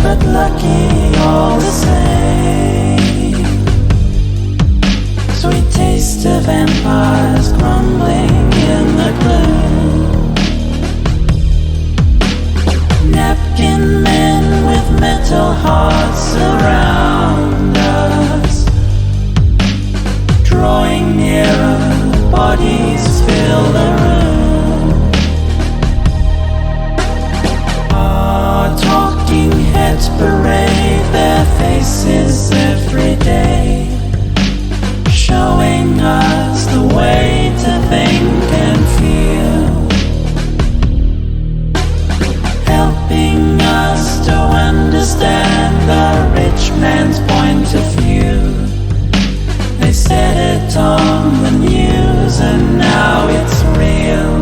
but lucky all the same. Sweet taste of empires crumbling in the gloom. Napkin men with metal hearts around us, drawing nearer, bodies fill the room. Our talking heads parade their faces every day, showing us the way to think and feel, helping us to understand the rich man's point of view. They said it on the news and now it's real.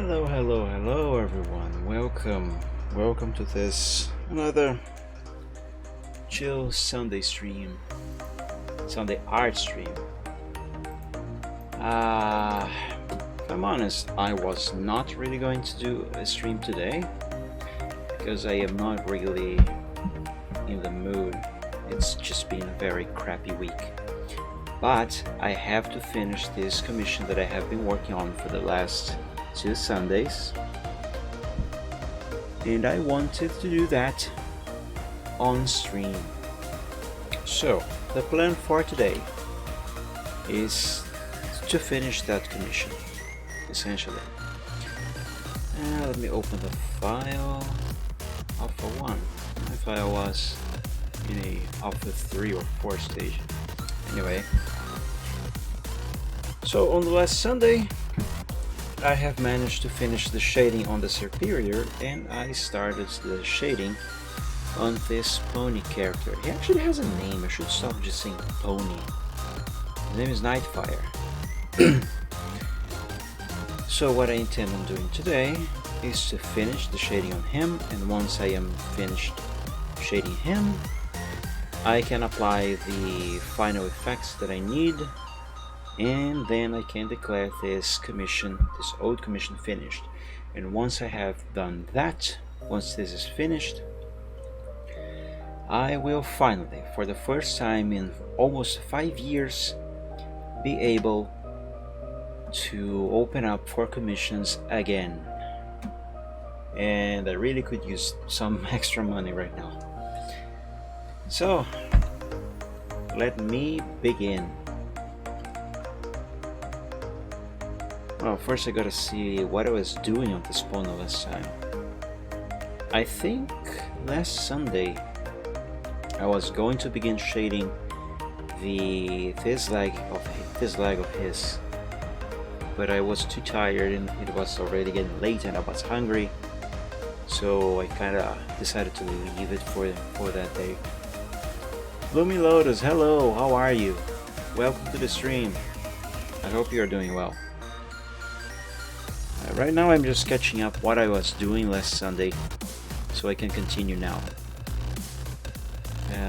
Hello everyone. Welcome to this another chill Sunday stream. Sunday art stream. If I'm honest, I was not really going to do a stream today because I am not really in the mood. It's just been a very crappy week. But I have to finish this commission that I have been working on for the last 2 Sundays, and I wanted to do that on stream. So the plan for today is to finish that commission, essentially. Let me open the file. Alpha 1. My file was in a Alpha 3 or 4 stage. Anyway, so on the last Sunday I have managed to finish the shading on the Superior, and I started the shading on this pony character. He actually has a name. I should stop just saying pony. His name is Nightfire. So what I intend on doing today is to finish the shading on him, and once I am finished shading him, I can apply the final effects that I need, and then I can declare this old commission finished. And once I have done that, once this is finished, I will finally, for the first time in almost 5 years, be able to open up for commissions again. And I really could use some extra money right now. So let me begin. Well, first I gotta see what I was doing on this pony last time. I think last Sunday I was going to begin shading this leg of his, but I was too tired and it was already getting late and I was hungry, so I kinda decided to leave it for that day. Bloomy Lotus, hello, how are you? Welcome to the stream. I hope you are doing well. Right now I'm just catching up what I was doing last Sunday, so I can continue now.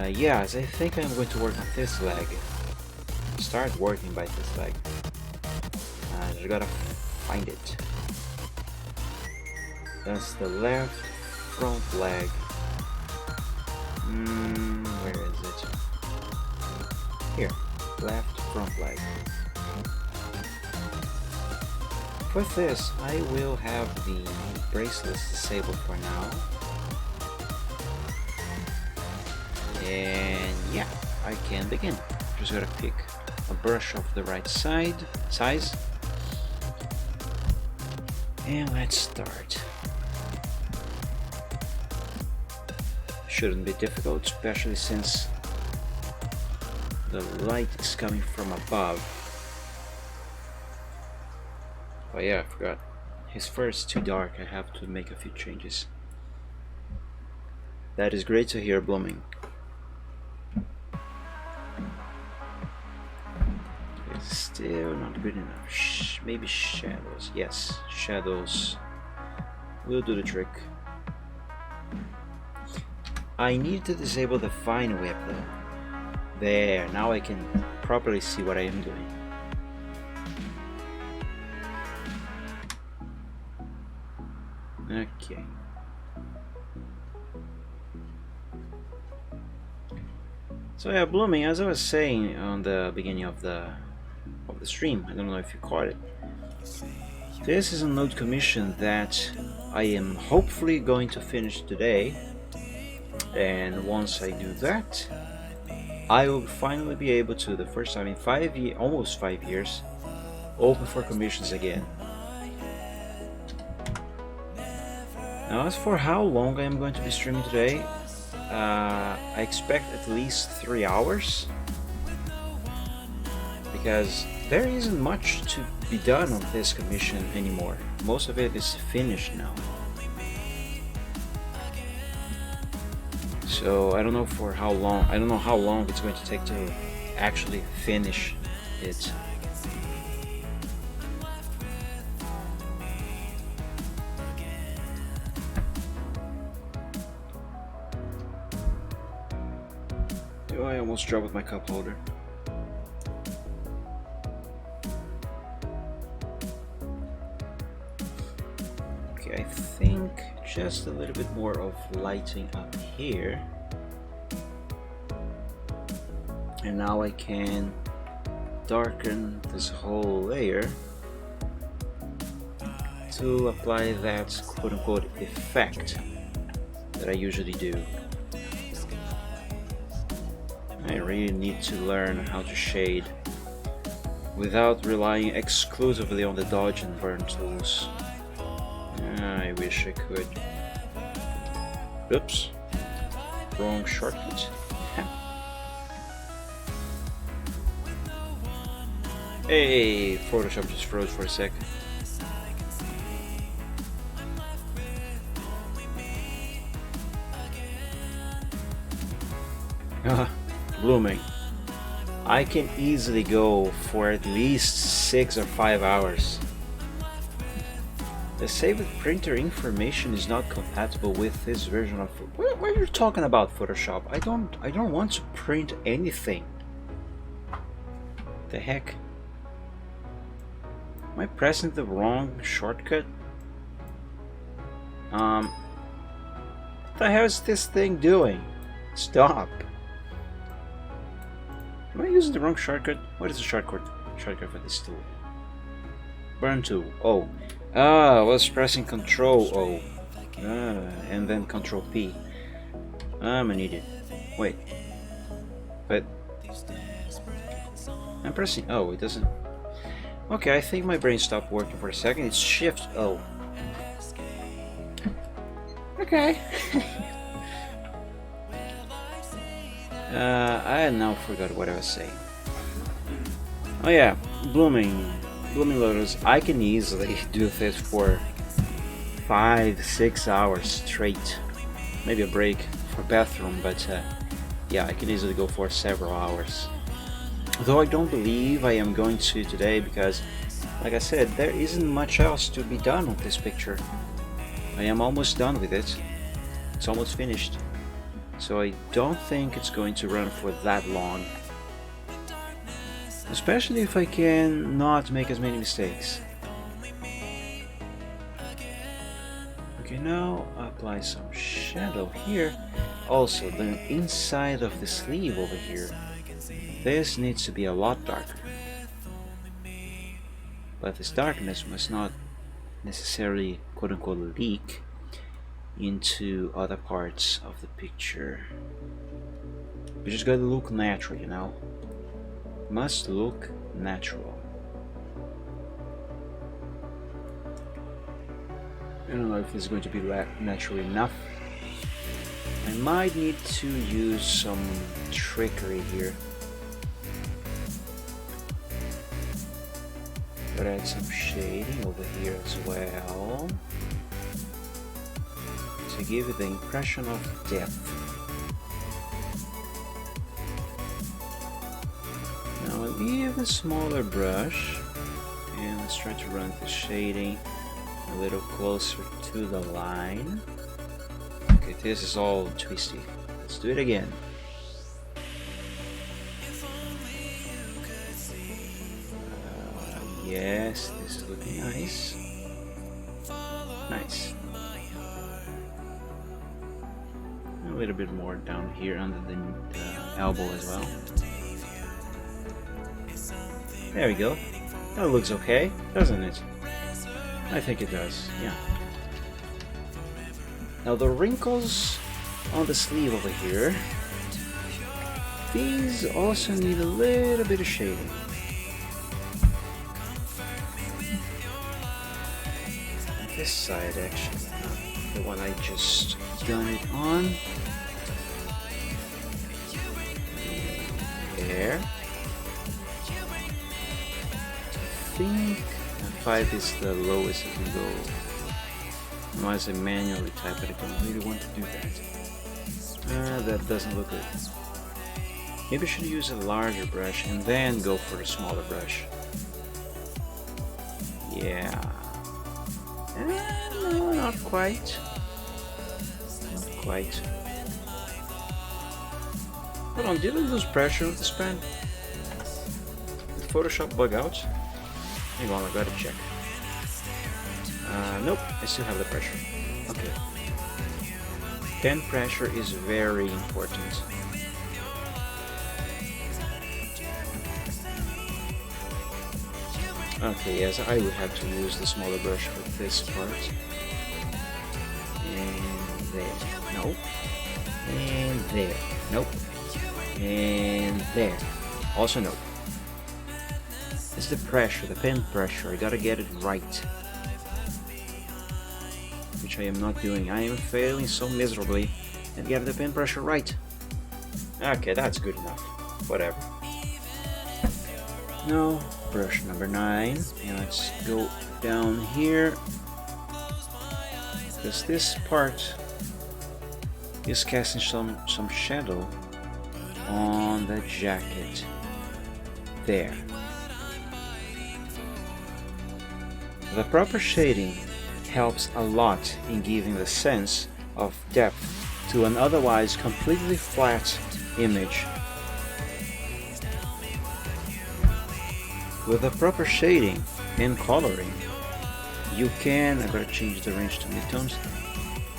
Yes, I think I'm going to work on this leg. Start working by this leg. I just gotta find it. That's the left front leg. Where is it? Here, left front leg. With this, I will have the bracelets disabled for now. And yeah, I can begin. Just gotta pick a brush of the right size. And let's start. Shouldn't be difficult, especially since the light is coming from above. Oh yeah, I forgot. His fur is too dark. I have to make a few changes. That is great to hear, Blooming. It's still not good enough. Maybe shadows. Yes, shadows will do the trick. I need to disable the Vine Whip though. There, now I can properly see what I am doing. Okay. So yeah, Blooming, as I was saying on the beginning of the stream, I don't know if you caught it. This is a node commission that I am hopefully going to finish today, and once I do that, I will finally be able to, the first time in almost 5 years, open for commissions again. Now, as for how long I am going to be streaming today, I expect at least 3 hours, because there isn't much to be done on this commission anymore. Most of it is finished now. So I don't know for how long. I don't know how long it's going to take to actually finish it. almost dropped my cup holder. Okay, I think just a little bit more of lighting up here. And now I can darken this whole layer to apply that quote-unquote effect that I usually do. I really need to learn how to shade without relying exclusively on the dodge and burn tools. I wish I could. Oops, wrong shortcut. Hey, Photoshop just froze for a sec. Blooming. I can easily go for at least 6 or 5 hours. The saved printer information is not compatible with this version of. What are you talking about, Photoshop? I don't want to print anything. The heck? Am I pressing the wrong shortcut? What the hell is this thing doing? Stop. Am I using the wrong shortcut? What is the shortcut for this tool? Burn tool. Oh. I was pressing Control O. And then Control P. I'm an idiot. Wait. But I'm pressing O, it doesn't. Okay, I think my brain stopped working for a second. It's Shift O. Okay. I now forgot what I was saying. Oh yeah, Blooming Lotus. I can easily do this for 5-6 hours straight. Maybe a break for bathroom, but yeah, I can easily go for several hours. Though I don't believe I am going to today because, like I said, there isn't much else to be done with this picture. I am almost done with it. It's almost finished. So I don't think it's going to run for that long. Especially if I can not make as many mistakes. Okay, now apply some shadow here. Also, the inside of the sleeve over here. This needs to be a lot darker. But this darkness must not necessarily quote-unquote leak into other parts of the picture. We just gotta look natural, you know? Must look natural. I don't know if this is going to be natural enough. I might need to use some trickery here. But add some shading over here as well to give it the impression of depth. Now an even smaller brush, and let's try to run the shading a little closer to the line. Okay, this is all twisty. Let's do it again. Yes, this is looking nice. Nice. A little bit more down here under the elbow as well. There we go. That looks okay, doesn't it? I think it does, yeah. Now the wrinkles on the sleeve over here, these also need a little bit of shading. This side actually, the one I just done it on. There. I think 5 is the lowest it can go. Otherwise I manually type it, I don't really want to do that. That doesn't look good. Maybe I should use a larger brush and then go for a smaller brush. Yeah. No, not quite. Not quite. Hold on, did I lose pressure with this pen? Did Photoshop bug out? Hang on, I gotta check. Nope, I still have the pressure. Okay. Pen pressure is very important. Okay, yes, I would have to use the smaller brush for this part. And there. Nope. And there. Nope. And there. Also nope. It's the pressure, the pen pressure. I gotta get it right. Which I am not doing. I am failing so miserably at getting the pen pressure right. Okay, that's good enough. Whatever. Now, brush number 9. And let's go down here. Because this part is casting some shadow on the jacket. There. The proper shading helps a lot in giving the sense of depth to an otherwise completely flat image. With the proper shading and coloring, you can, I gotta change the range to midtones,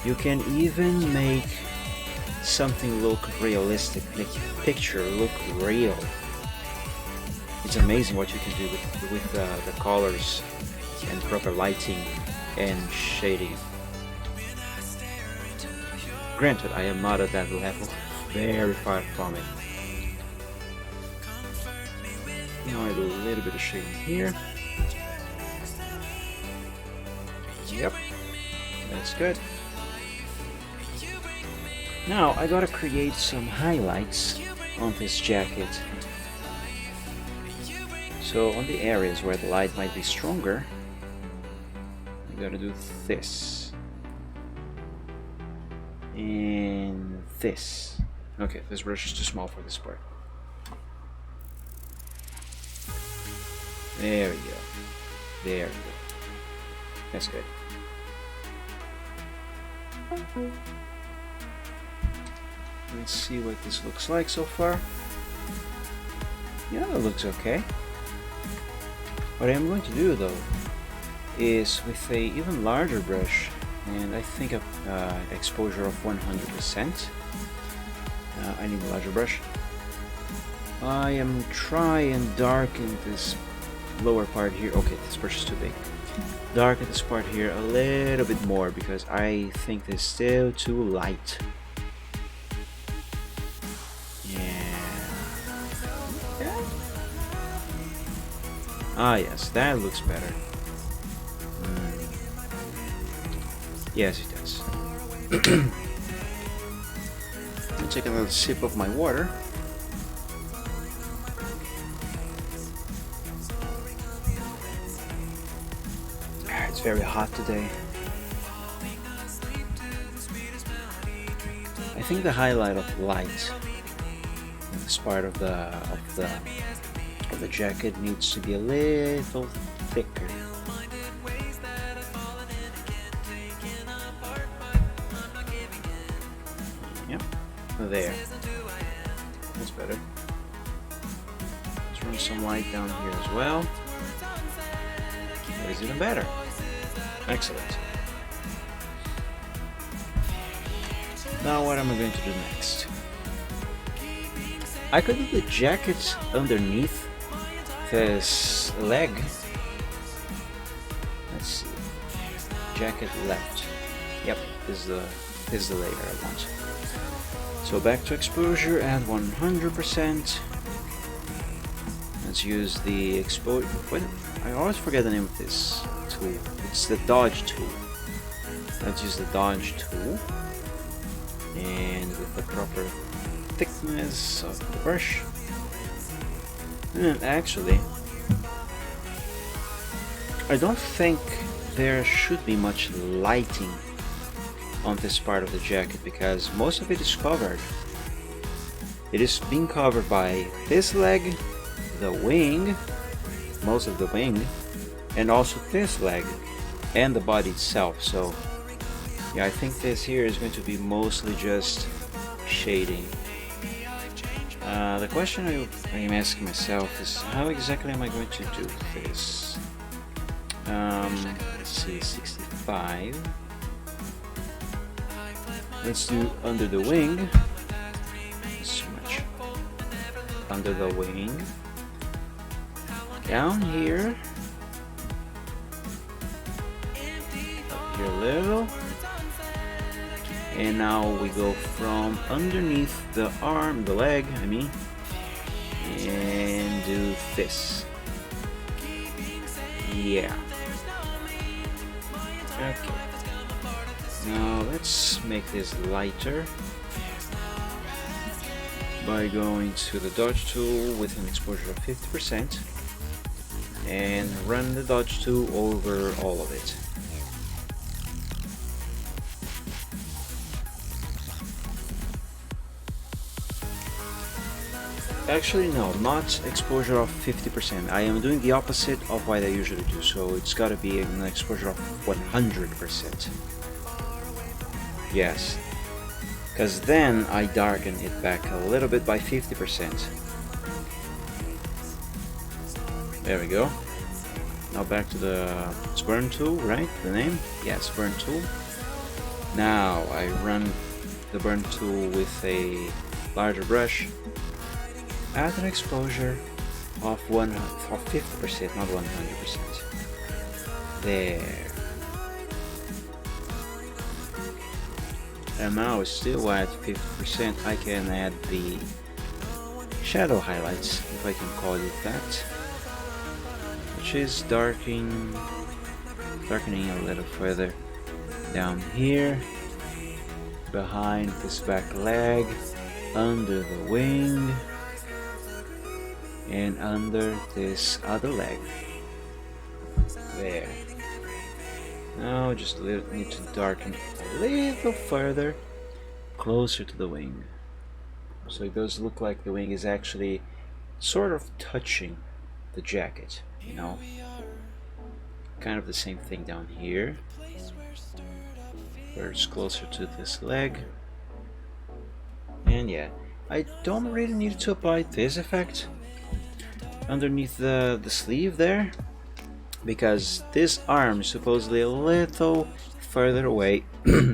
you can even make something look realistic, make the picture look real. It's amazing what you can do with the colors and proper lighting and shading. Granted, I am not at that level, very far from it. Now I do a little bit of shading here. Yep, that's good. Now I gotta create some highlights on this jacket. So on the areas where the light might be stronger, I gotta do this. And this. Okay, this brush is too small for this part. There we go. There we go. That's good. Let's see what this looks like so far. Yeah, it looks okay. What I'm going to do though is with a even larger brush, and I think of exposure of 100%. I need a larger brush. I am trying and darken this lower part here. Okay, this brush is too big. Darken this part here a little bit more because I think it's still too light. Ah yes, that looks better. Yes, it does. I'll take another sip of my water. It's very hot today. I think the highlight of light in this part of the jacket needs to be a little thicker. Yep, there. That's better. Let's run some light down here as well. That is even better. Excellent. Now what am I going to do next? I could do the jacket underneath this leg. Let's see. Jacket left. Yep, this is the layer I want. So back to exposure at 100%. Let's use the exposure. I always forget the name of this tool. It's the dodge tool. Let's use the dodge tool. And with the proper thickness of the brush. And actually, I don't think there should be much lighting on this part of the jacket because most of it is covered. It is being covered by this leg, the wing, most of the wing, and also this leg and the body itself. So yeah, I think this here is going to be mostly just shading. The question I am asking myself is how exactly am I going to do this? Let's see, 65. Let's do under the wing. So much. Under the wing. Down here. Up here a little. And now we go from underneath the arm, the leg, I mean, and do this. Yeah. Okay. Now let's make this lighter by going to the dodge tool with an exposure of 50% and run the dodge tool over all of it. Actually no, not exposure of 50%. I am doing the opposite of what I usually do, so it's gotta be an exposure of 100%. Yes, because then I darken it back a little bit by 50%. There we go. Now back to the burn tool, right? The name? Yes, burn tool. Now I run the burn tool with a larger brush at an exposure of 50%, not 100%. There. And now it's still at 50%. I can add the shadow highlights, if I can call it that, which is darkening a little further down here, behind this back leg, under the wing, and under this other leg. There. Now just need to darken a little further, closer to the wing. So it does look like the wing is actually sort of touching the jacket, you know. Kind of the same thing down here, where it's closer to this leg. And yeah, I don't really need to apply this effect underneath the sleeve there, because this arm is supposedly a little further away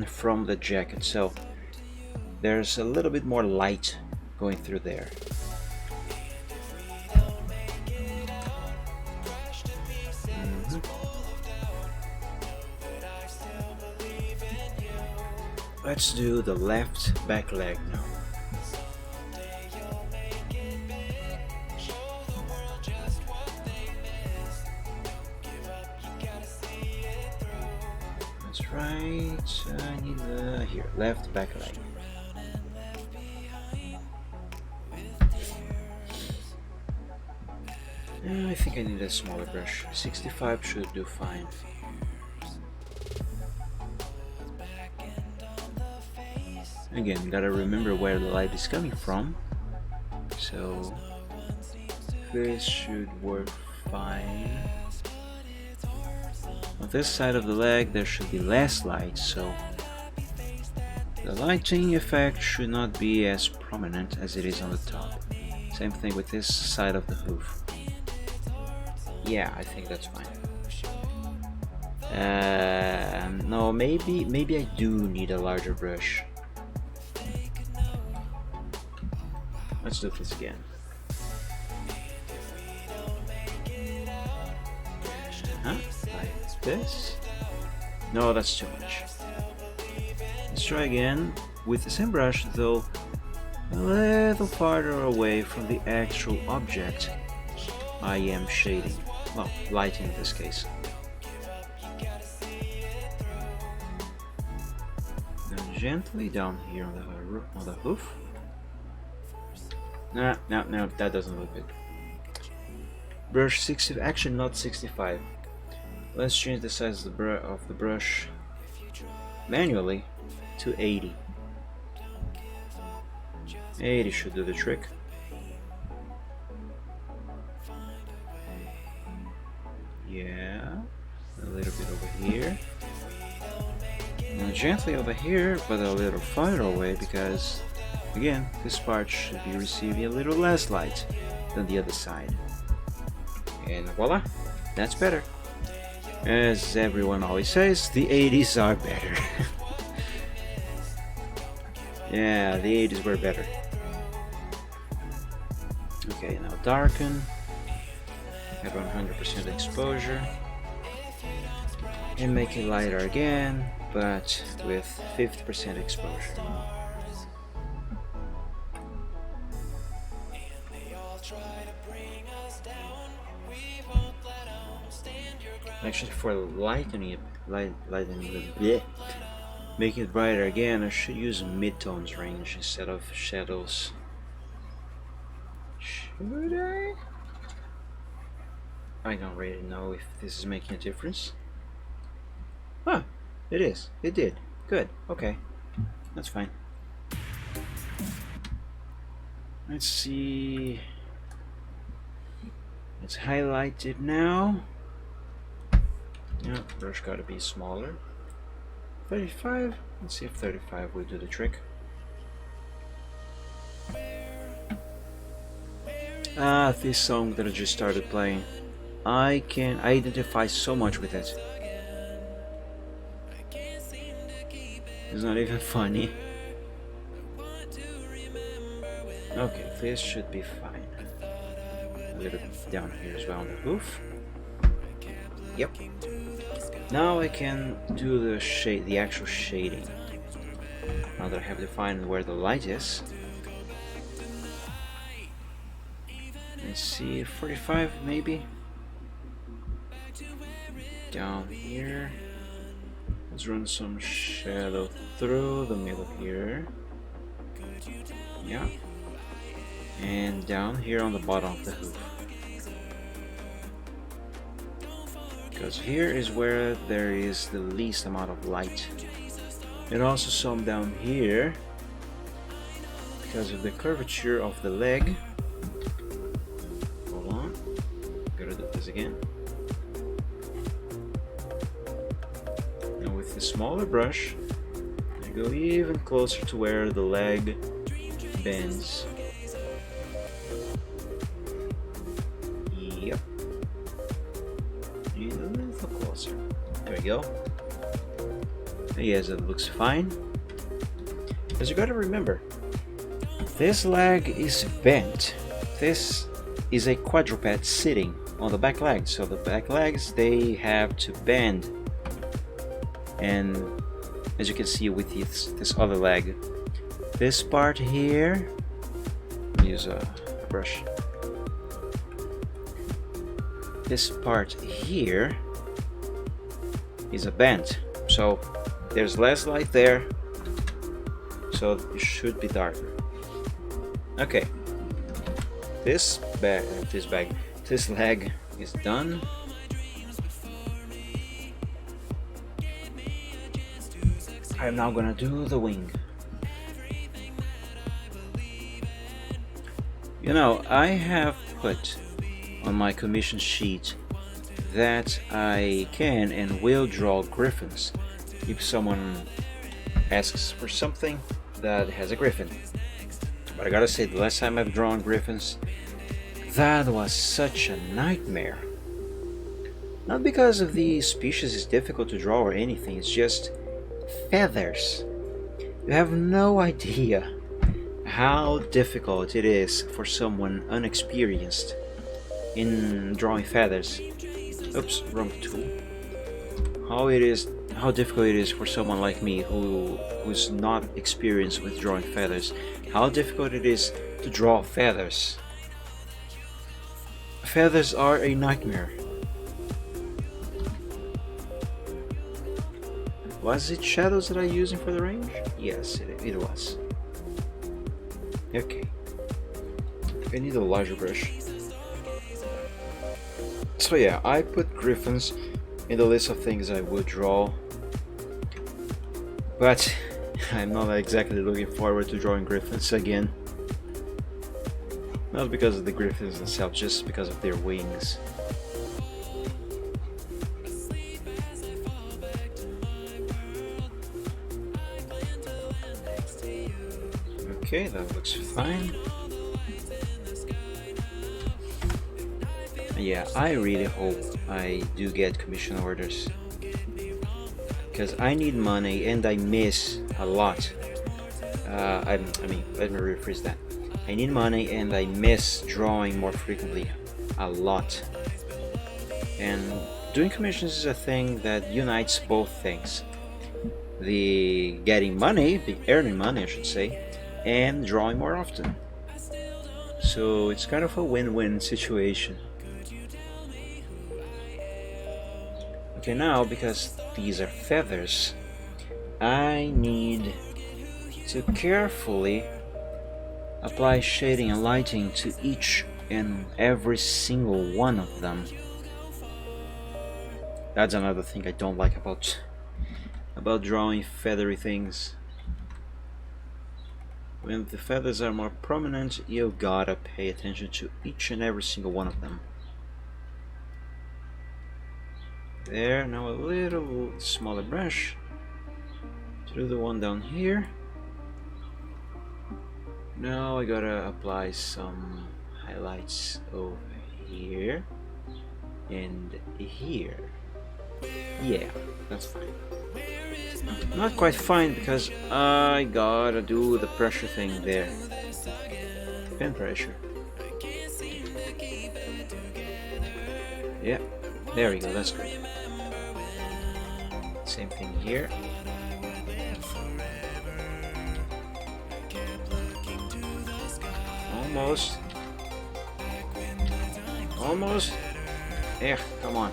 from the jacket, so there's a little bit more light going through there. Let's do the left back leg now. That's right, I need the, here, left back leg. I think I need a smaller brush. 65 should do fine. Again, gotta remember where the light is coming from, so this should work fine. On this side of the leg there should be less light, so the lighting effect should not be as prominent as it is on the top. Same thing with this side of the hoof. Yeah, I think that's fine. No, maybe I do need a larger brush. Let's do this again. Like this? No, that's too much. Let's try again with the same brush, though a little farther away from the actual object I am shading. Well, lighting in this case. Now gently down here on the hoof. No, that doesn't look good. Brush 60, actually not 65. Let's change the size of the brush manually to 80. 80 should do the trick. Yeah, a little bit over here. Now gently over here, but a little farther away because Again, this part should be receiving a little less light than the other side. And voila, that's better. As everyone always says, the 80s are better. Yeah, the 80s were better. Okay, now darken. Have 100% exposure. And make it lighter again, but with 50% exposure. Actually, for lightening it, making it brighter again, I should use a midtones range instead of shadows. Should I? I don't really know if this is making a difference. Huh, it is. It did. Good. Okay. That's fine. Let's see. Let's highlight it now. Yeah, brush gotta be smaller. 35? Let's see if 35 will do the trick. Ah, this song that I just started playing. I can identify so much with it. It's not even funny. Okay, this should be fine. A little bit down here as well on the hoof. Yep. Now I can do the shade, the actual shading. Now that I have defined where the light is. Let's see, 45 maybe. Down here. Let's run some shadow through the middle here. Yeah. And down here on the bottom of the hoof. Because here is where there is the least amount of light. And also some down here because of the curvature of the leg. Hold on, gotta do this again. And with the smaller brush, I go even closer to where the leg bends. Yep. A little closer. There we go. Yes, it looks fine. As you gotta remember, this leg is bent. This is a quadruped sitting on the back legs, so the back legs, they have to bend. And as you can see with this other leg, this part here, use a brush. This part here is a bend, so there's less light there, so it should be darker. Okay, this leg is done. I'm now gonna do the wing. You know, I have put on my commission sheet that I can and will draw griffins if someone asks for something that has a griffin. But I gotta say, the last time I've drawn griffins, that was such a nightmare. Not because of the species is difficult to draw or anything, it's just feathers. You have no idea how difficult it is for someone unexperienced in drawing feathers. Oops, wrong tool. How difficult it is for someone like me who's not experienced with drawing feathers. How difficult it is to draw feathers. Feathers are a nightmare. Was it shadows that I using for the range? Yes, it was. Okay. I need a larger brush. So yeah, I put griffins in the list of things I would draw. But I'm not exactly looking forward to drawing griffins again. Not because of the griffins themselves, just because of their wings. Okay, that looks fine. Yeah, I really hope I do get commission orders, because I need money and I miss a lot. I mean, let me rephrase that. I need money and I miss drawing more frequently, a lot. And doing commissions is a thing that unites both things: the getting money, the earning money, I should say, and drawing more often. So it's kind of a win-win situation. Okay, now because these are feathers, I need to carefully apply shading and lighting to each and every single one of them. That's another thing I don't like about drawing feathery things. When the feathers are more prominent, you gotta pay attention to each and every single one of them. There, now a little smaller brush to do the one down here. Now I gotta apply some highlights over here and here. Yeah, that's fine. Not quite fine because I gotta do the pressure thing there. Pen pressure. Yeah, there we go, that's good. Same thing here. Almost. Almost. Yeah, come on.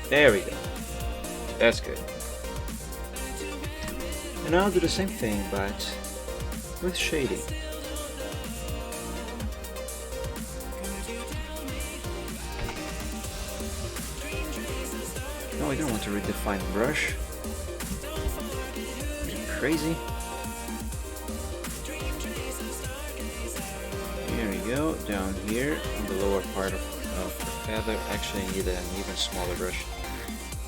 There we go. That's good. And I'll do the same thing, but with shading. No, I don't want to redefine the brush. Are you crazy? Here we go, down here on the lower part of the feather. Actually, I need an even smaller brush.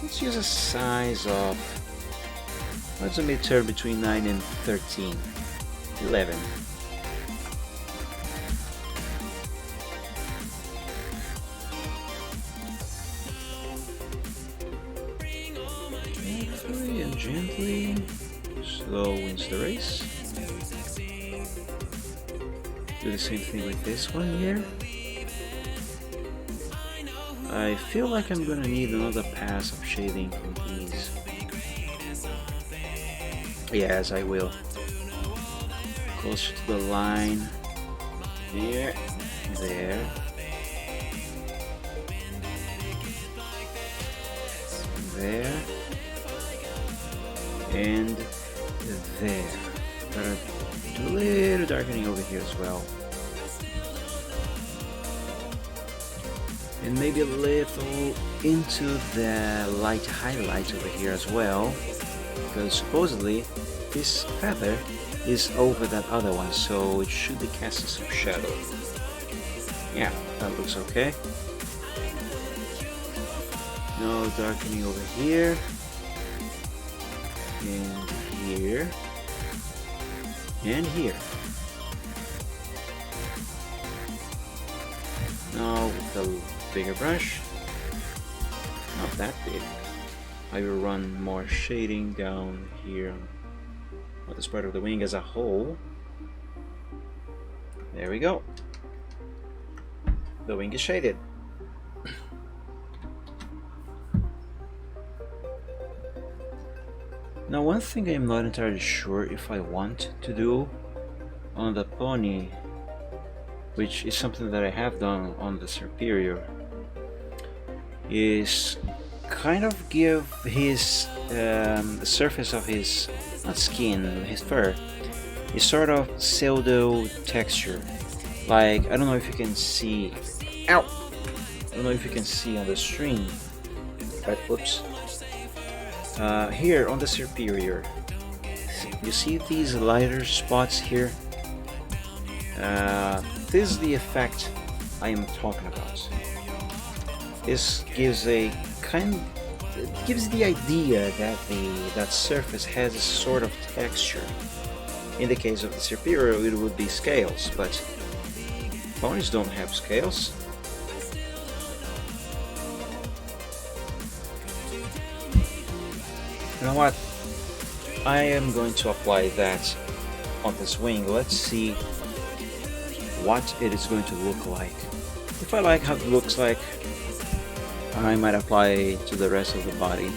Let's use a size of, what's a meter between 9 and 13? 11. Carefully and gently, slow wins the race. Do the same thing with this one here. I feel like I'm gonna need another pass of shading from these. Yes, I will. Closer to the line. Here, there. There. And there. Gotta do a little darkening over here as well. And maybe a little into the light highlight over here as well, because supposedly this feather is over that other one, so it should be casting some shadow. Yeah, that looks okay. No darkening over here, and here, and here. Now with the bigger brush, not that big, I will run more shading down here on this part of the wing as a whole. There we go. The wing is shaded. Now, one thing I'm not entirely sure if I want to do on the pony, which is something that I have done on the superior, is kind of give his the surface of his, not skin, his fur, a sort of pseudo texture. Like, I don't know if you can see, ow! I don't know if you can see on the stream, but whoops. Here on the superior, you see these lighter spots here? This is the effect I am talking about. This gives a kind it gives the idea that that surface has a sort of texture. In the case of the superior, it would be scales, but ponies don't have scales. You know what? I am going to apply that on this wing. Let's see what it is going to look like. If I like how it looks like, I might apply it to the rest of the body.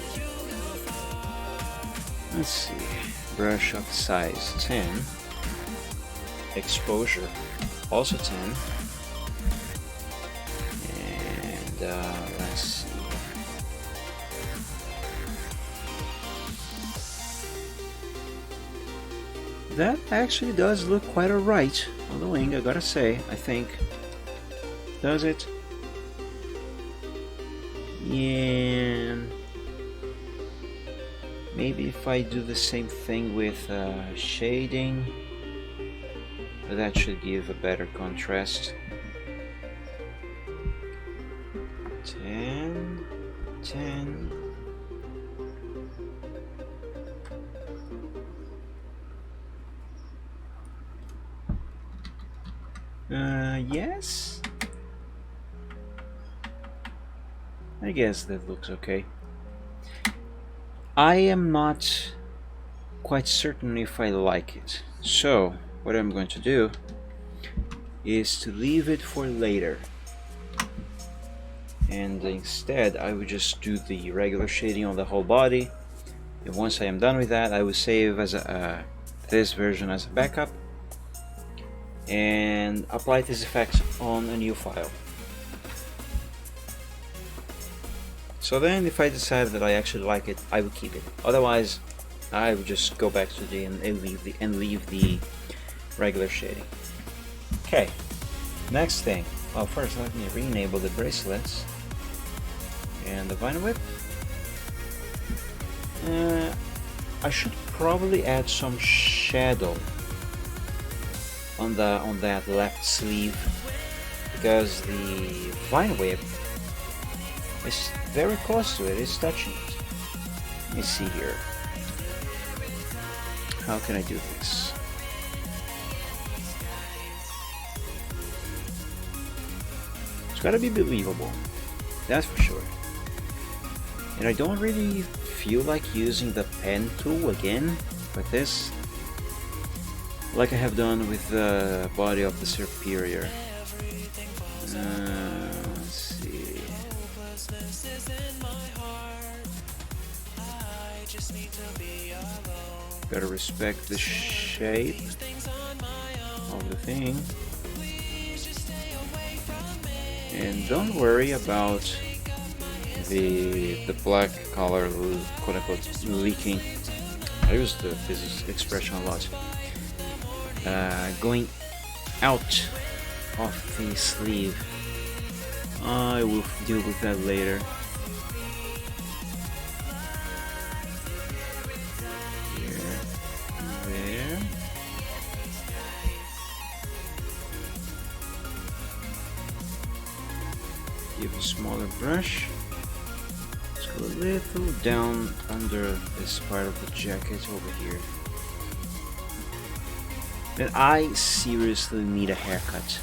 Let's see. Brush of size 10. Exposure also 10. And let's see. That actually does look quite alright on the wing, I gotta say, I think. Does it? And maybe if I do the same thing with shading, that should give a better contrast. 10, 10. Yes. I guess that looks okay. I am not quite certain if I like it. So, what I'm going to do is to leave it for later. And instead, I would just do the regular shading on the whole body. And once I am done with that, I will save as this version as a backup and apply this effect on a new file. So then if I decide that I actually like it, I will keep it. Otherwise, I would just go back to the and leave the regular shading. Okay, next thing. Well, first let me re-enable the bracelets and the Vine Whip. I should probably add some shadow on that left sleeve, because the Vine Whip is very close to it, it's touching it. Let me see here. How can I do this? It's gotta be believable, that's for sure. And I don't really feel like using the pen tool again with this, like I have done with the body of the superior. Let's see. Gotta respect the shape of the thing. And don't worry about the black color, quote unquote, leaking. I use this expression a lot. Going out of the sleeve. I will deal with that later. Here, there. Give a smaller brush. Let's go a little down under this part of the jacket over here. And I seriously need a haircut.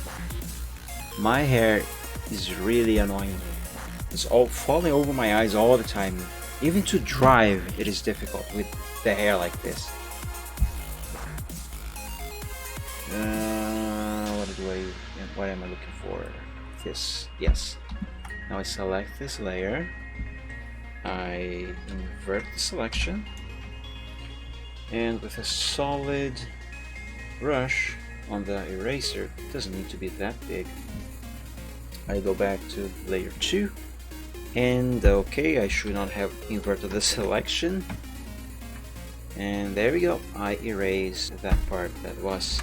My hair is really annoying. It's all falling over my eyes all the time. Even to drive, it is difficult with the hair like this. What am I looking for? This, yes. Now I select this layer. I invert the selection. And with a solid brush on the eraser, it doesn't need to be that big. I go back to layer 2 and okay, I should not have inverted the selection, and there we go, I erased that part that was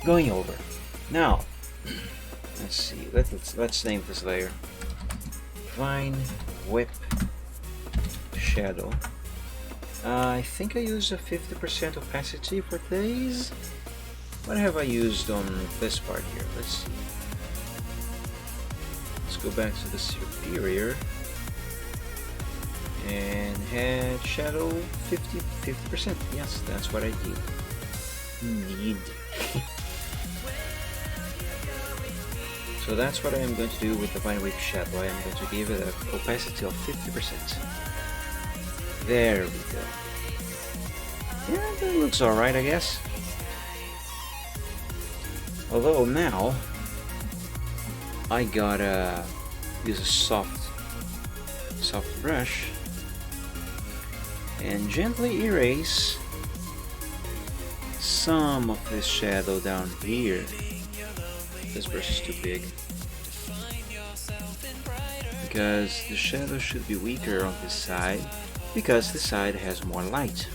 going over. Now let's see, let's name this layer Vine Whip Shadow. I think I used a 50% opacity for these. What have I used on this part here? Let's see. Let's go back to the superior. and head shadow 50%. Yes, that's what I need. So that's what I am going to do with the Vine Whip shadow. I am going to give it an opacity of 50%. There we go. Yeah, that looks alright, I guess. Although now I gotta use a soft brush and gently erase some of this shadow down here. This brush is too big because the shadow should be weaker on this side because this side has more light.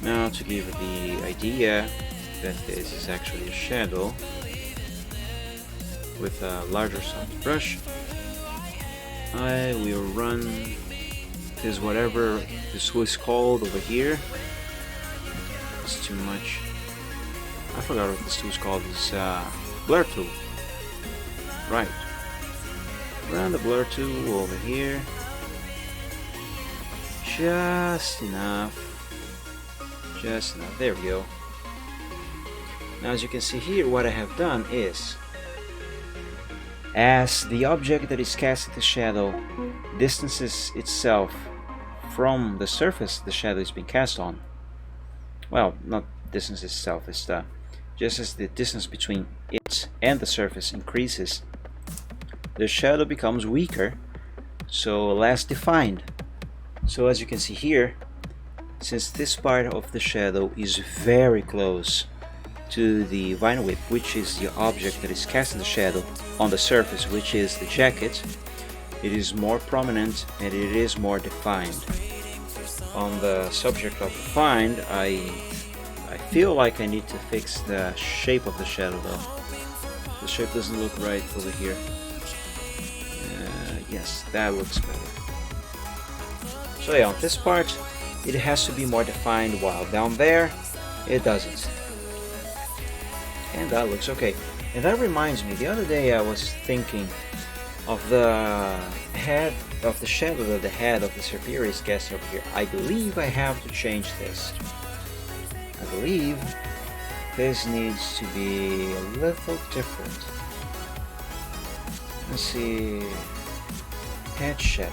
Now to give the idea that this is actually a shadow with a larger soft brush, I will run this whatever this was called over here. It's too much. I forgot what this tool is called. It's blur tool. Right. Run the blur tool over here. Just enough. Just enough. There we go. Now as you can see here, what I have done is, as the object that is casting the shadow distances itself from the surface the shadow is being cast on, well, not distance itself, it's just as the distance between it and the surface increases, the shadow becomes weaker, so less defined. So as you can see here, since this part of the shadow is very close to the Vine Whip, which is the object that is casting the shadow on the surface, which is the jacket, it is more prominent and it is more defined. On the subject of defined, I feel like I need to fix the shape of the shadow though. The shape doesn't look right over here. Yes, that looks better. So yeah, on this part it has to be more defined, while down there it doesn't. And that looks okay. And that reminds me, the other day I was thinking of the head of the shadow that the head of the Serpyria is cast over here. I believe I have to change this. I believe this needs to be a little different. Let's see. Head shadow.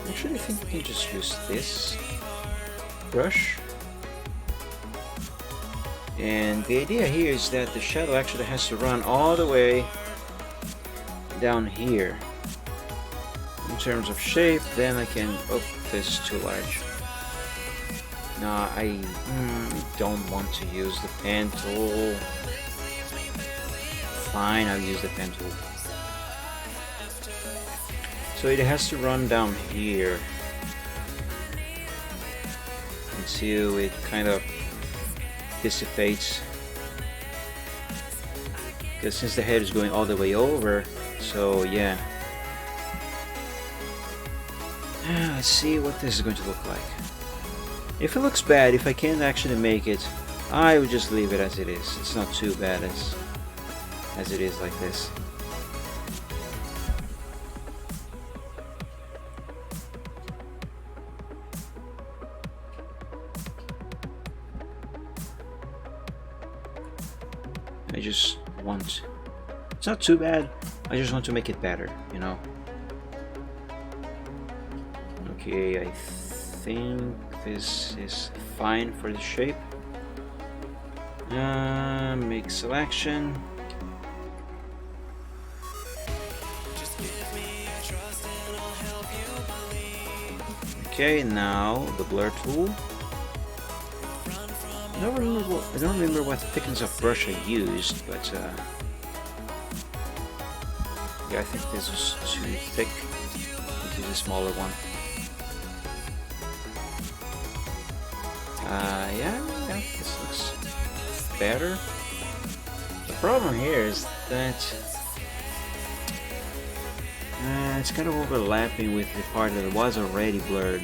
Actually, I think we can just use this brush. And the idea here is that the shadow actually has to run all the way down here. In terms of shape, then I can... oh, this is too large. No, I don't want to use the pen tool. Fine, I'll use the pen tool. So it has to run down here until it kind of dissipates. Because since the head is going all the way over, so yeah. Let's see what this is going to look like. If it looks bad, if I can't actually make it, I would just leave it as it is. It's not too bad as it is like this. I just want... it's not too bad, I just want to make it better, you know? Okay, I think this is fine for the shape. Make selection. Okay, now the blur tool. I don't remember what thickness of brush I used, but yeah, I think this was too thick. Let's use a smaller one. Yeah, this looks better. The problem here is that it's kind of overlapping with the part that was already blurred.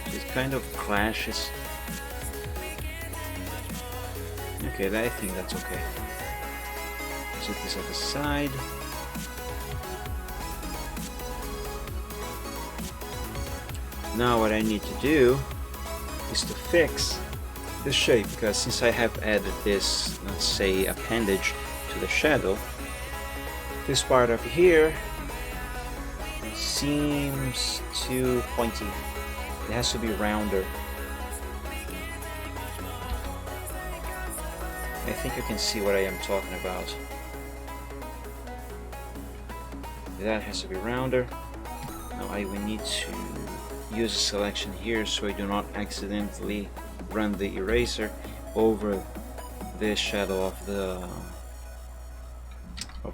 It kind of clashes. Okay, I think that's okay. Set this at the side. Now what I need to do is to fix the shape, because since I have added this, let's say, appendage to the shadow, this part up here seems too pointy. It has to be rounder. I think you can see what I am talking about. That has to be rounder. Now I will need to use a selection here so I do not accidentally run the eraser over the shadow of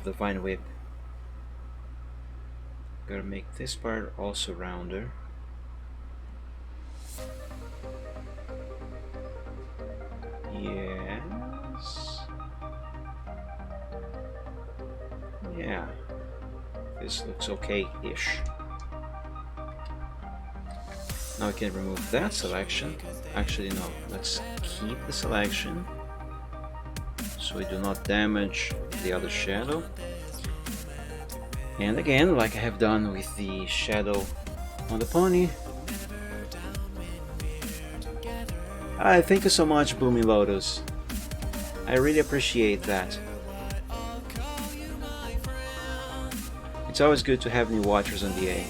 the vine whip. Gotta make this part also rounder. Yes. Yeah. This looks okay-ish. Now we can remove that selection. Actually, no. Let's keep the selection so we do not damage the other shadow. And again, like I have done with the shadow on the pony. Thank you so much, Blooming Lotus. I really appreciate that. It's always good to have new watchers on the A.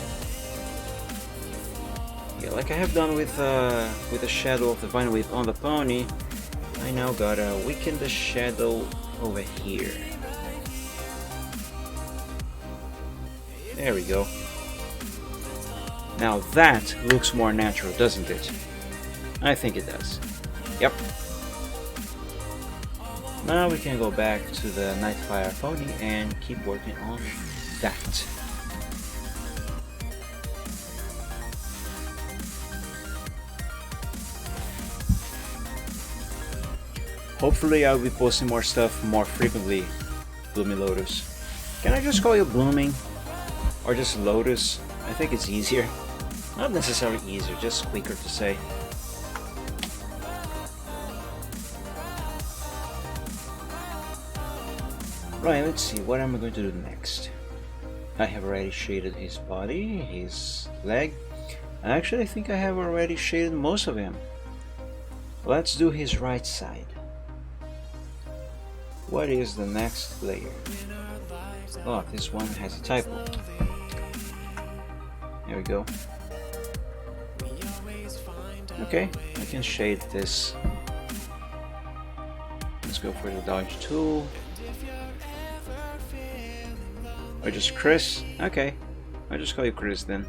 Yeah, like I have done with the shadow of the vine whip on the pony, I now gotta weaken the shadow over here. There we go. Now that looks more natural, doesn't it? I think it does. Yep. Now we can go back to the Nightfire pony and keep working on that. Hopefully I'll be posting more stuff more frequently, Blooming Lotus. Can I just call you Blooming? Or just Lotus? I think it's easier. Not necessarily easier, just quicker to say. Right, let's see, what am I going to do next? I have already shaded his body, his leg. Actually, I think I have already shaded most of him. Let's do his right side. What is the next layer? Oh, this one has a typo. There we go. Okay, I can shade this. Let's go for the dodge tool. Or just Chris? Okay, I'll just call you Chris then.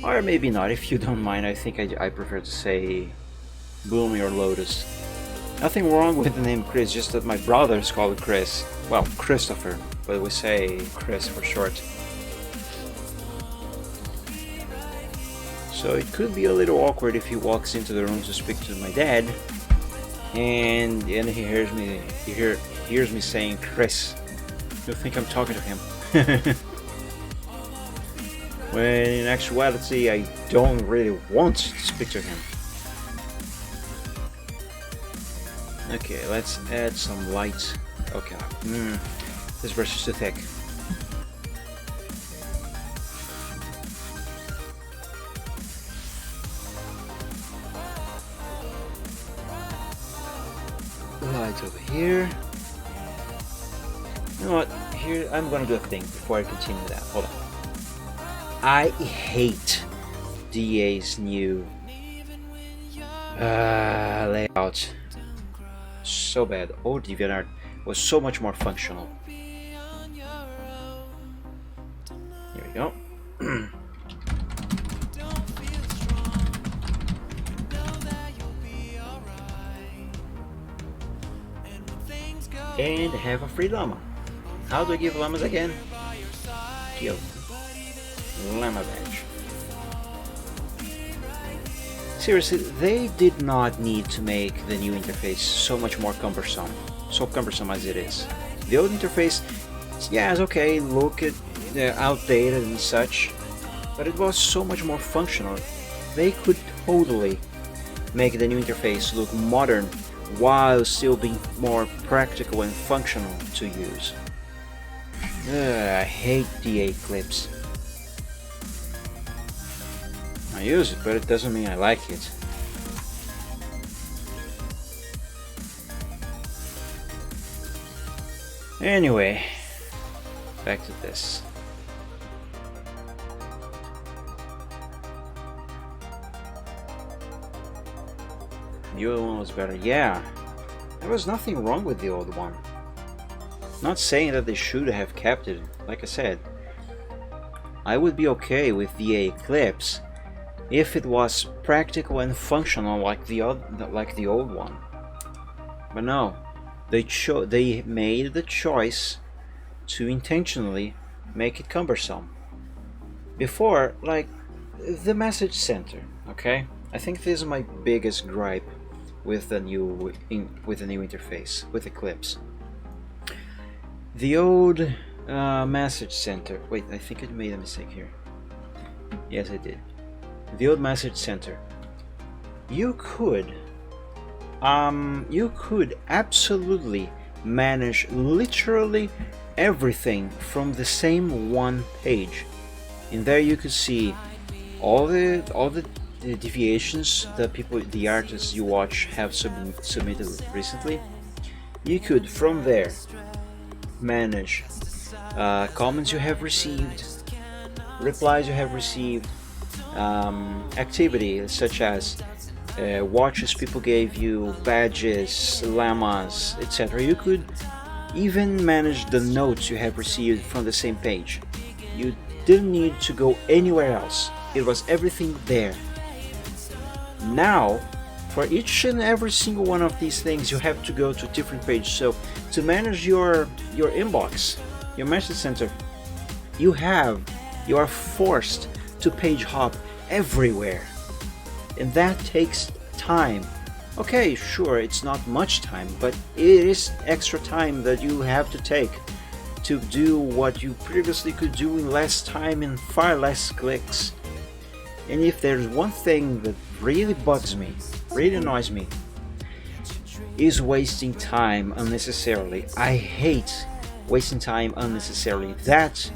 Or maybe not, if you don't mind. I think I prefer to say Blooming or Lotus. Nothing wrong with the name Chris, just that my brothers call it Chris. Well, Christopher, but we say Chris for short. So it could be a little awkward if he walks into the room to speak to my dad, and he hears me saying Chris. You'll think I'm talking to him. When in actuality I don't really want to speak to him. Okay, let's add some light. Okay, this brush is too thick. Light over here. You know what? Here, I'm gonna do a thing before I continue that. Hold on. I hate DA's new layout. So bad. Old DeviantArt was so much more functional. Here we go. And have a free llama. How do I give llamas again? Kill. Llama badge. Seriously, they did not need to make the new interface so much more cumbersome. So cumbersome as it is. The old interface, yeah, it's okay, look at outdated and such, but it was so much more functional. They could totally make the new interface look modern while still being more practical and functional to use. I hate DA clips. I use it, but it doesn't mean I like it. Anyway, back to this. The old one was better. Yeah, there was nothing wrong with the old one. Not saying that they should have kept it. Like I said, I would be okay with the Eclipse if it was practical and functional like the old one. But no, they made the choice to intentionally make it cumbersome. Before, like the message center, okay? I think this is my biggest gripe with the new interface with Eclipse. The old message center. Wait, I think I made a mistake here. Yes, I did. The old message center. You could absolutely manage literally everything from the same one page. In there, you could see all the deviations that the artists you watch have submitted recently. You could from there manage comments you have received, replies you have received, activity such as watches people gave you, badges, llamas, etc. You could even manage the notes you have received from the same page. You didn't need to go anywhere else. It was everything there. Now, for each and every single one of these things, you have to go to a different page. So, to manage your inbox, your message center, you are forced to page hop everywhere, and that takes time. Okay, sure, it's not much time, but it is extra time that you have to take to do what you previously could do in less time and far less clicks. And if there's one thing that really bugs me, really annoys me, is wasting time unnecessarily. I hate wasting time unnecessarily. That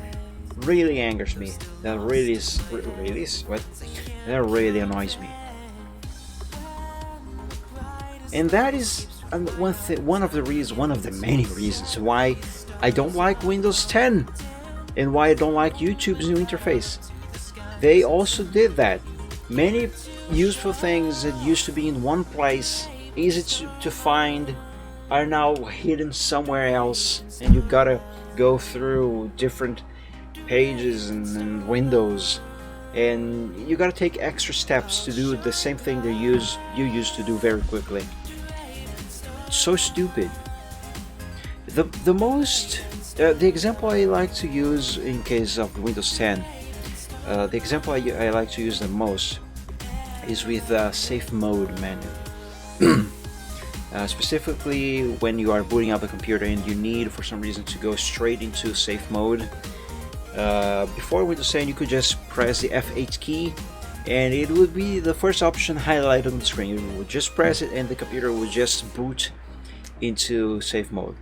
really angers me. That really annoys me. And that is one of the many reasons why I don't like Windows 10 and why I don't like YouTube's new interface. They also did that. Many useful things that used to be in one place, easy to find, are now hidden somewhere else, and you gotta go through different pages and windows, and you gotta take extra steps to do the same thing that you used to do very quickly. It's so stupid. The example I like to use in case of Windows 10, the example I like to use the most is with the safe mode menu. Specifically when you are booting up a computer and you need for some reason to go straight into safe mode. Before Windows 10 you could just press the F8 key and it would be the first option highlighted on the screen. You would just press it and the computer would just boot into safe mode.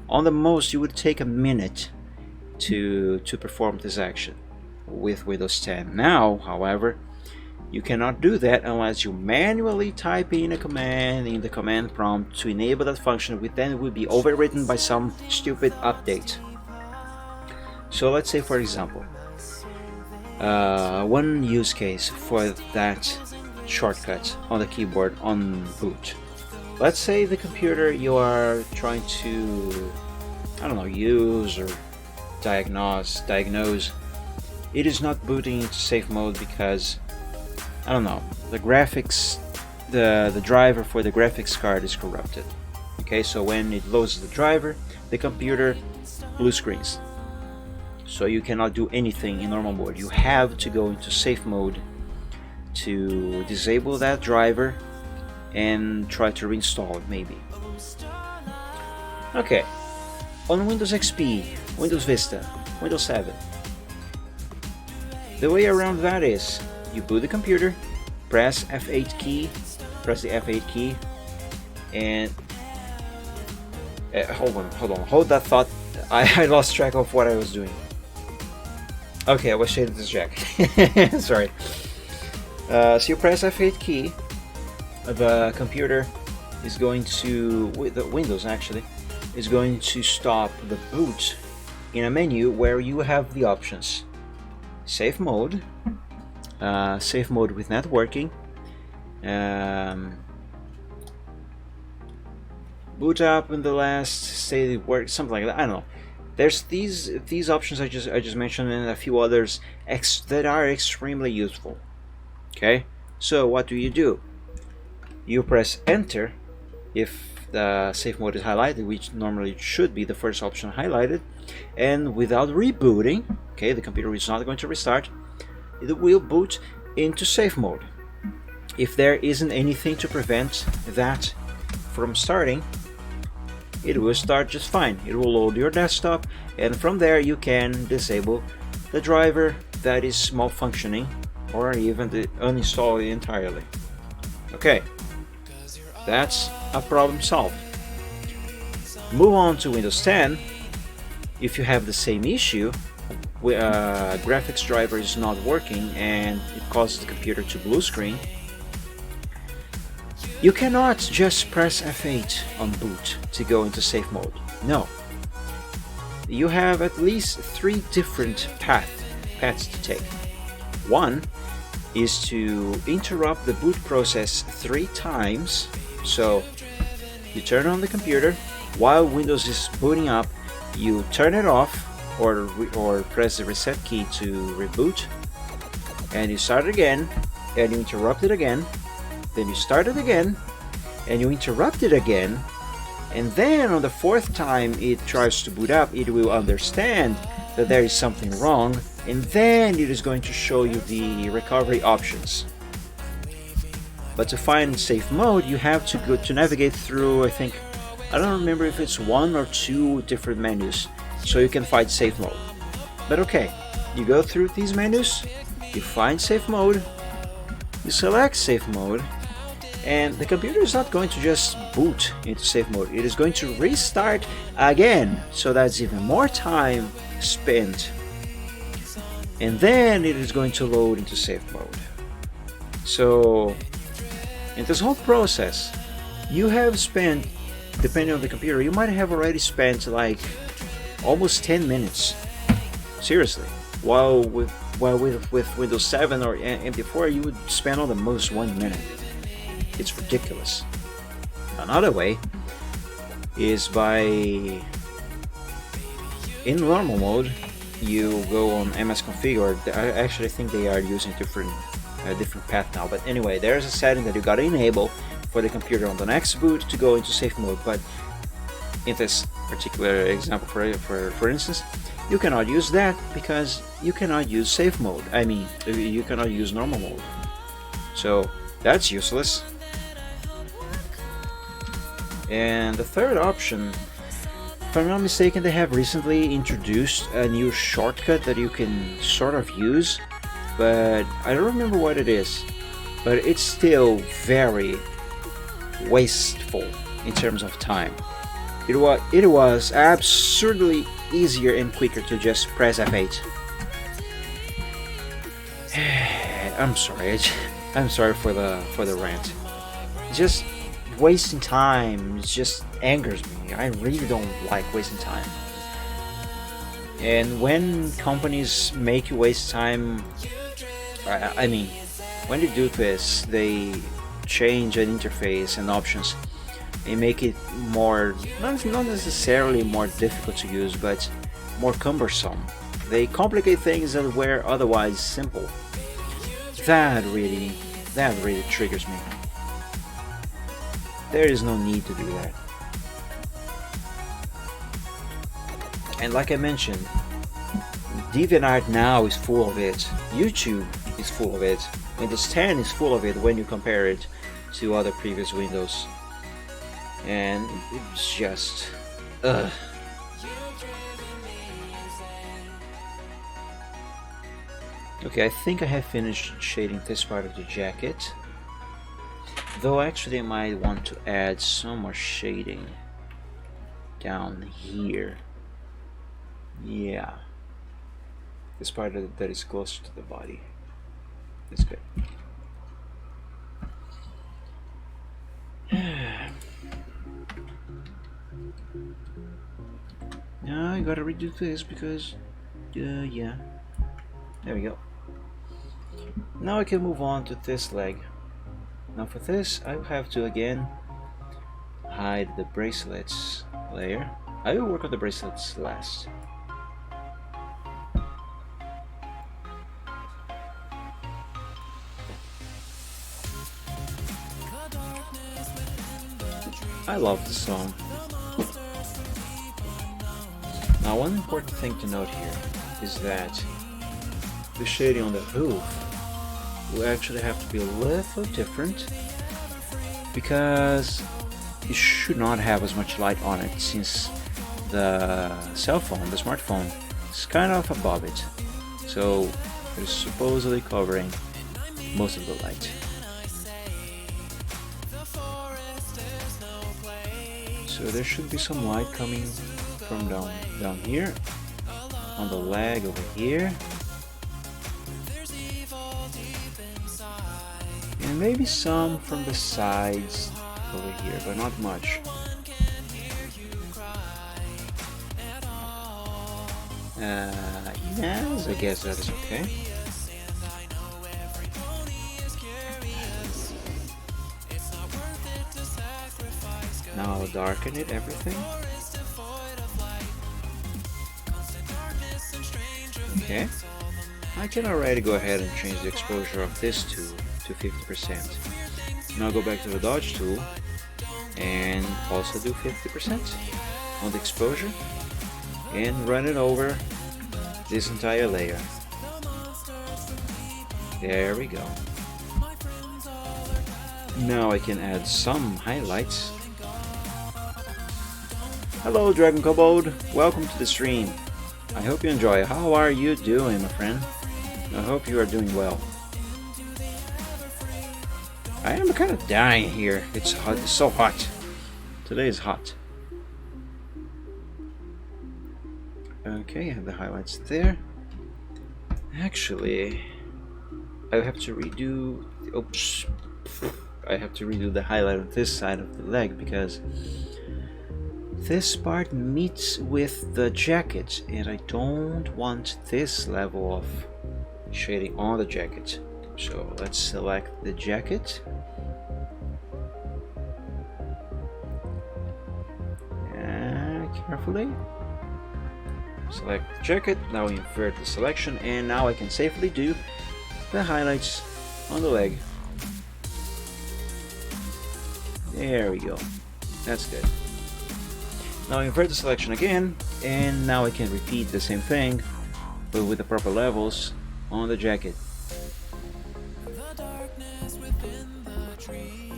On the most you would take a minute to perform this action with Windows 10. Now, however, you cannot do that unless you manually type in a command in the command prompt to enable that function, which then will be overwritten by some stupid update. So let's say, for example, one use case for that shortcut on the keyboard on boot. Let's say the computer you are trying to, use or diagnose, it is not booting into safe mode because, the graphics, the driver for the graphics card is corrupted. Okay, so when it loads the driver, the computer blue screens. So you cannot do anything in normal mode. You have to go into safe mode to disable that driver and try to reinstall it maybe. Okay, on Windows XP, Windows Vista, Windows 7, The way around that is you boot the computer, press F8 key, press the F8 key, and hold that thought. I lost track of what I was doing. Okay, I was shading this jack. Sorry. So you press F8 key, the computer is going to, with the Windows actually, is going to stop the boot in a menu where you have the options: safe mode with networking, boot up in the last state it worked, something like that. I don't know. There's these options I just mentioned, and a few others that are extremely useful. Okay, so what do? You press enter if the safe mode is highlighted, which normally should be the first option highlighted, and without rebooting, okay, the computer is not going to restart, it will boot into safe mode. If there isn't anything to prevent that from starting, it will start just fine. It will load your desktop, and from there you can disable the driver that is malfunctioning, or even uninstall it entirely. Okay, that's a problem solved. Move on to Windows 10. If you have the same issue, graphics driver is not working and it causes the computer to blue screen, you cannot just press F8 on boot to go into safe mode. No. You have at least 3 different paths to take. One is to interrupt the boot process 3 times. So you turn on the computer while Windows is booting up, you turn it off or press the reset key to reboot, and you start it again, and you interrupt it again, then you start it again, and you interrupt it again, and then on the 4th time it tries to boot up, it will understand that there is something wrong, and then it is going to show you the recovery options. But to find safe mode, you have to go to navigate through, I don't remember if it's 1 or 2 different menus, so you can find safe mode. But okay, you go through these menus, you find safe mode, you select safe mode, and the computer is not going to just boot into safe mode, it is going to restart again, so that's even more time spent, and then it is going to load into safe mode. So in this whole process, you have spent, depending on the computer, you might have already spent like almost 10 minutes. Seriously. While with Windows 7 or MP4, you would spend on the most 1 minute. It's ridiculous. Another way is by, in normal mode, you go on msconfig, or I actually think they are using different path now, but anyway, there's a setting that you gotta enable for the computer on the next boot to go into safe mode. But in this particular example, for instance, you cannot use that because you cannot use safe mode. I mean, you cannot use normal mode, so that's useless. And the third option, if I'm not mistaken, they have recently introduced a new shortcut that you can sort of use, but I don't remember what it is. But it's still very wasteful in terms of time. It was absurdly easier and quicker to just press F8. I'm sorry for the rant. Just wasting time just angers me. I really don't like wasting time. And when companies make you waste time, I mean, when they do this, they change an interface and options and make it more, not necessarily more difficult to use, but more cumbersome. They complicate things that were otherwise simple. That really triggers me. There is no need to do that. And like I mentioned, DeviantArt now is full of it. YouTube is full of it. Windows 10 is full of it when you compare it to other previous Windows. And it's just... ugh. Okay, I think I have finished shading this part of the jacket. Though actually I might want to add some more shading down here. Yeah. This part that is closer to the body. That's good. Now I gotta redo this because, yeah. There we go. Now I can move on to this leg. Now for this, I will have to again hide the bracelets layer. I will work on the bracelets last. I love the song. Now one important thing to note here is that the shading on the hoof will actually have to be a little different because it should not have as much light on it since the cell phone, the smartphone, is kind of above it. So it's supposedly covering most of the light. So there should be some light coming from down here, on the leg over here, and maybe some from the sides over here, but not much. Yes, I guess that is okay. Now I'll darken it, everything. Okay. I can already go ahead and change the exposure of this to 50%. Now go back to the dodge tool and also do 50% on the exposure and run it over this entire layer. There we go. Now I can add some highlights. Hello Dragon Kobold, welcome to the stream. I hope you enjoy. How are you doing, my friend? I hope you are doing well. I am kind of dying here. It's hot. It's so hot. Today is hot. Okay, I have the highlights there. Actually, I have to redo. Oops. I have to redo the highlight on this side of the leg because this part meets with the jacket and I don't want this level of shading on the jacket. So let's select the jacket. And carefully select the jacket. Now invert the selection and now I can safely do the highlights on the leg. There we go. That's good. Now invert the selection again, and now I can repeat the same thing, but with the proper levels on the jacket.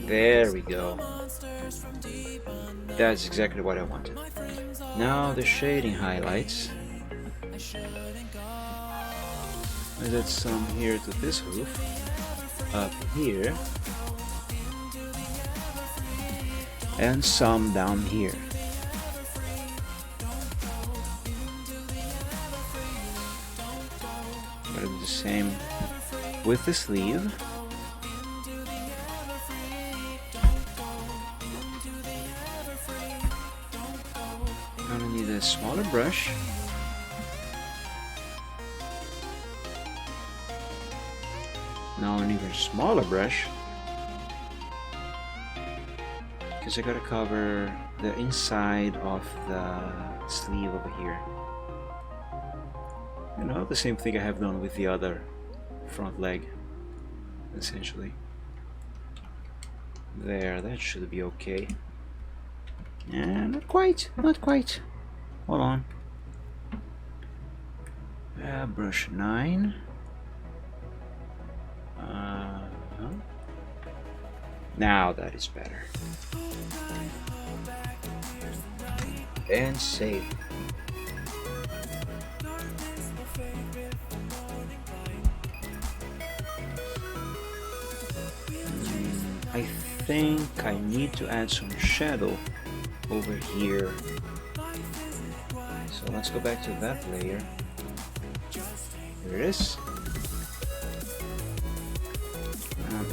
There we go. That's exactly what I wanted. Now the shading highlights. I did some here to this hoof, up here, and some down here. Gonna do the same with the sleeve. Gonna need a smaller brush. Now an even smaller brush, because I gotta cover the inside of the sleeve over here. You know, the same thing I have done with the other front leg, essentially. There, that should be okay. And not quite, not quite. Hold on. Brush 9. Now that is better. And save. think I need to add some shadow over here. So let's go back to that layer. There it is.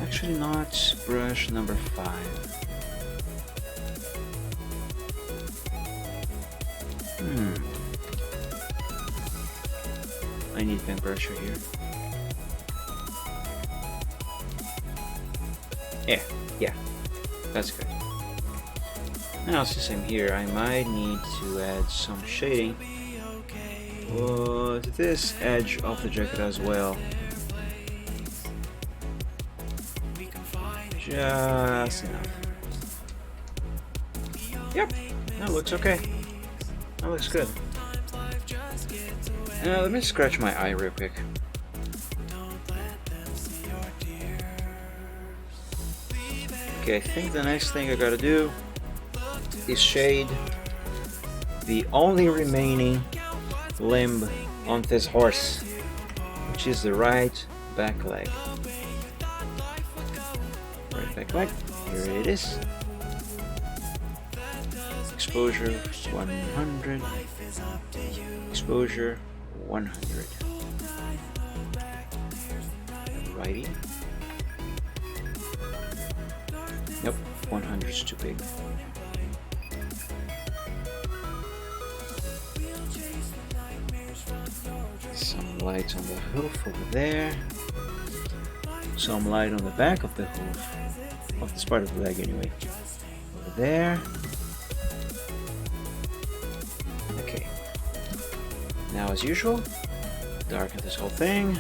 Actually not brush number 5. I need paintbrusher here. Yeah, that's good. Now since I'm here, I might need to add some shading to this edge of the jacket as well. Just enough. Yep, that looks okay. That looks good. Let me scratch my eye real quick. Okay, I think the next thing I gotta do is shade the only remaining limb on this horse, which is the right back leg. Right back leg, here it is. Exposure 100. Exposure 100. Righty. Nope, 100 is too big. Some light on the hoof over there. Some light on the back of the hoof. Of this part of the leg anyway. Over there. Okay. Now as usual, darken this whole thing.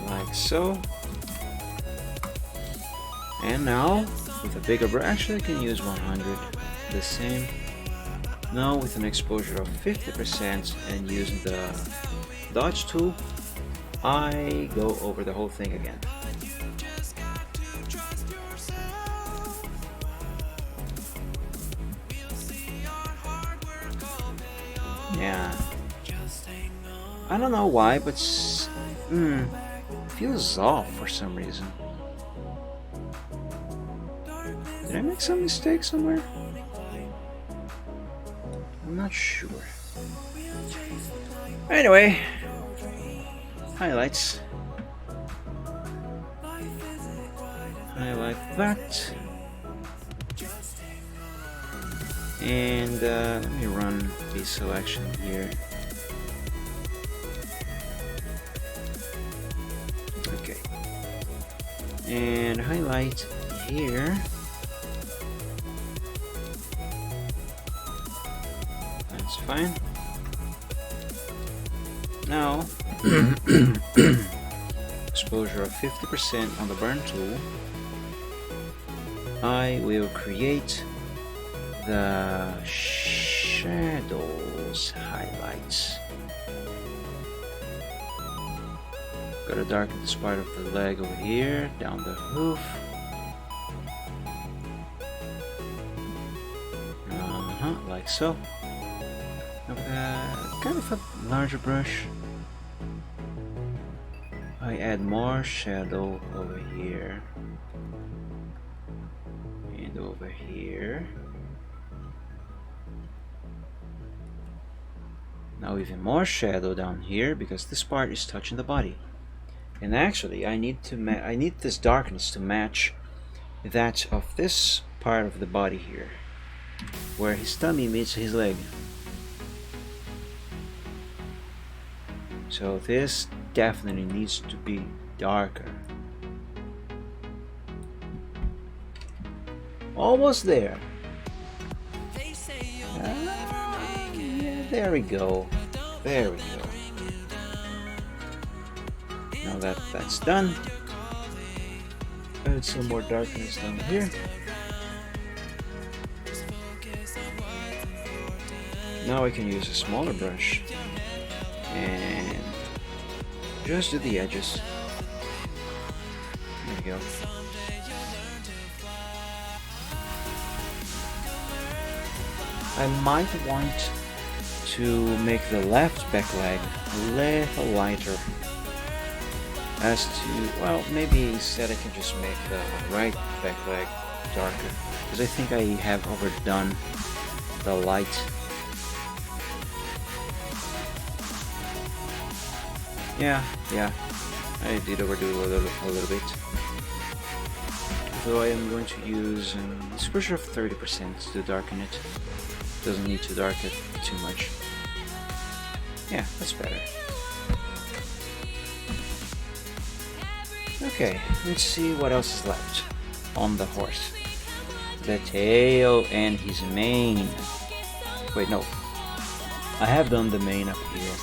Like so. And now with a bigger brush, actually I can use 100, the same. Now with an exposure of 50% and using the dodge tool, I go over the whole thing again. Yeah, I don't know why, but feels off for some reason. Did I make some mistake somewhere? I'm not sure. Anyway, highlights. Highlight that. And let me run a selection here. Okay. And highlight here. That's fine. Now, exposure of 50% on the burn tool. I will create the shadows highlights. Gotta darken this part of the leg over here, down the hoof. Like so. Kind of a larger brush. I add more shadow over here and over here. Now even more shadow down here because this part is touching the body. And actually, I need this darkness to match that of this part of the body here, where his tummy meets his leg. So this definitely needs to be darker. Almost there. Yeah, there we go. There we go. Now that that's done, add some more darkness down here. Now I can use a smaller brush and just do the edges. There we go. I might want to make the left back leg a little lighter. As to, well, maybe instead I can just make the right back leg darker, because I think I have overdone the light. Yeah, I did overdo a little bit. Though I am going to use exposure of 30% to darken it. Doesn't need to darken it too much. Yeah, that's better. Okay, let's see what else is left on the horse. The tail and his mane. Wait, no. I have done the mane up here.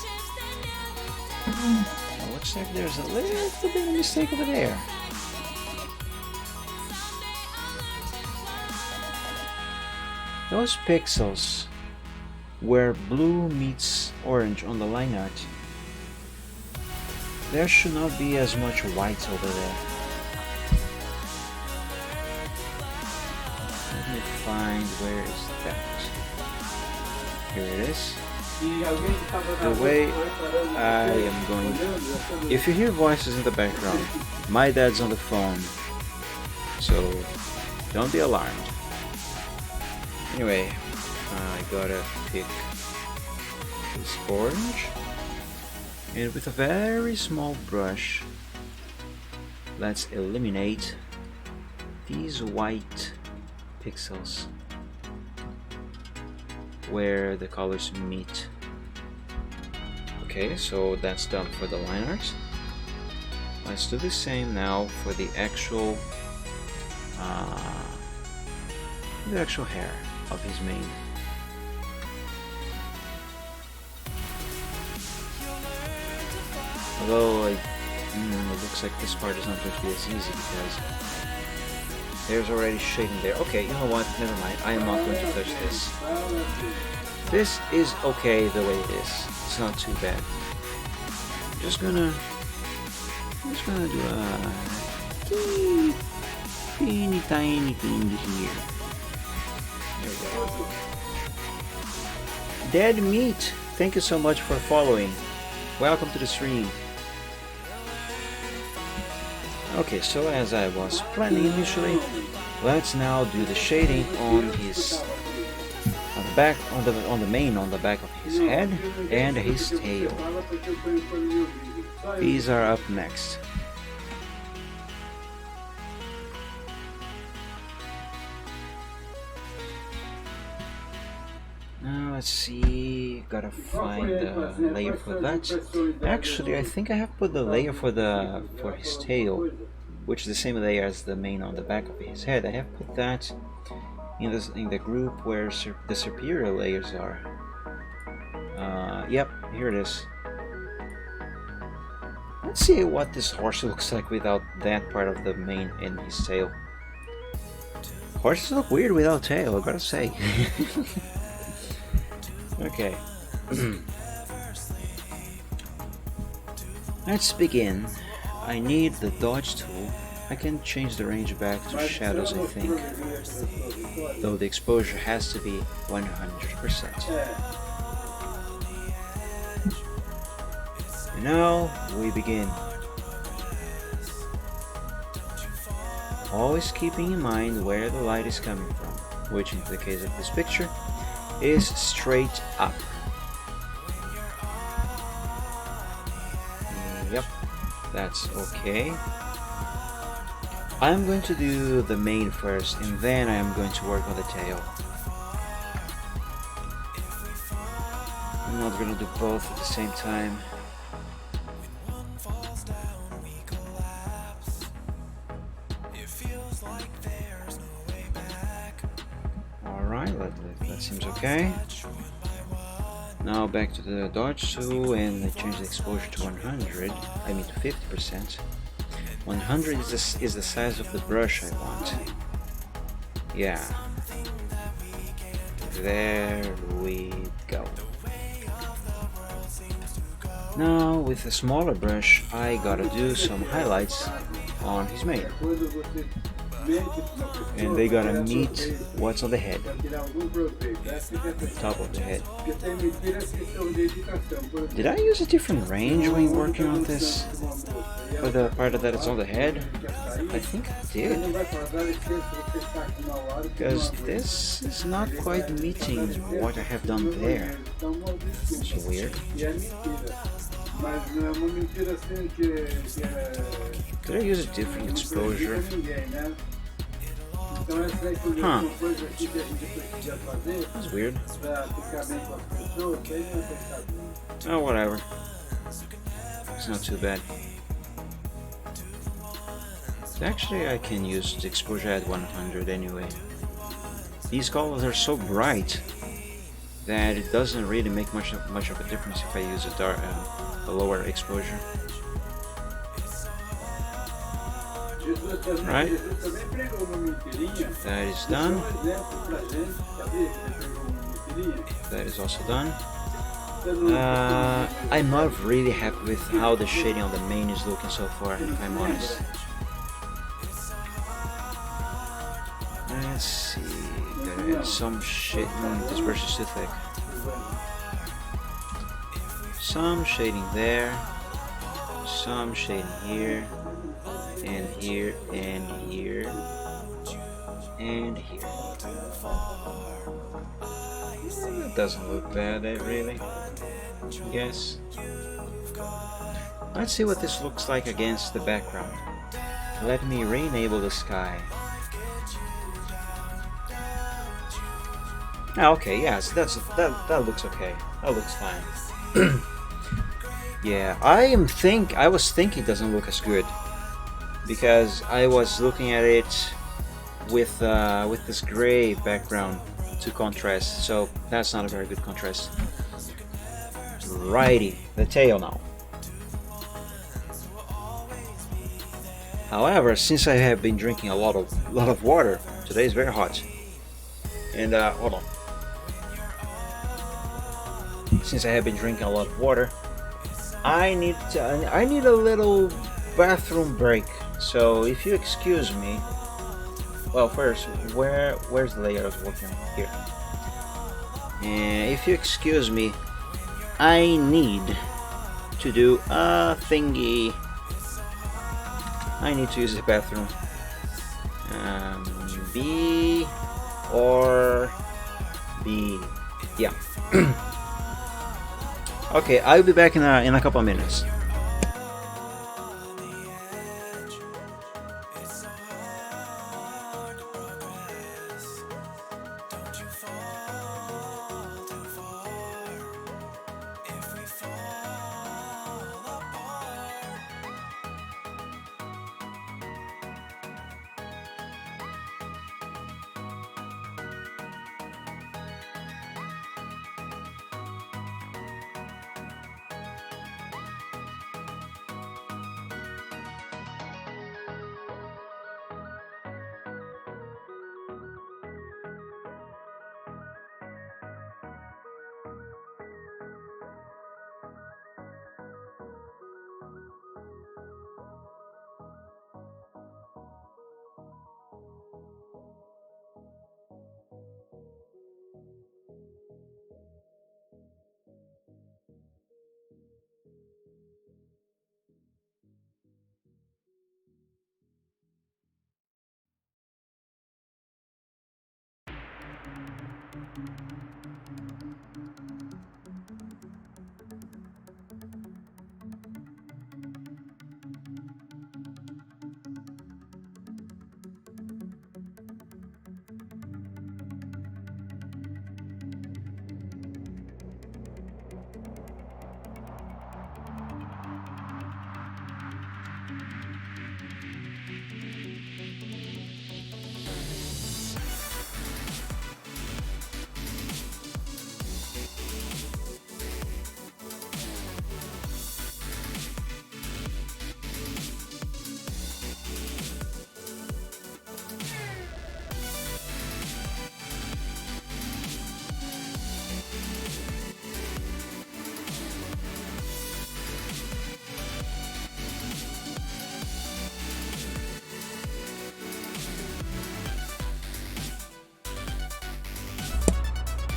It looks like there's a little bit of a mistake over there. Those pixels where blue meets orange on the line art, there should not be as much white over there. Let me find, where is that? Here it is. The way I am going... If you hear voices in the background, my dad's on the phone, so don't be alarmed. Anyway, I gotta pick this orange, and with a very small brush, let's eliminate these white pixels where the colors meet. Okay, so that's done for the line art. Let's do the same now for the actual hair of his mane. Although it looks like this part is not going to be as easy because there's already shading there. Okay, you know what? Never mind. I am not going to touch this. This is okay the way it is. It's not too bad. I'm just gonna do a teeny tiny thing here. There we go. Dead Meat, thank you so much for following. Welcome to the stream. Okay, so as I was planning initially, let's now do the shading on his back, on the mane, on the back of his head and his tail. These are up next. Now let's see, gotta find the layer for that. Actually, I think I have put the layer for his tail, which is the same layer as the mane on the back of his head. I have put that in the group where the superior layers are. Yep, here it is. Let's see what this horse looks like without that part of the mane and his tail. Horses look weird without tail, I gotta say. Okay. Let's begin. I need the dodge tool. I can change the range back to shadows, I think. Though the exposure has to be 100%. And now we begin. Always keeping in mind where the light is coming from, which in the case of this picture is straight up. Yep, that's okay. I'm going to do the mane first, and then I am going to work on the tail. I'm not going to do both at the same time. Alright, that seems okay. Now back to the dodge tool, and I change the exposure to 100, I mean to 50%. 100 is the size of the brush I want. Yeah. There we go. Now with a smaller brush I gotta do some highlights on his mane. and they gotta meet what's on the head, top of the head. Did I use a different range when working on this? For the part that it's on the head? I think I did. Because this is not quite meeting what I have done there. It's weird. Could I use a different exposure? Huh. That's weird. Oh, whatever. It's not too bad. Actually, I can use the exposure at 100 anyway. These colors are so bright that it doesn't really make much of a difference if I use a lower exposure. Right? That is done. That is also done. I'm not really happy with how the shading on the main is looking so far, if I'm honest. Let's see, gotta add some shit. This brush is too thick. Some shading there, some shading here, and here, and here, and here. It doesn't look bad, really. Yes. Let's see what this looks like against the background. Let me re-enable the sky. Ah, okay, yes, that looks okay. That looks fine. Yeah, I was thinking it doesn't look as good because I was looking at it with this gray background to contrast, so that's not a very good contrast. Righty, the tail now. However, since I have been drinking a lot of water, today is very hot. And hold on. Since I have been drinking a lot of water, I need a little bathroom break. So if you excuse me, well, first, where's the layer I was working on? Here. And if you excuse me, I need to do a thingy. I need to use the bathroom. B or B. Yeah. Okay, I'll be back in a couple of minutes.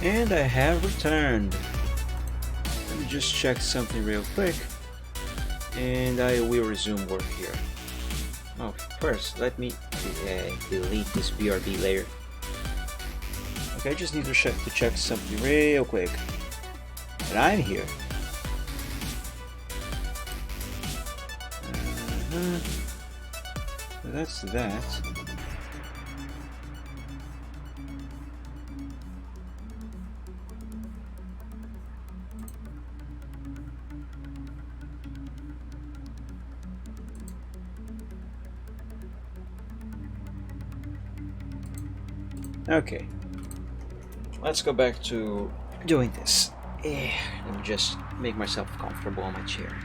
And I have returned. Let me just check something real quick, and I will resume work here. Oh, first, let me delete this BRB layer. Okay, I just need to check something real quick. And I'm here. So that's that. Okay, let's go back to doing this. Let me just make myself comfortable on my chair.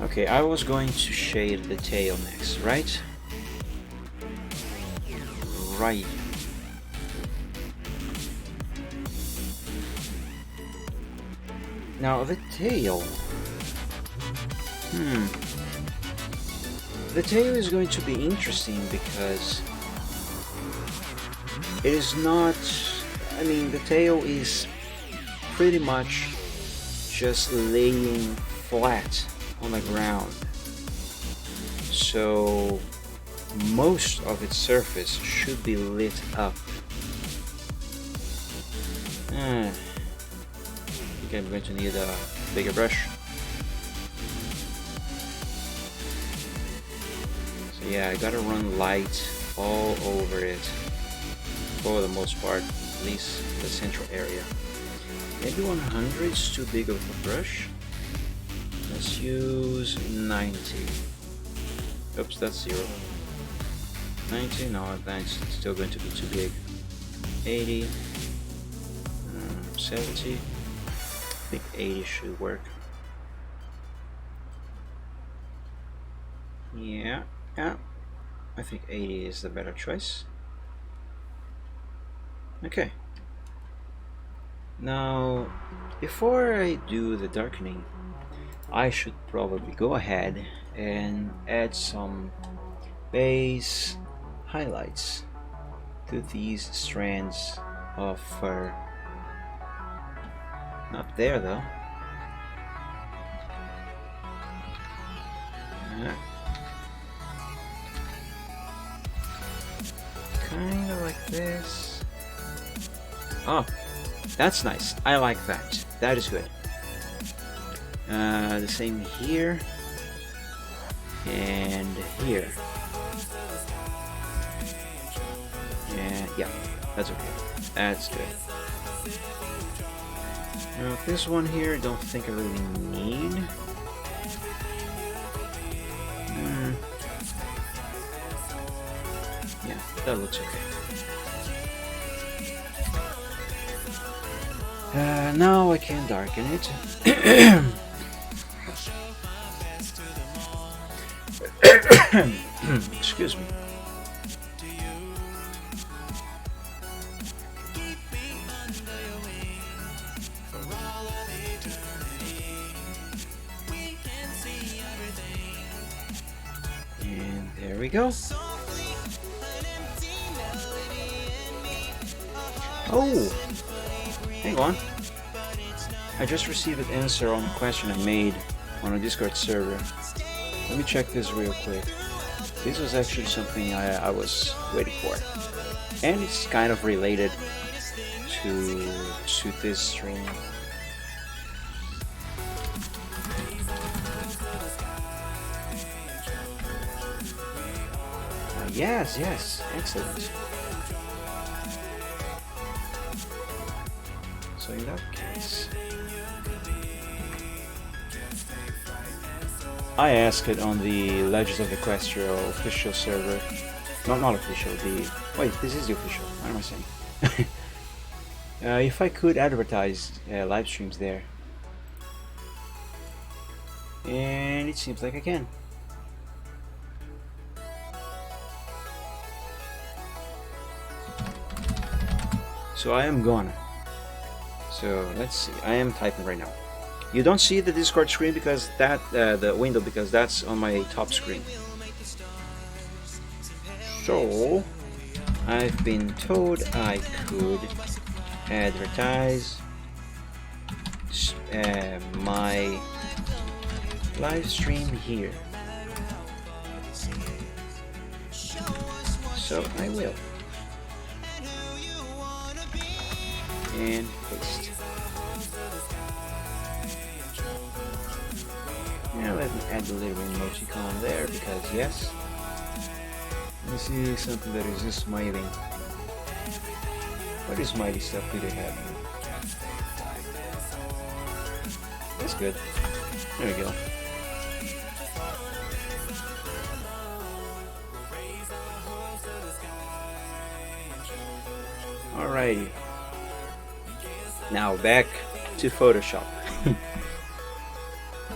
Okay, I was going to shade the tail next, right? Right. Now the tail. The tail is going to be interesting because it is not. I mean, the tail is pretty much just laying flat on the ground, so most of its surface should be lit up. I think I'm going to need a bigger brush. So yeah, I gotta run light all over it for the most part, at least the central area. Maybe 100 is too big of a brush. Let's use 90. Oops, that's 0. 90, no, that's still going to be too big. 80, 70. I think 80 should work. Yeah, I think 80 is the better choice. Okay. Now, before I do the darkening, I should probably go ahead and add some base highlights to these strands of fur. Not there though. Kind of like this. Oh, that's nice. I like that. That is good. The same here and here. And yeah, that's okay. That's good. Now this one here, I don't think I really need. Yeah, that looks okay. Now I can darken it. Excuse me. And there we go. Oh, hang on. I just received an answer on a question I made on a Discord server. Let me check this real quick. This was actually something I was waiting for. And it's kind of related to this stream. Yes, excellent. So in that case, I asked it on the Legends of Equestria official server. Not official, wait, this is the official, what am I saying? If I could advertise live streams there. And it seems like I can. So I am gonna. So let's see. I am typing right now. You don't see the Discord screen because that the window because that's on my top screen. So, I've been told I could advertise my live stream here. So I will. And paste. Now let me add the little emoticon there because yes. Let me see something that is just smiling. What smiley stuff do they have here? That's good. There we go. Alrighty. Now back to Photoshop.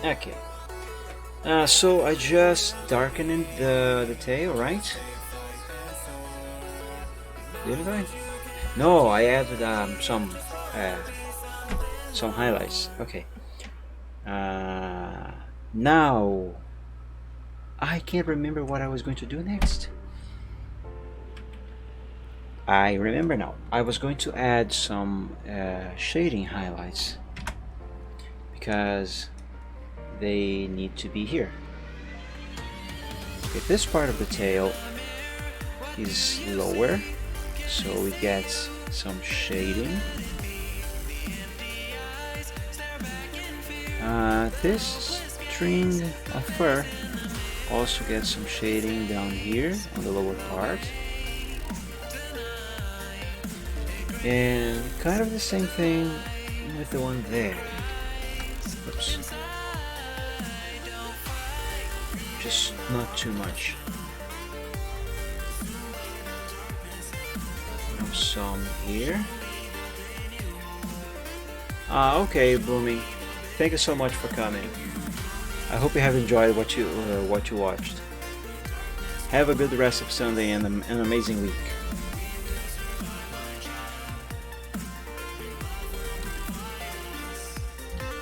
Okay. So I just darkened the tail, right? Didn't I? No, I added some highlights. Okay. Now I can't remember what I was going to do next. I remember now. I was going to add some shading highlights because they need to be here. Okay, this part of the tail is lower, so we get some shading. This string of fur also gets some shading down here on the lower part. And kind of the same thing with the one there. Oops. Just not too much. Now some here. Okay, Blooming. Thank you so much for coming. I hope you have enjoyed what you watched. Have a good rest of Sunday and an amazing week.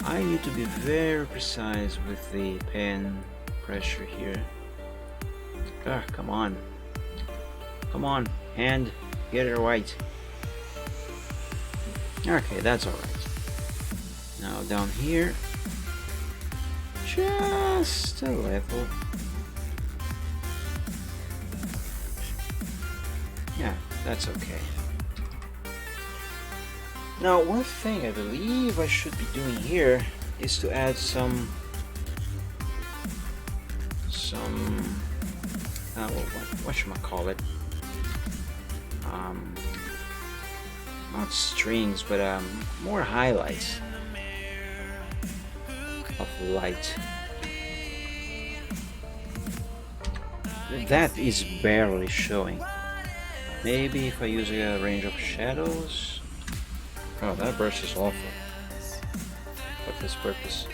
I need to be very precise with the pen pressure here. Ah, come on. Come on, hand, get it right. Okay, that's alright. Now down here, just a level. Yeah, that's okay. Now, one thing I believe I should be doing here is to add some what should I call it? Not strings, but more highlights of light. That is barely showing. Maybe if I use a range of shadows. Oh, that brush is awful for this purpose.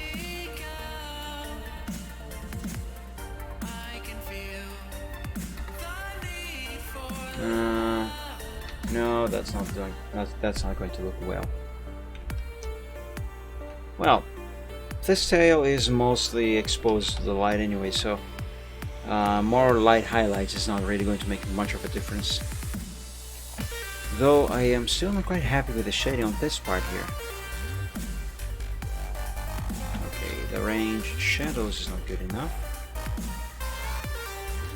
No, that's not doing. That's not going to look well. Well, this tail is mostly exposed to the light anyway, so more light highlights is not really going to make much of a difference. Though I am still not quite happy with the shading on this part here. Okay, the range shadows is not good enough.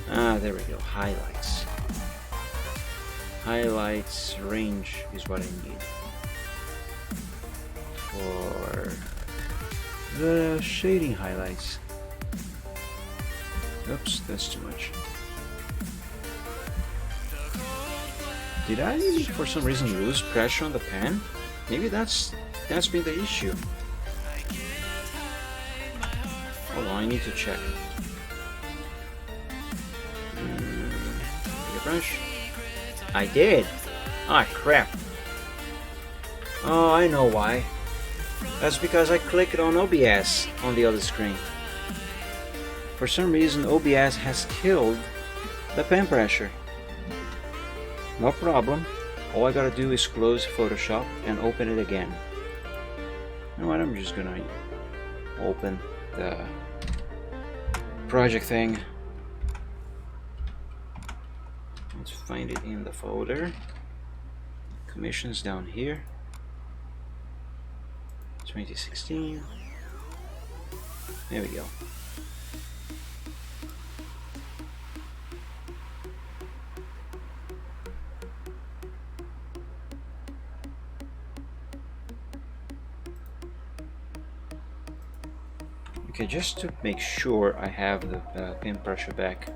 There we go, highlights. Highlights range is what I need for the shading highlights. Oops, that's too much. Did I, for some reason, lose pressure on the pen? Maybe that's been the issue. Hold on, I need to check. Take a brush. I did. Ah, crap. Oh, I know why. That's because I clicked on OBS on the other screen. For some reason, OBS has killed the pen pressure. No problem. All I gotta do is close Photoshop and open it again. You know what? I'm just gonna open the project thing. Let's find it in the folder. Commissions down here. 2016. There we go. Okay, just to make sure I have the paint brusher back,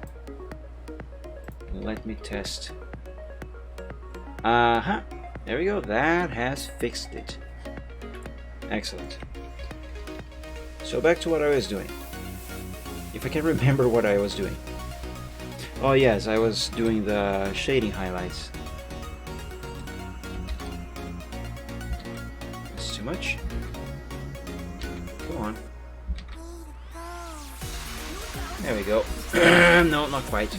let me test. There we go. That has fixed it. Excellent. So back to what I was doing. If I can remember what I was doing. Oh yes, I was doing the shading highlights. That's too much. Come on. There we go. No, not quite.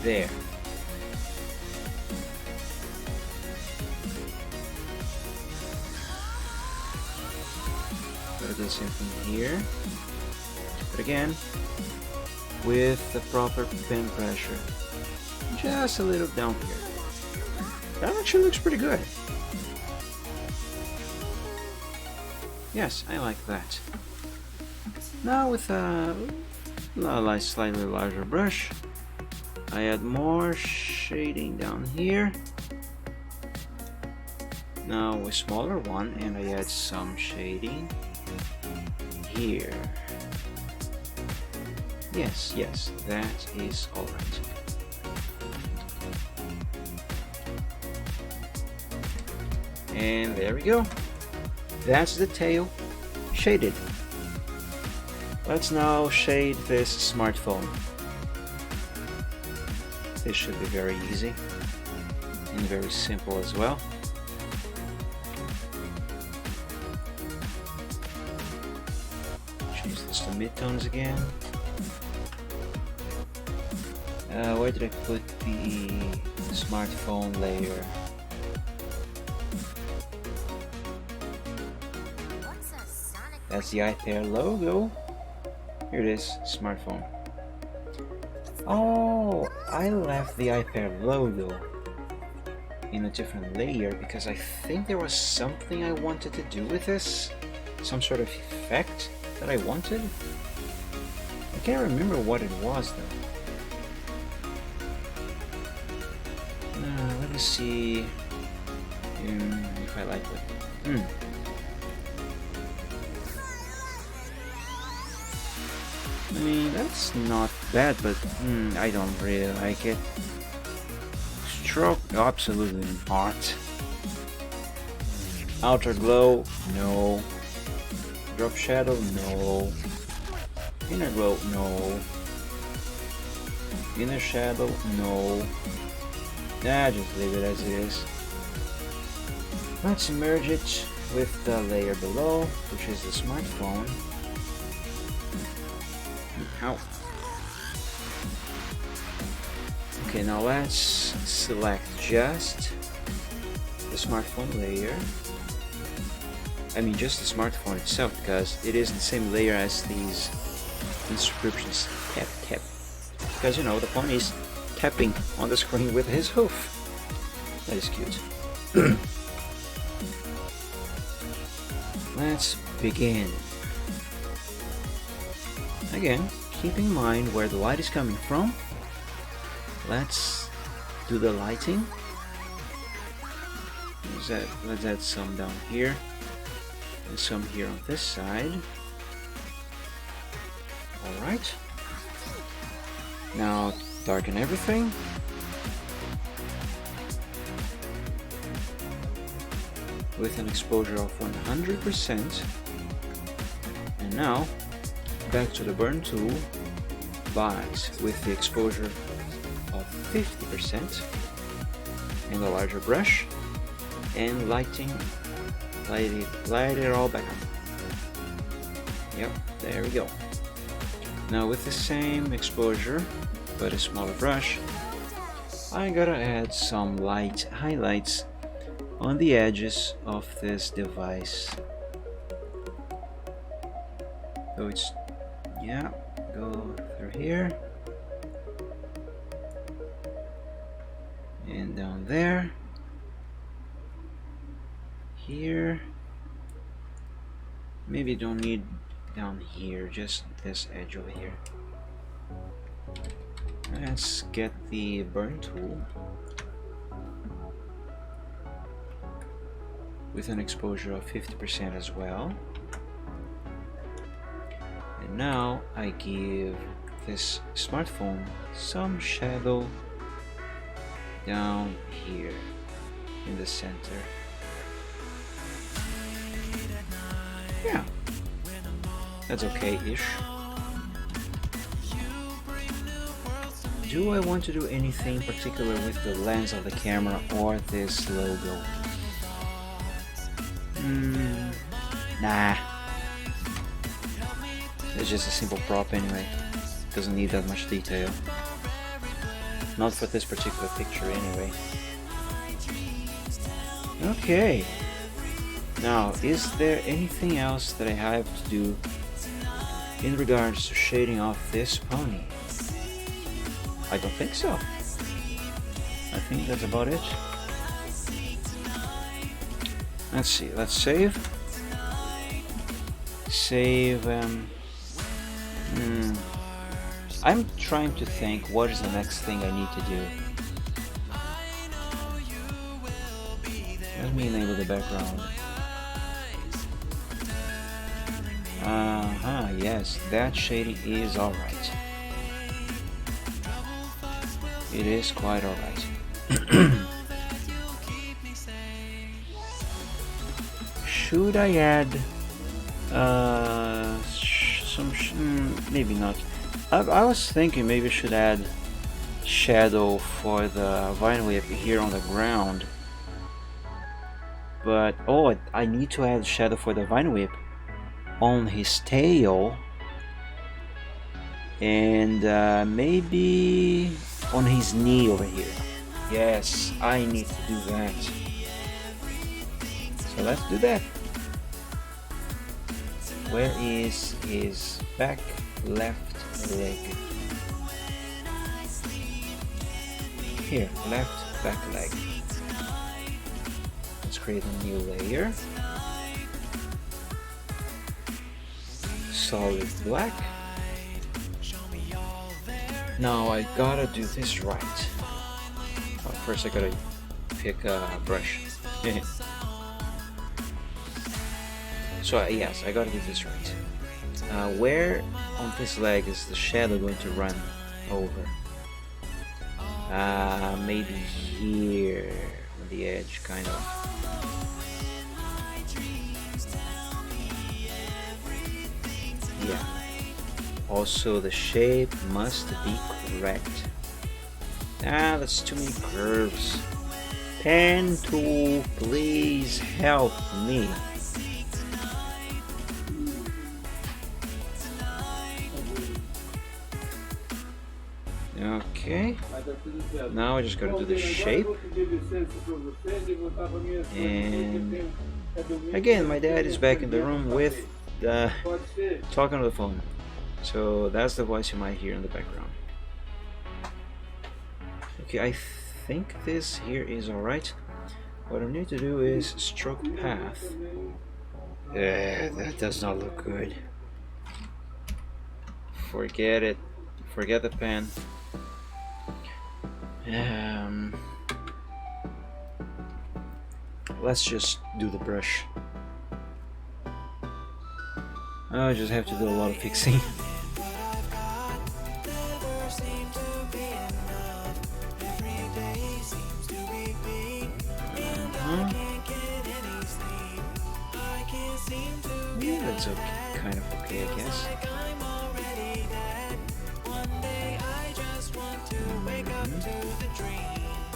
There. Gotta do the same thing here. But again, with the proper pen pressure. Just a little down here. That actually looks pretty good. Yes, I like that. Now with a slightly larger brush, I add more shading down here. Now a smaller one, and I add some shading here. Yes, that is alright. And there we go. That's the tail shaded. Let's now shade this smartphone. This should be very easy and very simple as well. Change this to midtones again. Where did I put the smartphone layer? That's the iPair logo. Here it is, smartphone. Oh, I left the iPair logo in a different layer because I think there was something I wanted to do with this. Some sort of effect that I wanted. I can't remember what it was though. Let me see if I like it. I mean, that's not bad, but I don't really like it. Stroke, absolutely not. Outer glow, no. Drop shadow, no. Inner glow, no. Inner shadow, no. Nah, just leave it as it is. Let's merge it with the layer below, which is the smartphone. Ow. Okay, now let's select just the smartphone layer. I mean just the smartphone itself, because it is the same layer as these inscriptions. Tap. Because you know the phone is tapping on the screen with his hoof. That is cute. Let's begin. Again, keep in mind where the light is coming from. Let's do the lighting. Let's add some down here and some here on this side. Alright. Now darken everything. With an exposure of 100%. And now back to the burn tool, but with the exposure of 50% and a larger brush, and light it all back on. Yep, there we go. Now with the same exposure but a smaller brush, I gotta add some light highlights on the edges of this device. So it's go through here and down there, here. Maybe don't need down here, just this edge over here. Let's get the burn tool with an exposure of 50% as well. And now I give this smartphone some shadow down here in the center. Yeah, that's okay-ish. Do I want to do anything particular with the lens of the camera or this logo? Nah. It's just a simple prop anyway. Doesn't need that much detail. Not for this particular picture anyway. Okay. Now, is there anything else that I have to do in regards to shading off this pony? I don't think so. I think that's about it. Let's see, let's save. Save, I'm trying to think what is the next thing I need to do. Let me enable the background. Yes, that shading is alright. It is quite alright. Should I add maybe not. I was thinking maybe I should add shadow for the vine whip here on the ground. But oh, I need to add shadow for the vine whip on his tail, and maybe on his knee over here. Yes, I need to do that. So let's do that. Where is his back left leg? Here, left back leg. Let's create a new layer. Solid black. Now I gotta do this right. First I gotta pick a brush. So yes, I gotta do this right. Where on this leg is the shadow going to run over? Maybe here on the edge, kind of. Yeah. Also, the shape must be correct. That's too many curves. Pen tool, please help me. Okay. Now I just gotta do the shape. And again, my dad is back in the room with talking on the phone. So that's the voice you might hear in the background. Okay, I think this here is alright. What I need to do is stroke path. That does not look good. Forget it. Forget the pen. Let's just do the brush. I just have to do a lot of fixing. Yeah, that's okay, kind of okay, I guess.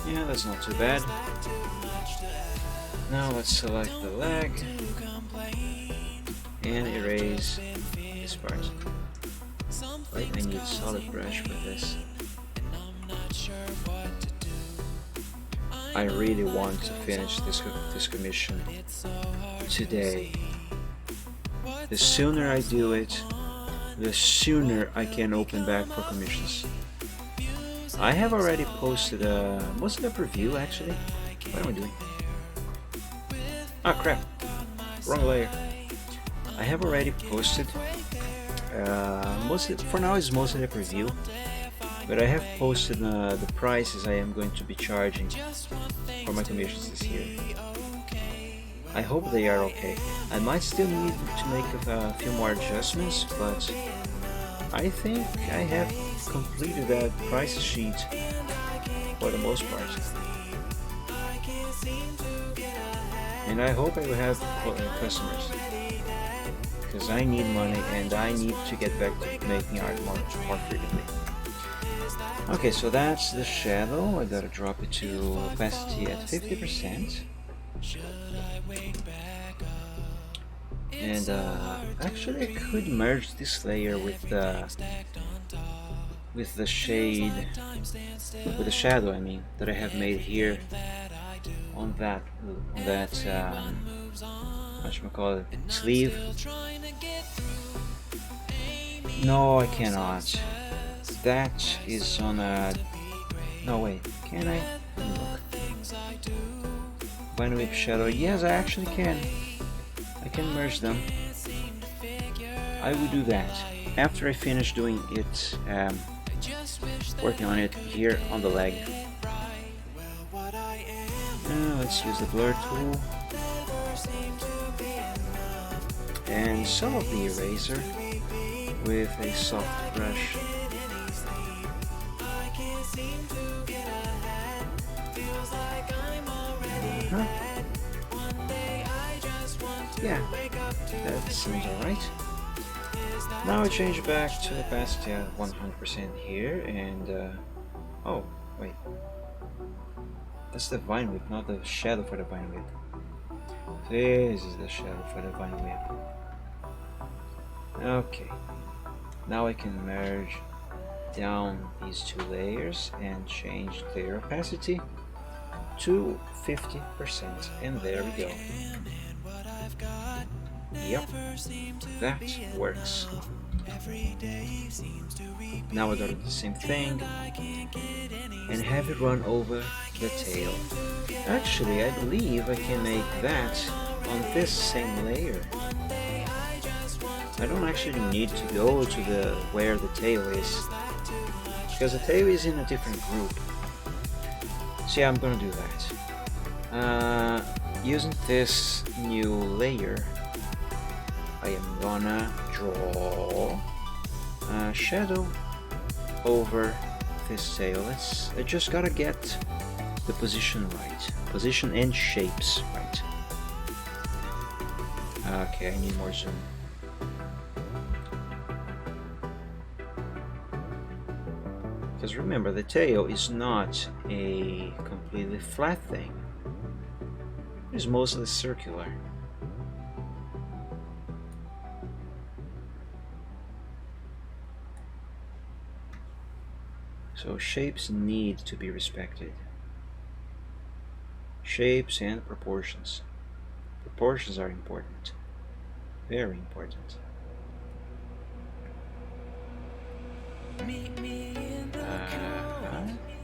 Yeah, that's not too bad. Now let's select the leg and erase this part. Wait, I need solid brush for this. I really want to finish this commission today. The sooner I do it, the sooner I can open back for commissions. I have already posted a... was it a preview actually? What am I doing? Ah crap, wrong layer. I have already posted, for now it's mostly a preview, but I have posted the prices I am going to be charging for my commissions this year. I hope they are okay. I might still need to make a few more adjustments, but I think I have completed that price sheet for the most part. And I hope I will have customers, because I need money and I need to get back to making art more frequently. Okay, so that's the shadow. I gotta drop it to opacity at 50%. And actually I could merge this layer with the shade, with the shadow I mean, that I have made here on that whatchamacallit, sleeve. No, I cannot. That is on a... no wait, can I? Look. Vine Whip shadow, yes I actually can. I can merge them. I will do that after I finish doing it, working on it here on the leg. Let's use the blur tool and some of the eraser with a soft brush. Yeah, that seems alright. Now I change back to opacity at 100% here, and oh wait, that's the Vine Whip, not the shadow for the Vine Whip. This is the shadow for the Vine Whip. Okay, now I can merge down these two layers and change their opacity to 50%, and there we go. Yep, that works. Now I gotta do the same thing and have it run over the tail. Actually, I believe I can make that on this same layer. I don't actually need to go to the where the tail is, because the tail is in a different group. So yeah, I'm gonna do that. Using this new layer, I am gonna draw a shadow over this tail. I just gotta get the position right, position and shapes right. Okay, I need more zoom. Because remember, the tail is not a completely flat thing. It's mostly circular. So shapes need to be respected. Shapes and proportions. Proportions are important. Very important.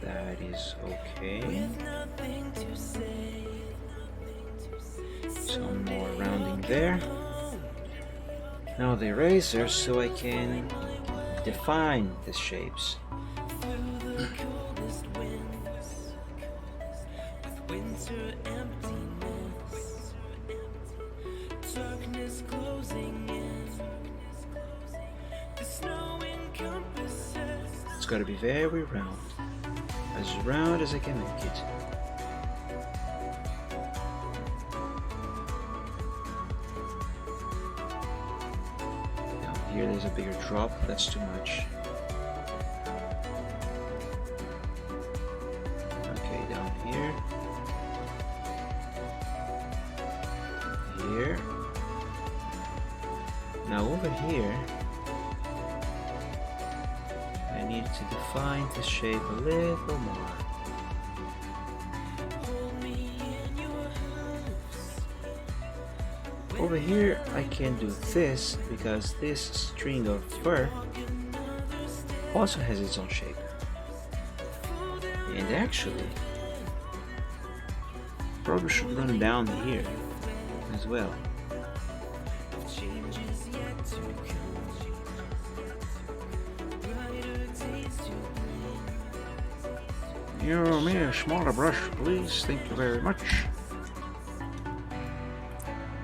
That is okay. Some more rounding there. Now the eraser, so I can define the shapes. It's got to be very round as I can make it. Down here there's a bigger drop, that's too much. Okay, down here. Here. Now over here, I need to define the shape a little more. Over here I can do this because this string of fur also has its own shape. And actually, probably should run down here as well. You may a smaller brush, please. Thank you very much.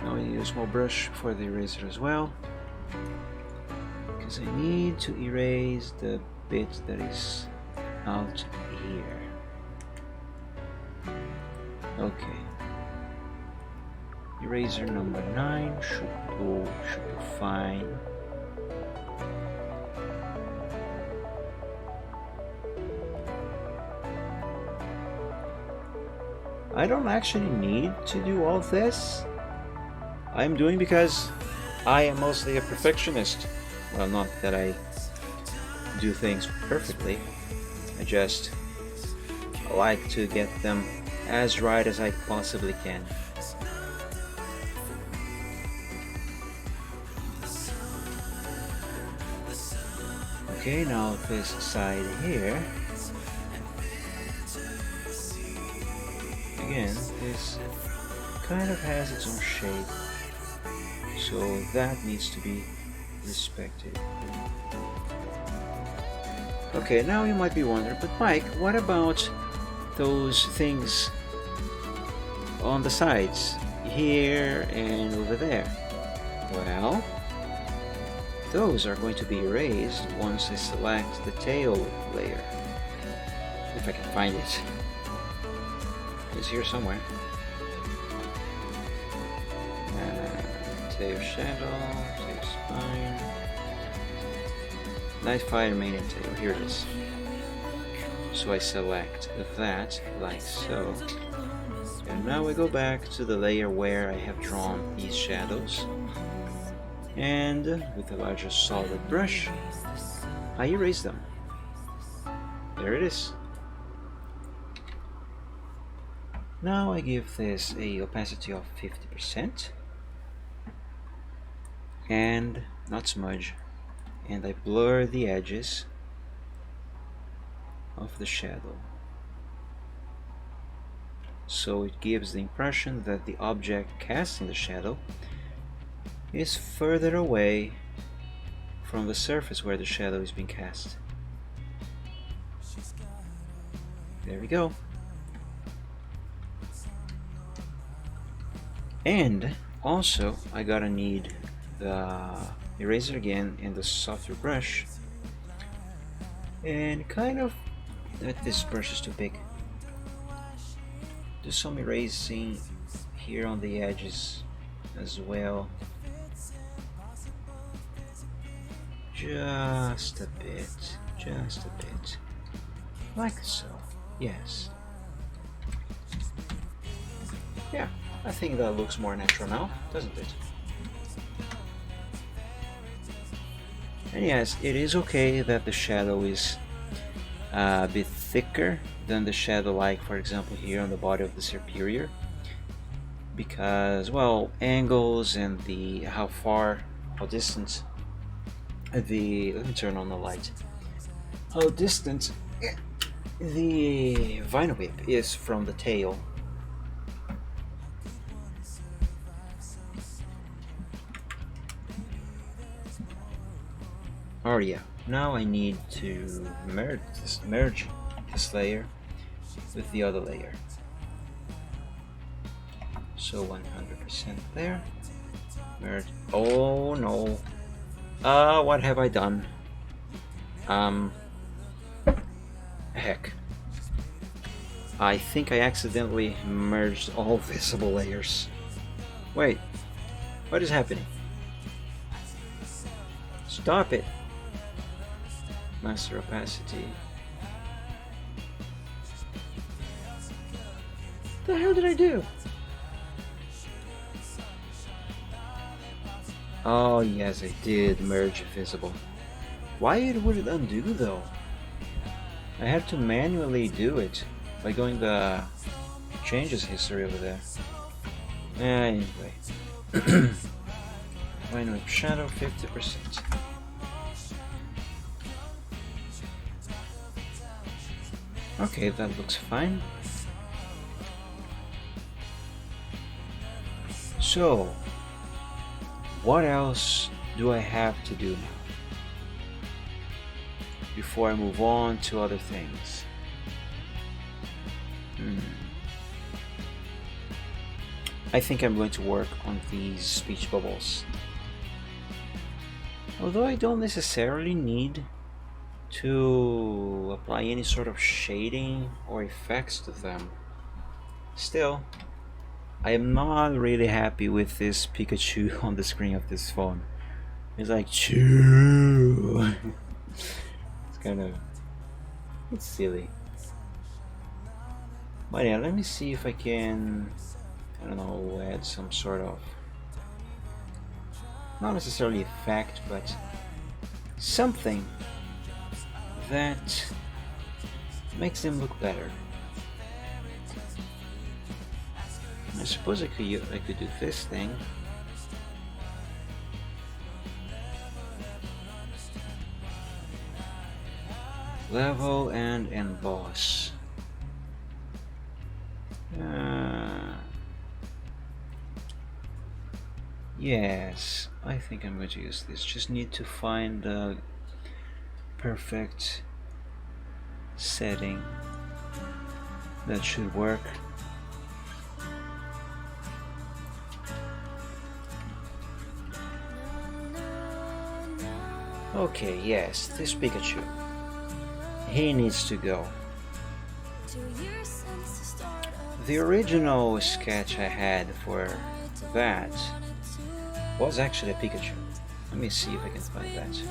Now I need a small brush for the eraser as well, because I need to erase the bit that is out here. Okay. Eraser number 9 should be fine. I don't actually need to do all this. I'm doing because I am mostly a perfectionist. Well, not that I do things perfectly. I just like to get them as right as I possibly can. Okay, now this side here. Again, this kind of has its own shape, so that needs to be respected. Okay, now you might be wondering, but Mike, what about those things on the sides, here and over there? Well, those are going to be erased once I select the tail layer, if I can find it. It's here somewhere. Tail shadow, tail spine. Night fire mane and tail. Here it is. So I select that like so. And now we go back to the layer where I have drawn these shadows. And with a larger solid brush, I erase them. There it is. Now I give this a opacity of 50% and not smudge, and I blur the edges of the shadow, so it gives the impression that the object casting the shadow is further away from the surface where the shadow is being cast. There we go. And also I gotta need the eraser again and the softer brush, and kind of this brush is too big. Do some erasing here on the edges as well, just a bit, like so. Yes, yeah, I think that looks more natural now, doesn't it? And yes, it is okay that the shadow is a bit thicker than the shadow, like for example here on the body of the superior, because, well, angles and the how distant the, let me turn on the light, how distant the vine whip is from the tail. Oh yeah, now I need to merge this layer with the other layer. So 100% there. Merge. Oh no. What have I done? Heck. I think I accidentally merged all visible layers. Wait, what is happening? Stop it. Master opacity. What the hell did I do? Oh yes, I did merge visible. Why would it undo though? I had to manually do it by going the changes history over there. Anyway, Line with shadow 50%. Okay, that looks fine. So, what else do I have to do now before I move on to other things? I think I'm going to work on these speech bubbles. Although I don't necessarily need to apply any sort of shading or effects to them. Still, I am not really happy with this Pikachu on the screen of this phone. It's like choo. It's silly. But yeah, let me see if I can, I don't know, add some sort of, not necessarily effect, but something that makes them look better. I suppose I could do this thing. Level and emboss. Yes, I think I'm going to use this. Just need to find the perfect setting that should work. Okay, yes, this Pikachu. He needs to go. The original sketch I had for that was actually a Pikachu. Let me see if I can find that.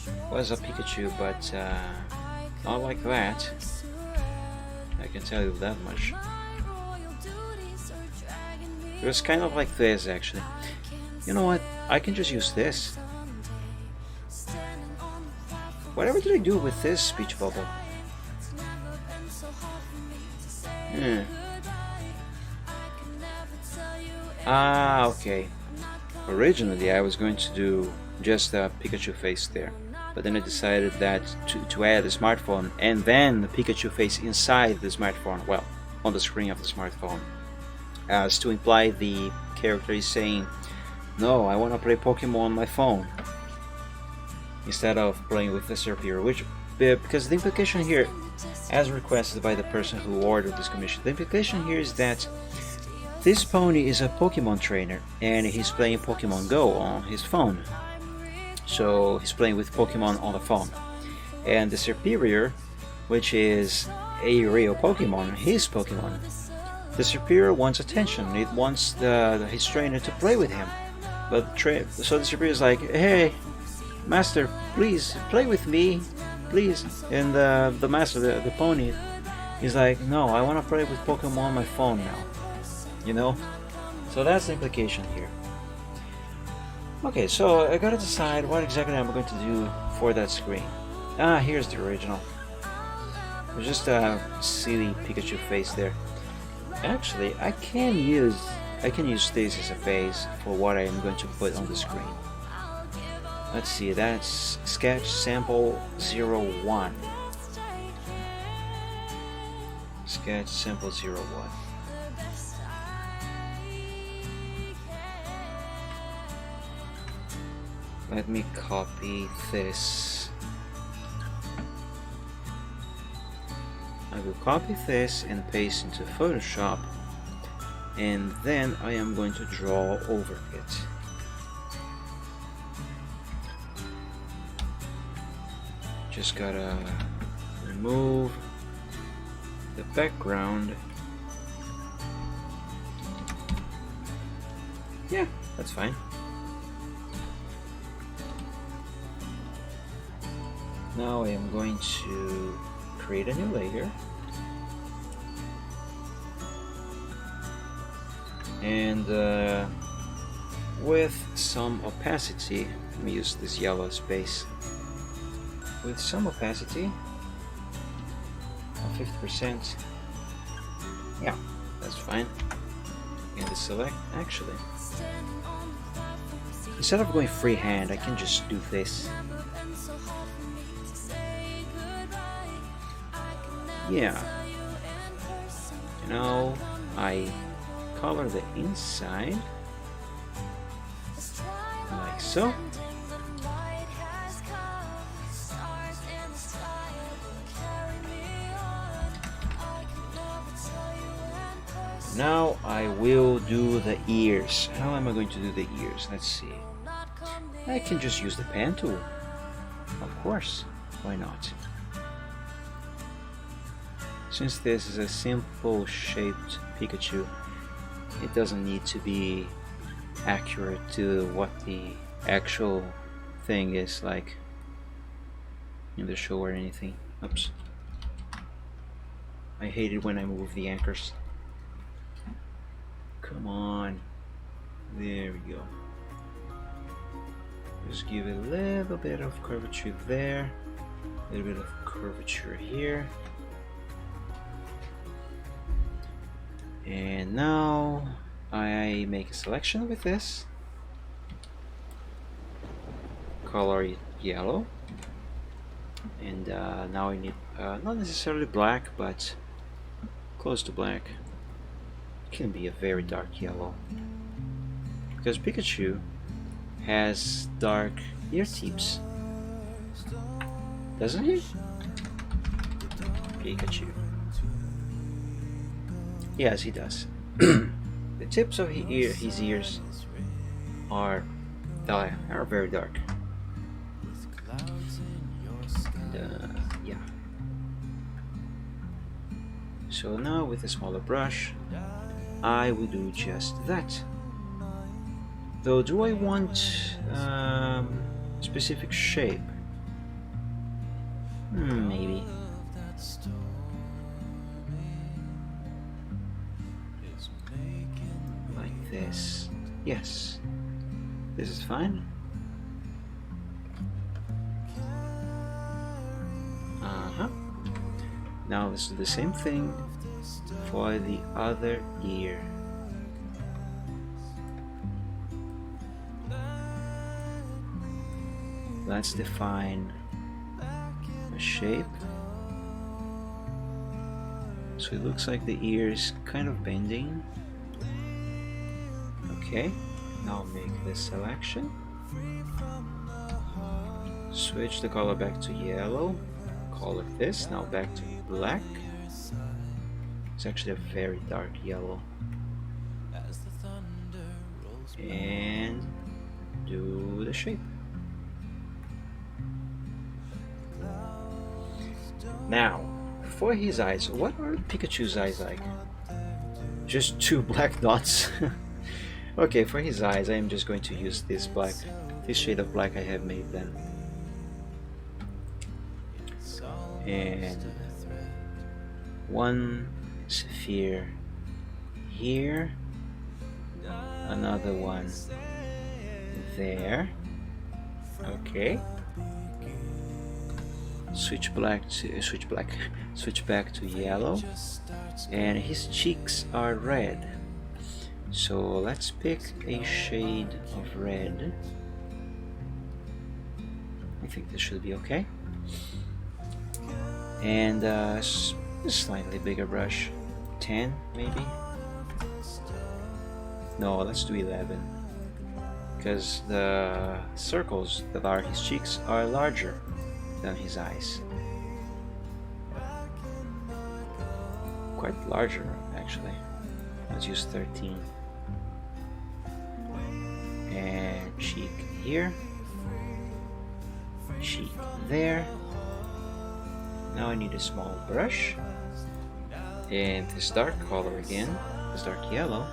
It was a Pikachu, but not like that. I can tell you that much. It was kind of like this, actually. You know what? I can just use this. Whatever did I do with this speech bubble? Ah, okay. Originally I was going to do just a Pikachu face there, but then I decided that to add a smartphone and then the Pikachu face inside the smartphone, well, on the screen of the smartphone, as to imply the character is saying, no, I want to play Pokemon on my phone, instead of playing with the Serperior, which, because the implication here, as requested by the person who ordered this commission, the implication here is that this pony is a Pokemon trainer and he's playing Pokemon Go on his phone. So he's playing with Pokemon on the phone. And the Serperior, which is a real Pokemon, his Pokemon, the Serperior wants attention. It wants his trainer to play with him. But so the Serperior is like, hey, master, please play with me, please. And the master, the pony, is like, no, I want to play with Pokemon on my phone now. You know? So that's the implication here. Okay, so I gotta decide what exactly I'm going to do for that screen. Ah, here's the original. It's just a silly Pikachu face there. Actually, I can use this as a base for what I am going to put on the screen. Let's see, that's sketch sample 01. Sketch sample 01. Let me copy this. I will copy this and paste into Photoshop, and then I am going to draw over it. Just gotta remove the background. Yeah, that's fine. Now I am going to create a new layer, and with some opacity, let me use this yellow space, with some opacity of 50%, yeah, that's fine. And the select, actually, instead of going freehand, I can just do this. Yeah. Now I color the inside like so. Now I will do the ears. How am I going to do the ears? Let's see. I can just use the pen tool. Of course, why not? Since this is a simple shaped Pikachu, it doesn't need to be accurate to what the actual thing is like in the show or anything. Oops. I hate it when I move the anchors. Come on. There we go. Just give it a little bit of curvature there. A little bit of curvature here. And now I make a selection with this. Color it yellow. And now I need not necessarily black, but close to black. It can be a very dark yellow. Because Pikachu has dark ear tips. Doesn't he? Pikachu. Yes, he does. The tips of his ears are very dark. And, yeah. So now with a smaller brush, I will do just that. Though, do I want specific shape? Maybe. Like this. Yes. This is fine. Now let's do the same thing for the other ear. Let's define a shape. So it looks like the ear is kind of bending. Okay, now make this selection. Switch the color back to yellow. Color this, now back to black. It's actually a very dark yellow. And do the shape. Now, for his eyes, what are Pikachu's eyes like? Just two black dots? Okay, for his eyes, I am just going to use this shade of black I have made then. And one sphere here, another one there. Okay. Switch back to yellow, and his cheeks are red. So let's pick a shade of red. I think this should be okay. And a slightly bigger brush, 10 maybe. No, let's do 11, because the circles that are his cheeks are larger than his eyes. Quite larger, actually. Let's use 13. And cheek here. Cheek there. Now I need a small brush. And this dark color again. This dark yellow.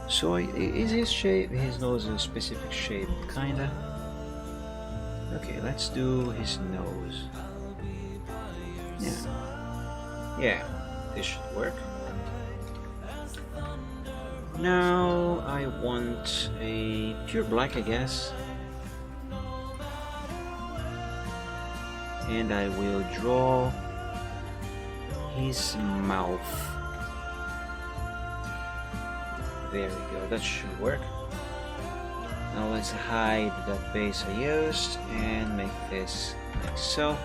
So is his shape, his nose a specific shape? Kinda. Okay, let's do his nose. Yeah, this should work. Now I want a pure black, I guess. And I will draw his mouth. There we go, that should work. Now let's hide that base I used and make this like so.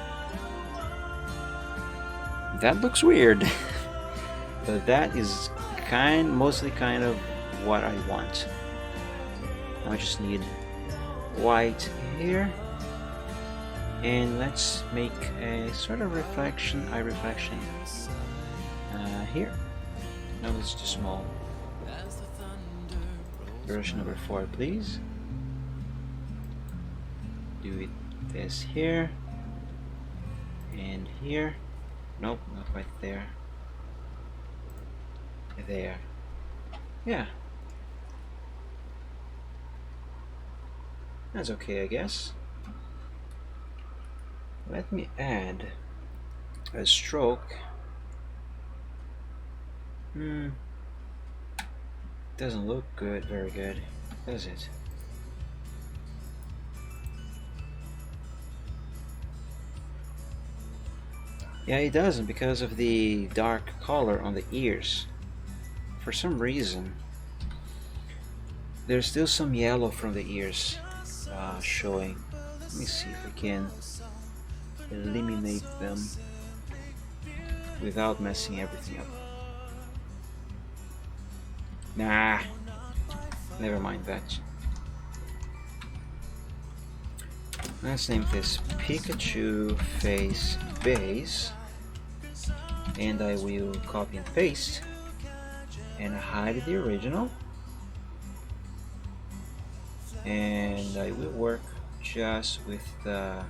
That looks weird, but that is mostly kind of what I want. Now I just need white here, and let's make a sort of eye reflection here. No, it's too small. Version number 4, please. Do it this here and here. Nope, not quite there. There. Yeah. That's okay, I guess. Let me add a stroke. Doesn't look good, very good, does it? Yeah, it doesn't because of the dark color on the ears. For some reason, there's still some yellow from the ears showing. Let me see if we can eliminate them without messing everything up. Nah, never mind that. Let's name this Pikachu face base, and I will copy and paste and hide the original, and I will work just with the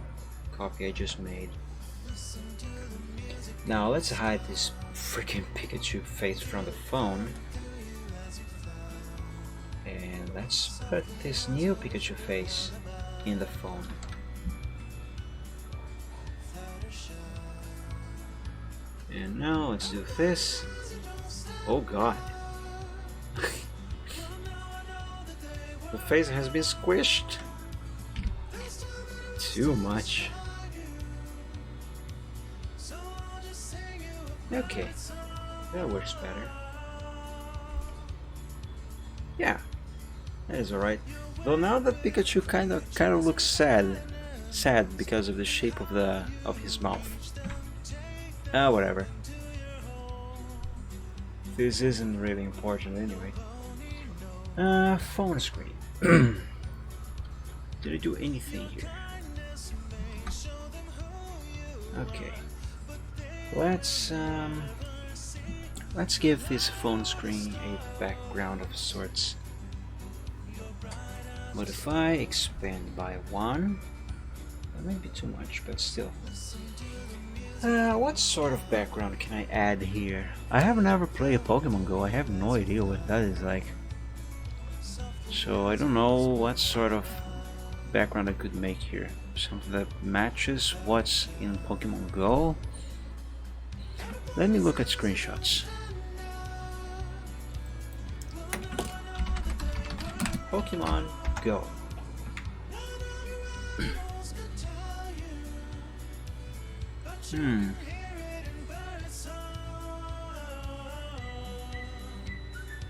copy I just made. Now let's hide this freaking Pikachu face from the phone, and let's put this new Pikachu face in the phone. And now let's do this. Oh god. The face has been squished. Too much. Okay, that works better. Yeah, that is alright. Though now that Pikachu kind of looks sad because of the shape of his mouth. Whatever. This isn't really important anyway. Phone screen. Did I do anything here? Okay. Let's give this phone screen a background of sorts. Modify, expand by 1. That might be too much, but still. What sort of background can I add here? I have never played Pokemon Go. I have no idea what that is like. So I don't know what sort of background I could make here. Something that matches what's in Pokemon Go. Let me look at screenshots. Pokemon Go.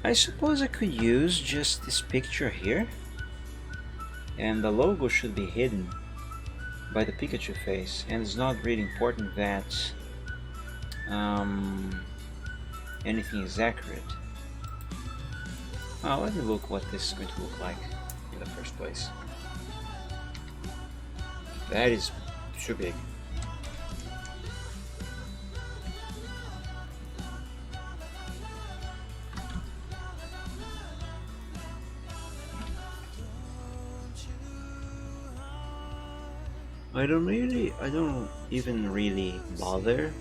I suppose I could use just this picture here, and the logo should be hidden by the Pikachu face, and it's not really important that anything is accurate. Let me look what this is going to look like in the first place. That is too big. I don't even really bother.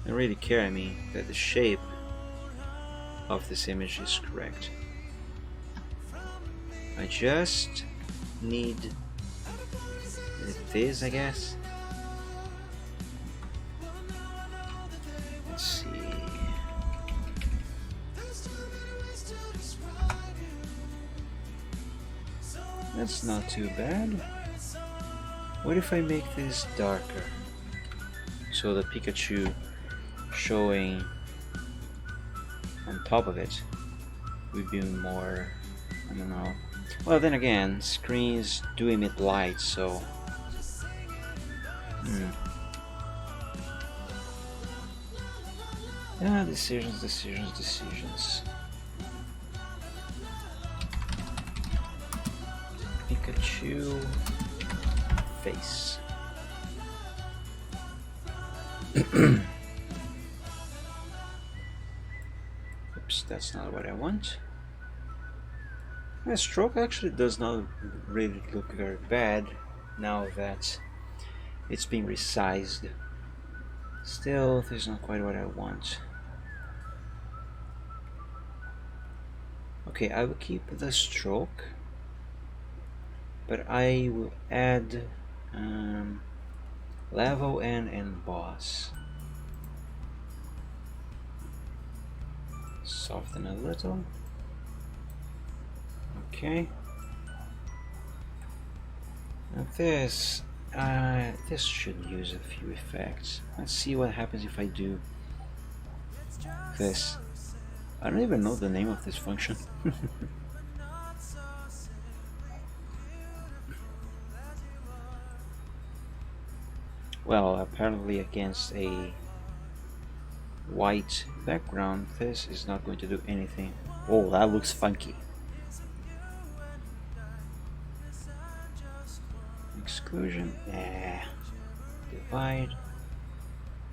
I don't really care, I mean, that the shape of this image is correct. I just need this, I guess. Let's see. That's not too bad. What if I make this darker? So the Pikachu showing on top of it. would be more, I don't know. Well, then again, screens do emit light, so yeah, decisions. Pikachu face. Oops, that's not what I want. My stroke actually does not really look very bad now that it's being resized. Still, this is not quite what I want. Okay, I will keep the stroke, but I will add level N and boss. Soften a little. Okay. Now this should use a few effects. Let's see what happens if I do this. I don't even know the name of this function. Well, apparently against a white background, this is not going to do anything. Oh, that looks funky. Exclusion, divide,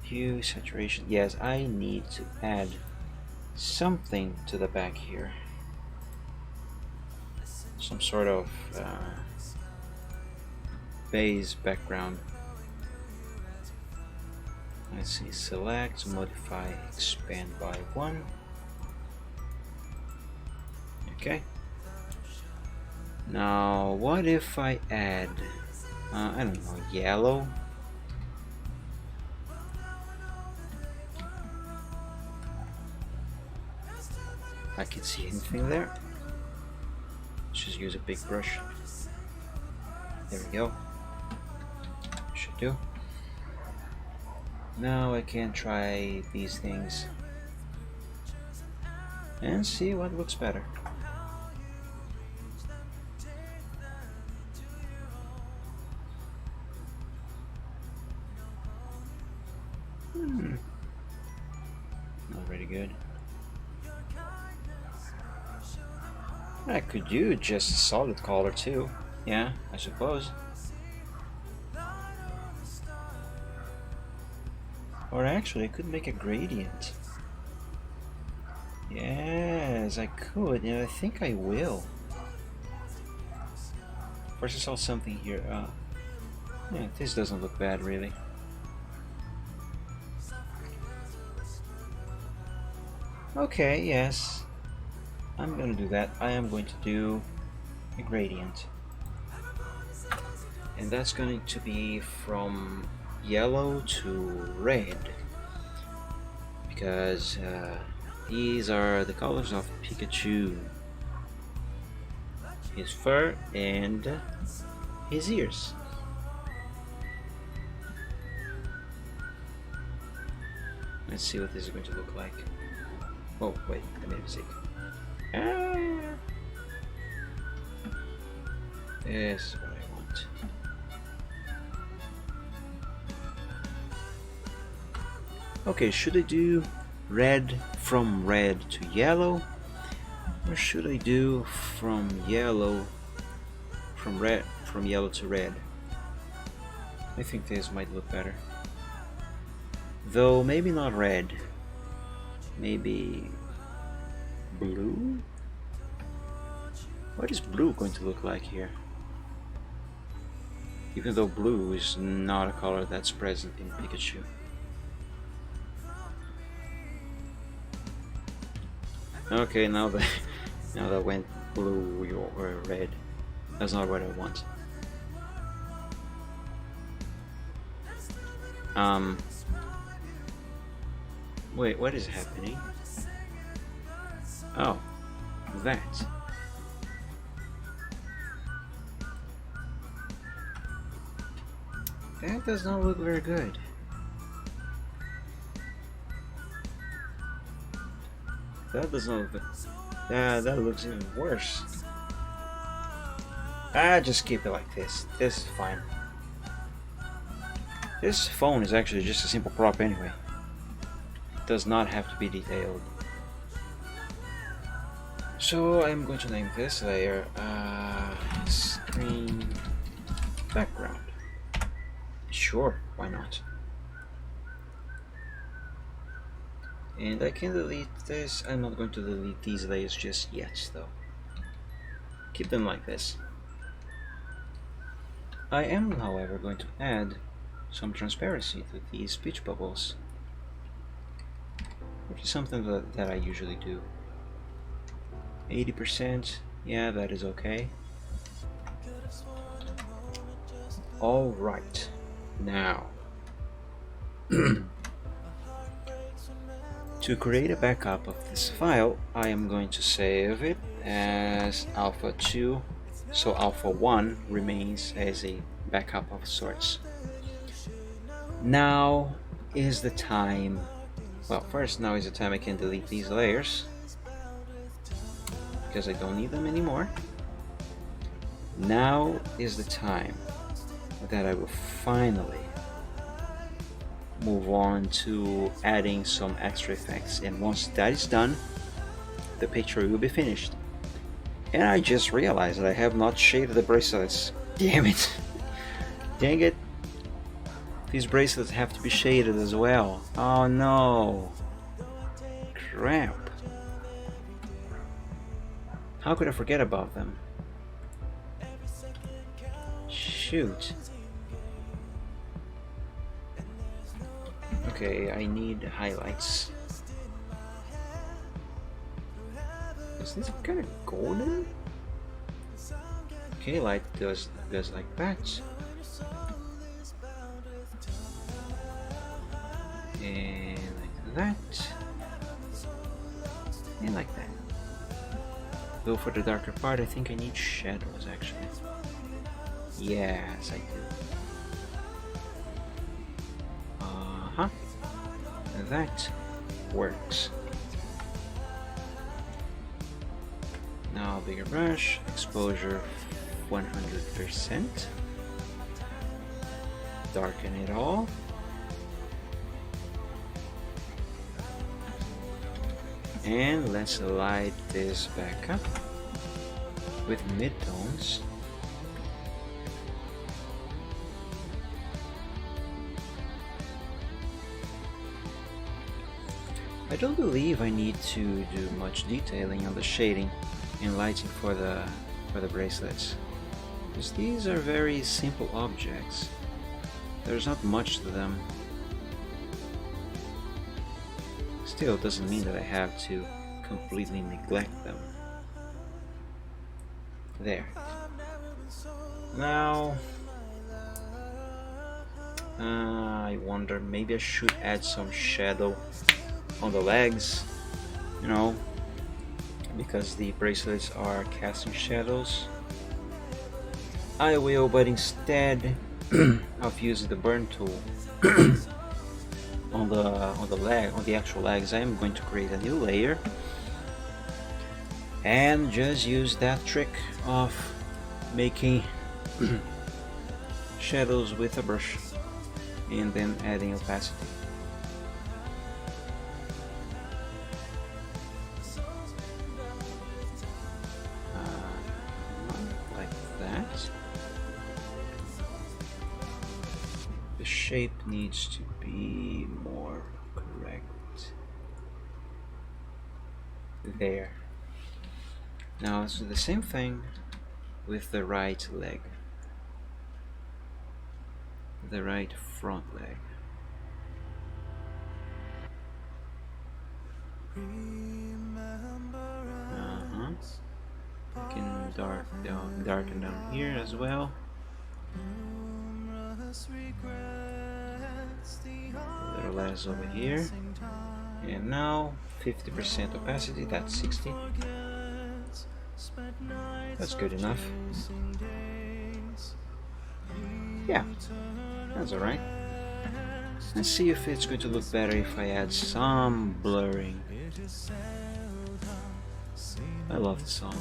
hue, saturation. Yes, I need to add something to the back here. Some sort of base background. Let's see, select, modify, expand by 1. Okay. Now, what if I add, I don't know, yellow? I can see anything there. Let's just use a big brush. There we go. Should do. Now I can try these things and see what looks better. Not very good. I could do just a solid color too. Yeah, I suppose. Or actually, I could make a gradient. Yes, I could, and I think I will. First, I saw something here. Yeah, this doesn't look bad, really. Okay, yes. I'm gonna do that. I am going to do a gradient. And that's going to be from yellow to red, because these are the colors of Pikachu: his fur and his ears. Let's see what this is going to look like. Oh wait, I made a mistake. This is what I want. Okay, should I do red from red to yellow, or should I do from yellow to red? I think this might look better. Though maybe not red. Maybe blue? What is blue going to look like here? Even though blue is not a color that's present in Pikachu. Okay, now that went blue or red. That's not what I want. Wait, what is happening? Oh, that. That does not look very good. That does not look good. That looks even worse. Just keep it like this. This is fine. This phone is actually just a simple prop anyway. It does not have to be detailed. So I'm going to name this layer screen background. Sure, why not? And I can delete this. I'm not going to delete these layers just yet though. Keep them like this. I am, however, going to add some transparency to these speech bubbles, which is something that I usually do. 80%, yeah, that is okay. Alright, now to create a backup of this file, I am going to save it as alpha 2, so alpha 1 remains as a backup of sorts. Now is the time, well, first now is the time I can delete these layers because I don't need them anymore. Now is the time that I will finally move on to adding some extra effects, and once that is done, the picture will be finished. And I just realized that I have not shaded the bracelets. Damn it. Dang it. These bracelets have to be shaded as well. Oh no. Crap. How could I forget about them? Shoot. Okay, I need highlights. Is this kind of golden? Okay, light does like that. And like that. And like that. Though for the darker part, I think I need shadows actually. Yes, I do. That works. Now bigger brush, exposure 100%. Darken it all. And let's light this back up with midtones. I don't believe I need to do much detailing on the shading and lighting for the bracelets, because these are very simple objects. There's not much to them. Still, it doesn't mean that I have to completely neglect them. There. Now, I wonder, maybe I should add some shadow on the legs, you know, because the bracelets are casting shadows. I will, but instead of using the burn tool on the actual legs, I am going to create a new layer and just use that trick of making shadows with a brush and then adding opacity. Shape needs to be more correct. There. Now let's do the same thing with the right leg, the right front leg. You can darken down here as well. A little less over here, and now 50% opacity, that's 60. That's good enough. Yeah, that's alright. Let's see if it's going to look better if I add some blurring. I love the song.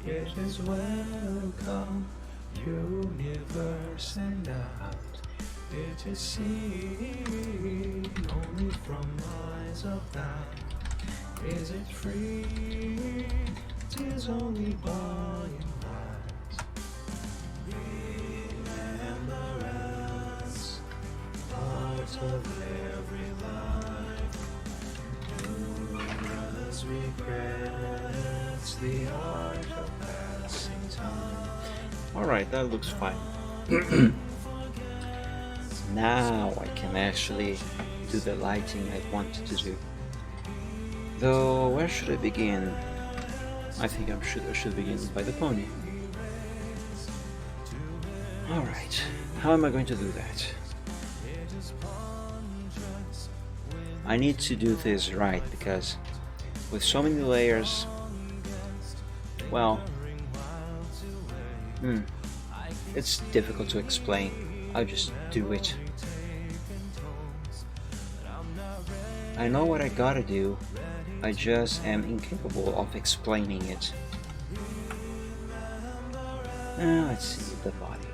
It is welcome, universe and out. It is seen only from eyes of doubt. Is it free? Tis only by your eyes. Remember us, part of every life. Numerous regrets, the art of passing time. Alright, that looks fine. Now I can actually do the lighting I wanted to do. Though, where should I begin? I think I should begin by the pony. Alright, how am I going to do that? I need to do this right, because with so many layers, well, it's difficult to explain. I'll just do it. I know what I gotta do, I just am incapable of explaining it. Let's see, the body.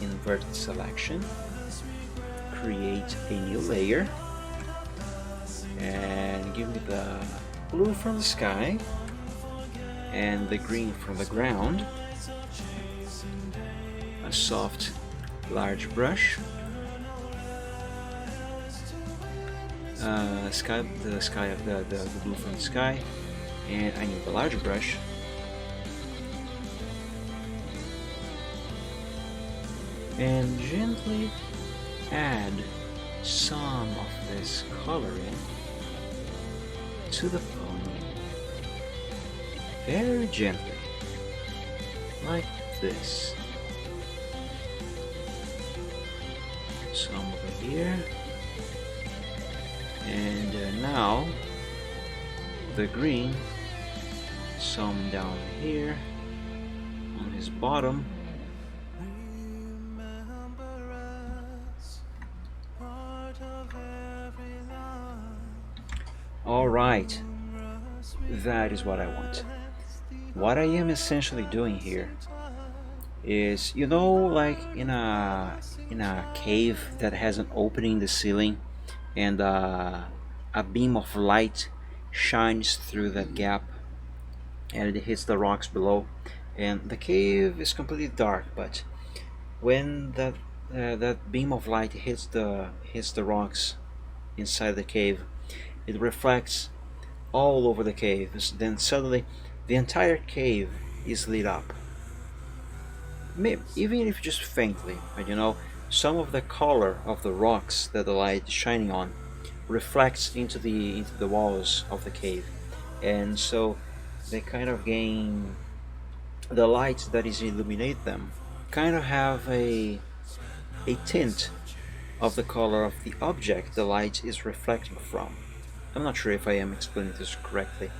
Invert selection. Create a new layer. And give me the blue from the sky. And the green from the ground. A soft, large brush. The blue from the sky, and I need the larger brush. And gently add some of this coloring to the pony. Very gently, like this. Some over here. And now the green, some down here on his bottom. Alright, that is what I want. What I am essentially doing here is, you know, like in a cave that has an opening in the ceiling, and a beam of light shines through that gap and it hits the rocks below, and the cave is completely dark, but when that beam of light hits the rocks inside the cave, it reflects all over the cave. Then suddenly the entire cave is lit up, even if just faintly. But you know, some of the color of the rocks that the light is shining on reflects into the walls of the cave, and so they kind of gain the light that is illuminate them kind of have a tint of the color of the object the light is reflecting from. I'm not sure if I am explaining this correctly,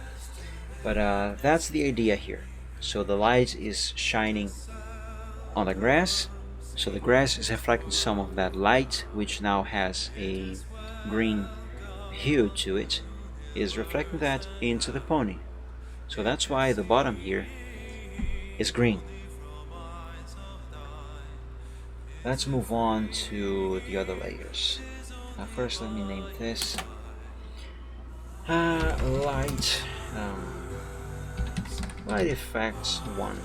but that's the idea here. So the light is shining on the grass, so the grass is reflecting some of that light, which now has a green hue to it, is reflecting that into the pony. So that's why the bottom here is green. Let's move on to the other layers. First, let me name this light effects 1.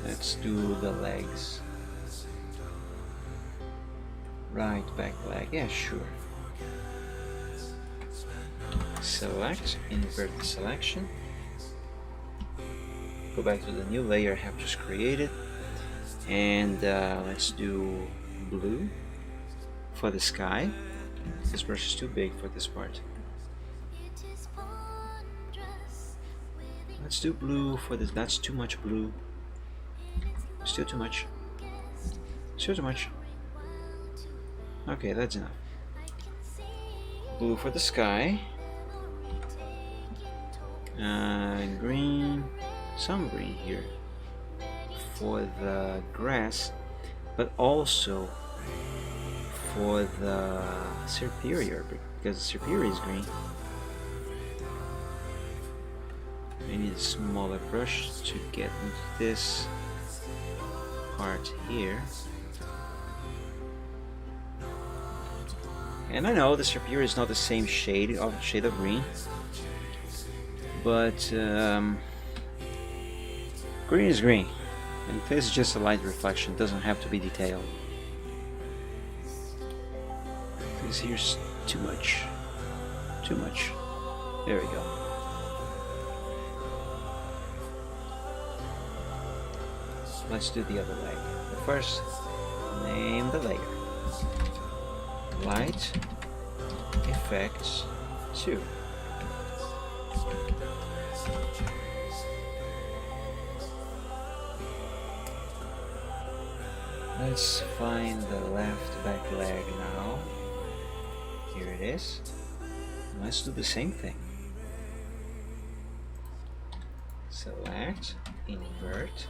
Let's do the legs. Right back leg, yeah, sure. Select, invert the selection. Go back to the new layer I have just created, and let's do blue for the sky. This brush is too big for this part. Let's do blue for this. That's too much blue. Still too much. Still too much. Okay, that's enough. Blue for the sky. Green. Some green here for the grass. but also for the superior, because the superior is green. I need a smaller brush to get into this part here. And I know the superior is not the same shade of green, but green is green, and this is just a light reflection. It doesn't have to be detailed. This here's too much. Too much. There we go. Let's do the other leg. But first, name the layer. Light Effects 2. Let's find the left back leg now. Here it is. Let's do the same thing. Select, invert,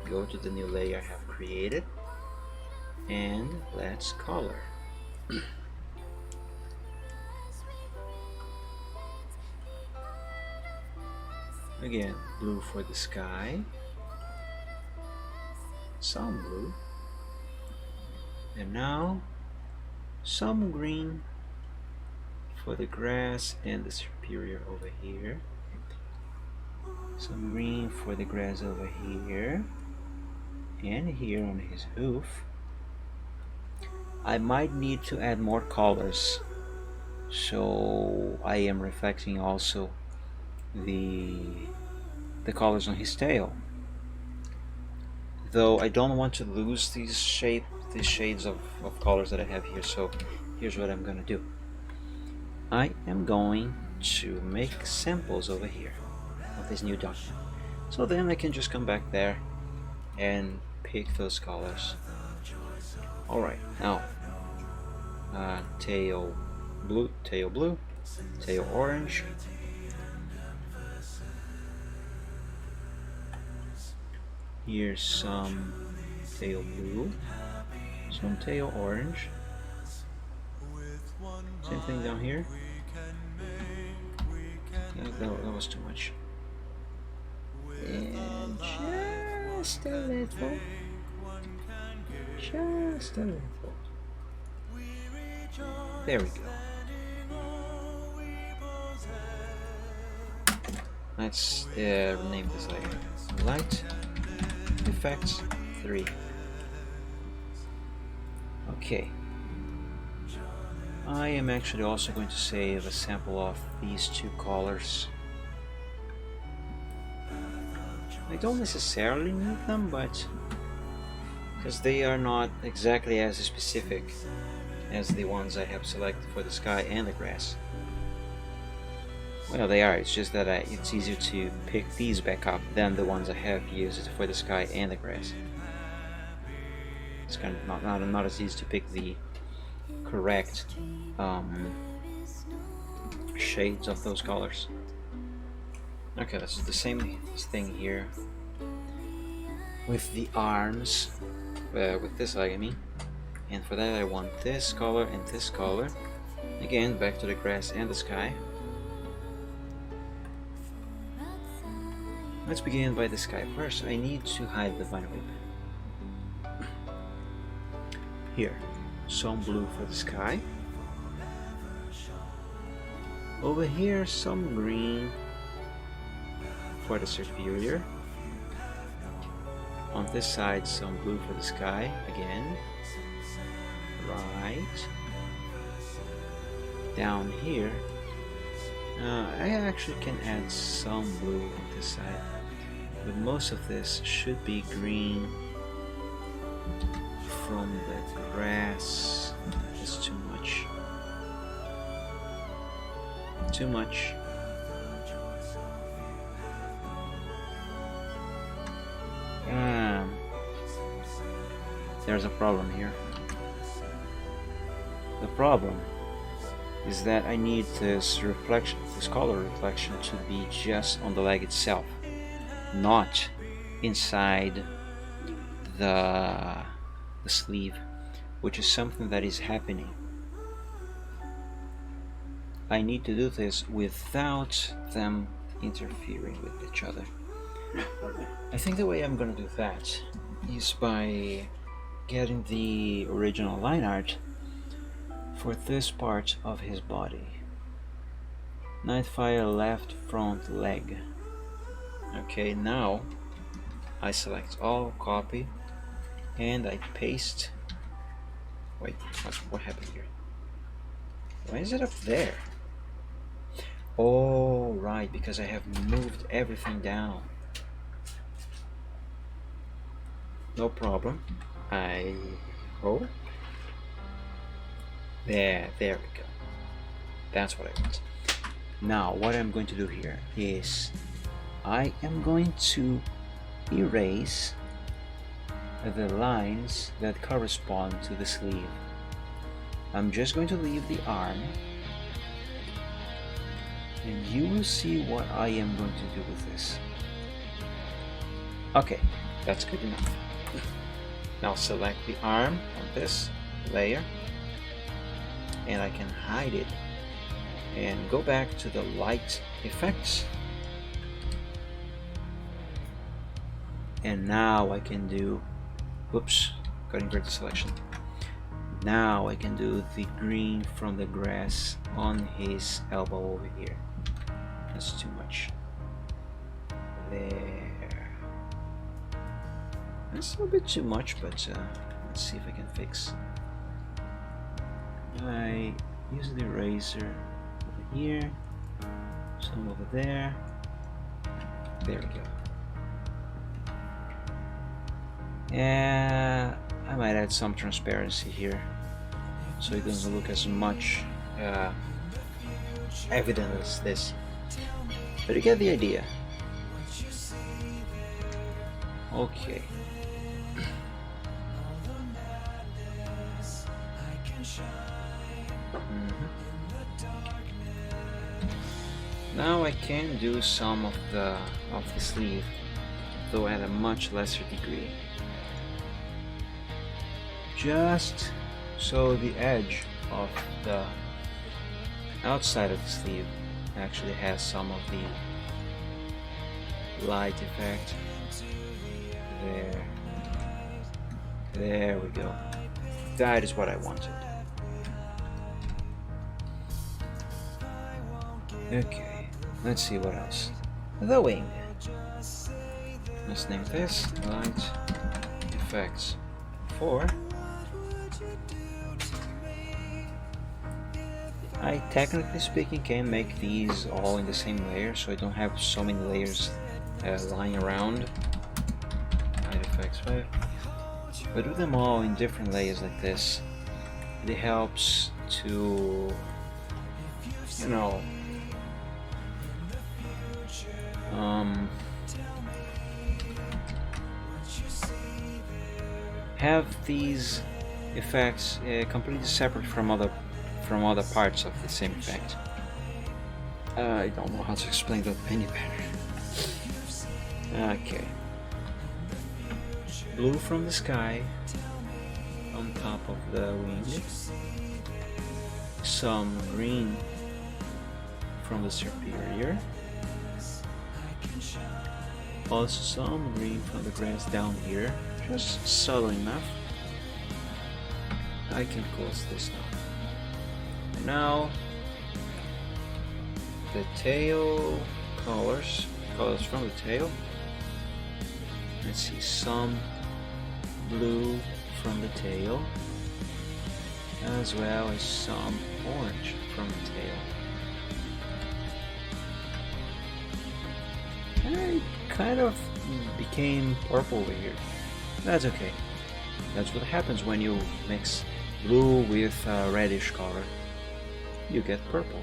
go to the new layer I have created, and let's color. Again, blue for the sky, some blue, and now some green for the grass and the superior over here, some green for the grass over here, and here on his hoof. I might need to add more colors, so I am reflecting also the colors on his tail, though I don't want to lose these shades of colors that I have here. So here's what I'm gonna do. I am going to make samples over here of this new document, so then I can just come back there and pick those colors. Alright, now tail blue, tail orange, here's some tail blue, some tail orange, same thing down here. That was too much. And just a little. There we go. Let's rename this layer. Light Effects 3. Okay. I am actually also going to save a sample of these two colors. I don't necessarily need them, but because they are not exactly as specific as the ones I have selected for the sky and the grass. Well, they are, it's just that it's easier to pick these back up than the ones I have used for the sky and the grass. It's kind of not as easy to pick the correct shades of those colors. Okay, let's do the same thing here with the arms, with this leg I mean, and for that I want this color and this color. Again, back to the grass and the sky. Let's begin by the sky. First, I need to hide the vine whip. Here, some blue for the sky. Over here, some green for the superior. On this side, some blue for the sky again. Right. Down here, I actually can add some blue on this side, but most of this should be green from the grass. It's too much. Too much. There's a problem here. The problem is that I need this reflection, this color reflection, to be just on the leg itself, not inside the sleeve, which is something that is happening. I need to do this without them interfering with each other. I think the way I'm gonna do that is by getting the original line art for this part of his body. Nightfire left front leg. Okay, now I select all, copy, and I paste. Wait, what happened here? Why is it up there? Oh, right, because I have moved everything down. No problem. Oh. There we go. That's what I want. Now, what I'm going to do here is I am going to erase the lines that correspond to the sleeve. I'm just going to leave the arm, and you will see what I am going to do with this. Okay, that's good enough. Now select the arm on this layer, and I can hide it and go back to the light effects, and now I can do, whoops, got inverted selection. Now I can do the green from the grass on his elbow over here. That's too much. There. That's a bit too much, but let's see if I can fix. I use the eraser over here, some over there. There we go. And I might add some transparency here, so it doesn't look as much evident as this. But you get the idea. Okay. Now I can do some of the sleeve, though at a much lesser degree. Just so the edge of the outside of the sleeve actually has some of the light effect. There we go. That is what I wanted. Okay, let's see what else. The wing. Let's name this light effects 4. I technically speaking can make these all in the same layer, so I don't have so many layers lying around. Light effects 5. But do them all in different layers like this. It helps to, you know, have these effects completely separate from other parts of the same effect. I don't know how to explain that any better. Okay. Blue from the sky on top of the wing. Some green from the superior. Also some green from the grass down here. Just subtle enough. I can close this now. Now the tail colors from the tail. Let's see, some blue from the tail, as well as some orange from the tail. And it kind of became purple over here. That's okay. That's what happens when you mix blue with a reddish color. You get purple.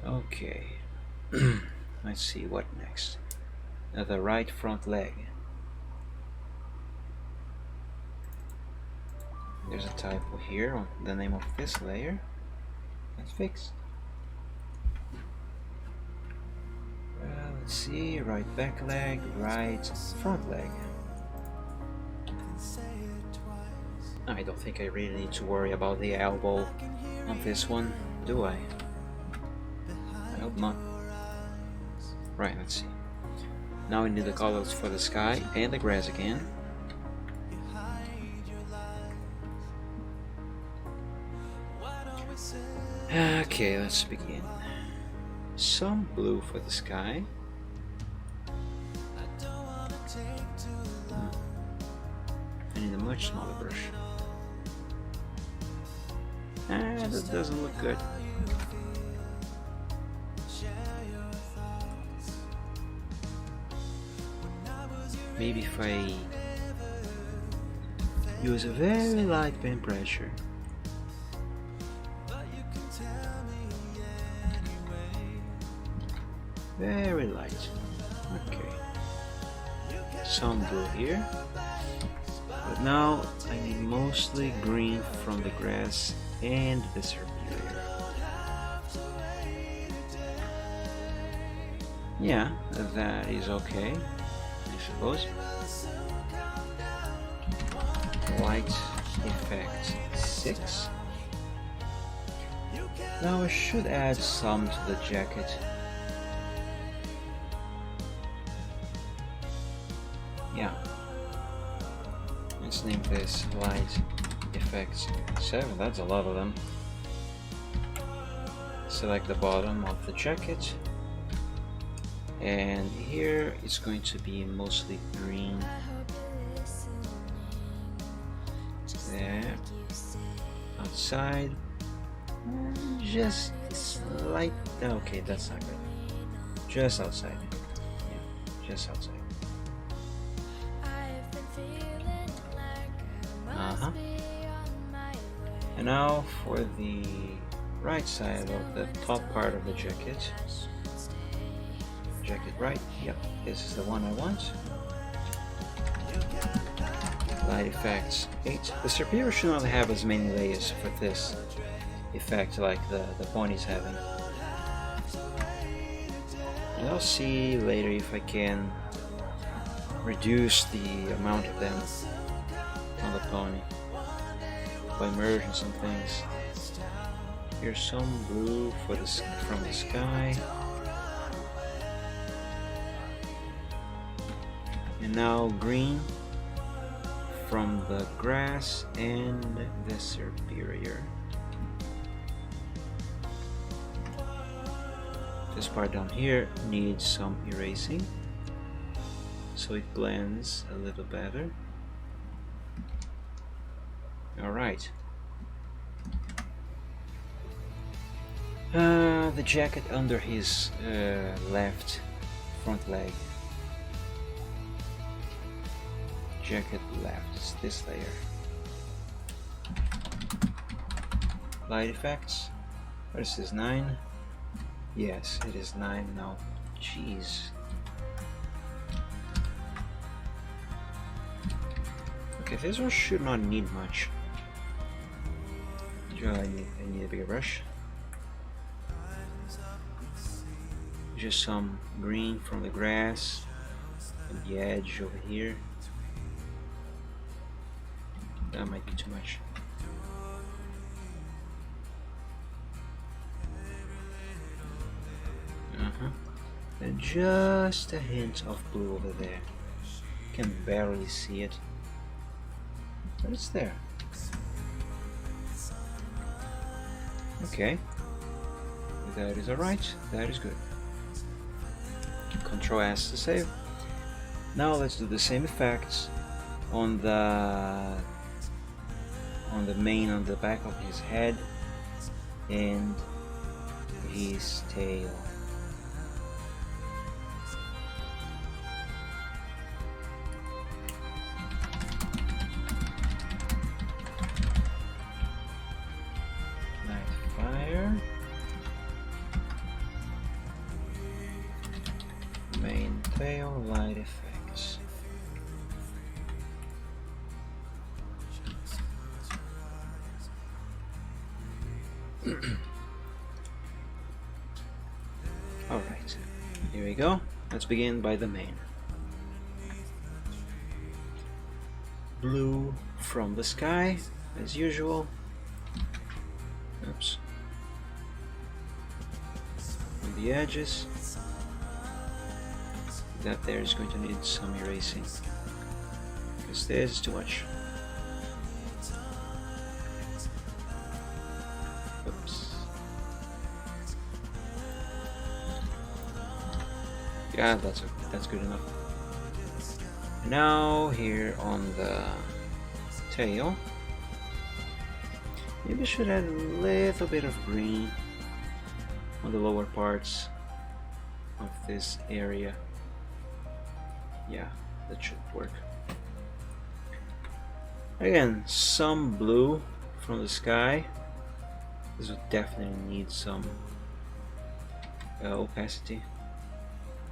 Okay. Let's see what next. The right front leg. There's a typo here on the name of this layer. That's fixed. Well, Let's see, right back leg, right front leg. I don't think I really need to worry about the elbow on this one, do I? I hope not. Right, let's see. Now we need the colors for the sky and the grass again. Okay, let's begin. Some blue for the sky. I need a much smaller brush. That doesn't look good. Maybe if I use a very light pen pressure. Very light. Okay. Some blue here. But now I need mostly green from the grass and the Serperior. Yeah, that is okay, I suppose. Light effect 6. Now I should add some to the jacket. Yeah. Let's name this light effects 7. That's a lot of them. Select the bottom of the jacket, and here it's going to be mostly green. There. Outside, just slight. Okay, that's not good. Just outside. Yeah, just outside. And now for the right side of the top part of the jacket. Jacket right, yep, this is the one I want. Light effects 8. The Serperior should not have as many layers for this effect like the pony's having. And I'll see later if I can reduce the amount of them on the pony by merging some things. Here's some blue for from the sky. And now green from the grass and the Serperior. This part down here needs some erasing so it blends a little better. Alright. The jacket under his left front leg. Jacket left is this layer. Light effects. What is this, 9? Yes, it is 9 now. Jeez. Okay, this one should not need much. I need a bigger brush. Just some green from the grass and the edge over here. That might be too much. And just a hint of blue over there. Can barely see it, but it's there. Okay, that is alright, that is good. Control S to save. Now let's do the same effects on the mane on the back of his head and his tail. Main tail light effects. Alright, here we go. Let's begin by the main. Blue from the sky, as usual. Oops. On the edges. That there is going to need some erasing, because this is too much. Oops. Yeah, that's good enough. Now here on the tail, maybe I should add a little bit of green on the lower parts of this area. Yeah, that should work. Again, some blue from the sky. This would definitely need some opacity.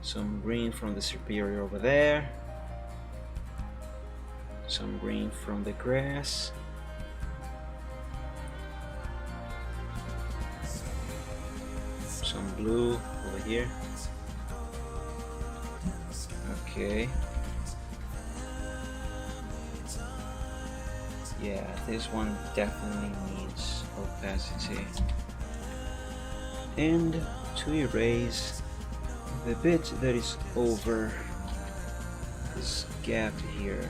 Some green from the superior over there. Some green from the grass. Some blue over here. Okay. Yeah, this one definitely needs opacity. And to erase the bit that is over this gap here.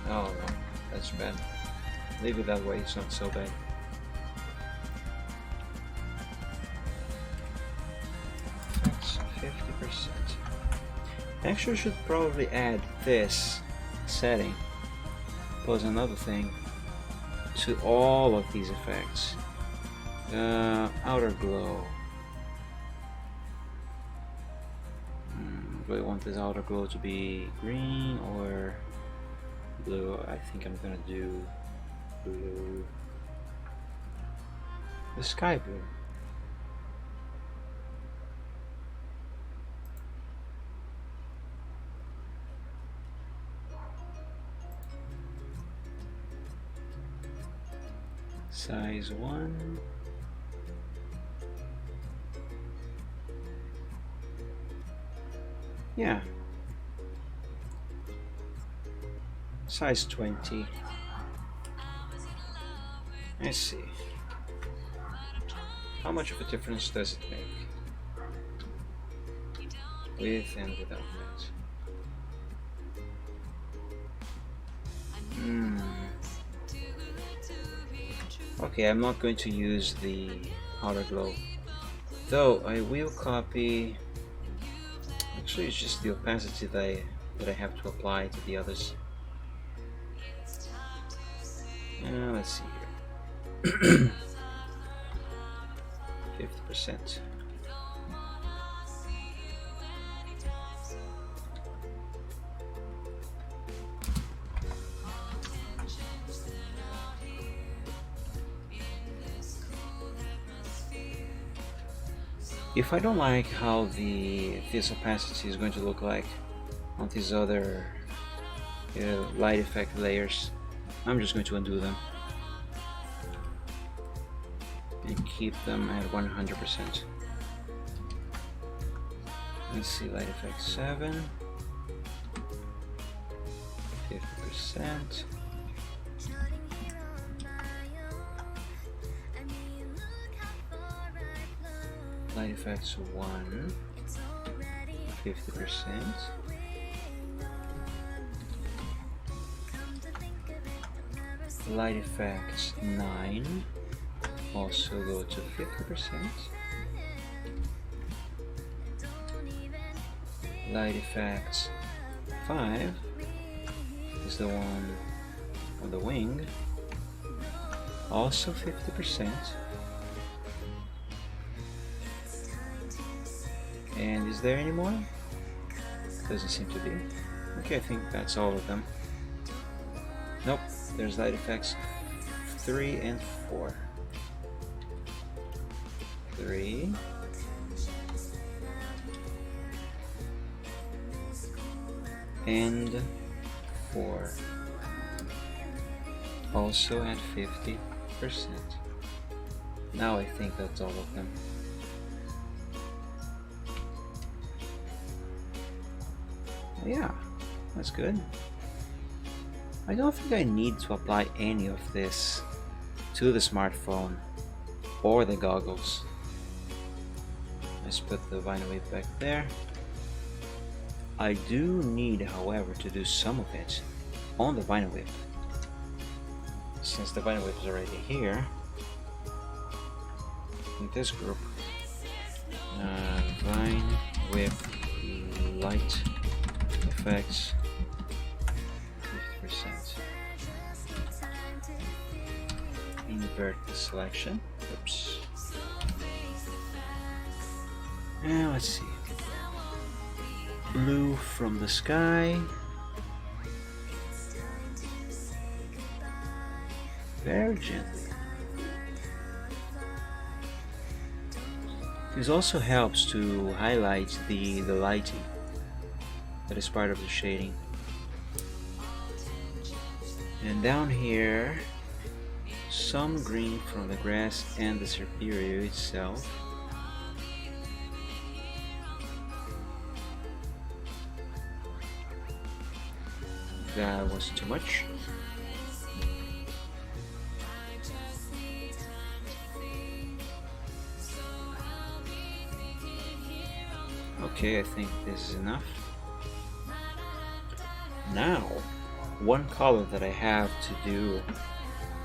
Oh no, that's bad. Leave it that way, it's not so bad. That's 50%. Actually, I should probably add this setting, plus another thing, to all of these effects. Outer glow. Do I want this outer glow to be green or blue? I think I'm gonna do blue. The sky blue. Size 1. Yeah. Size 20. I see. How much of a difference does it make? With and without that. Okay, I'm not going to use the outer glow, though I will copy. Actually, it's just the opacity that I have to apply to the others. Let's see here. 50%. If I don't like how this opacity is going to look like on these other light effect layers, I'm just going to undo them and keep them at 100%. Let's see, light effect 7, 50%. Light effects 1, 50%. Light effects 9, also go to 50%. Light effects 5 is the one on the wing, also 50%. And is there any more? Doesn't seem to be. Okay, I think that's all of them. Nope, there's light effects 3 and 4. 3. And 4. Also at 50%. Now I think that's all of them. Yeah, that's good. I don't think I need to apply any of this to the smartphone or the goggles. Let's put the vinyl whip back there. I do need, however, to do some of it on the vinyl whip. Since the vinyl whip is already here, in this group, vine whip light effects 50%. Invert the selection. Oops. And let's see. Blue from the sky. Very gently. This also helps to highlight the lighting that is part of the shading. And down here, some green from the grass and the Serpyria itself. That was too much. Okay, I think this is enough. Now, one color that I have to do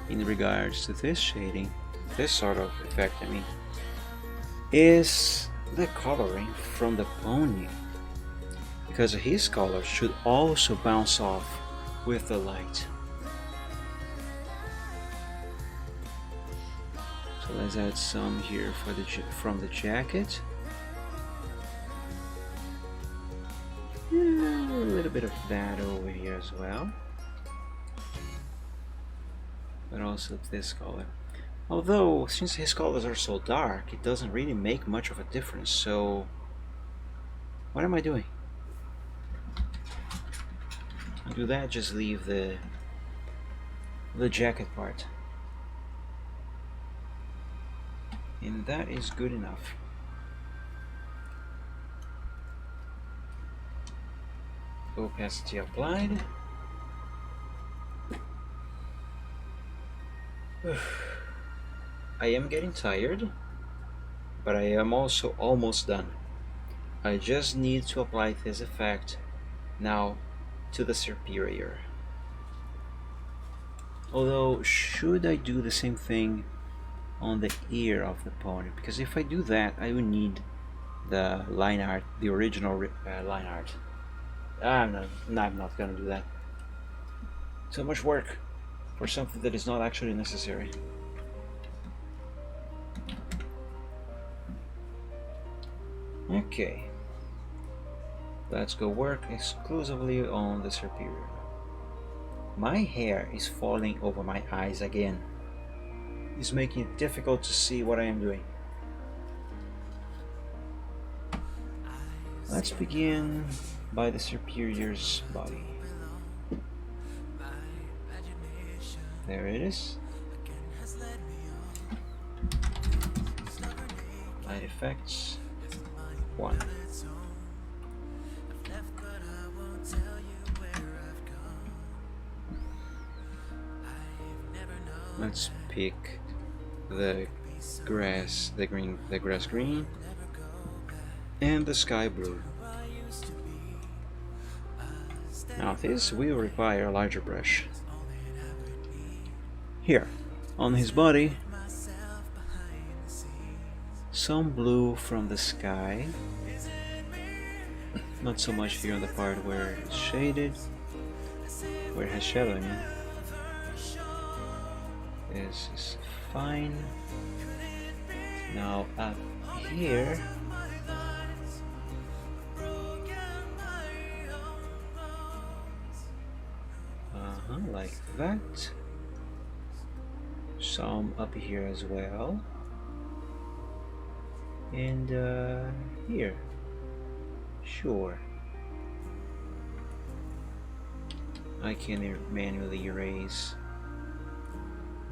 in regards to this shading, this sort of effect I mean, is the coloring from the pony, because his color should also bounce off with the light. So let's add some here for from the jacket. A little bit of that over here as well, but also this color. Although, since his colors are so dark, it doesn't really make much of a difference. So, what am I doing? I'll do that. Just leave the jacket part, and that is good enough. Opacity applied. I am getting tired, but I am also almost done. I just need to apply this effect now to the Serpyria. Although, should I do the same thing on the ear of the pony? Because if I do that, I will need the line art, the original line art. I'm not gonna do that. So much work for something that is not actually necessary. Okay, let's go work exclusively on the Serpyria. My hair is falling over my eyes again. It's making it difficult to see what I am doing. Let's begin by the Serpyria's body. There it is. Light effects 1. Let's pick the grass, the grass green, and the sky blue. Now this will require a larger brush. Here, on his body, some blue from the sky. Not so much here on the part where it's shaded, where it has shadow in it. This is fine. Now up here, like that. Some up here as well, and here, sure. I can manually erase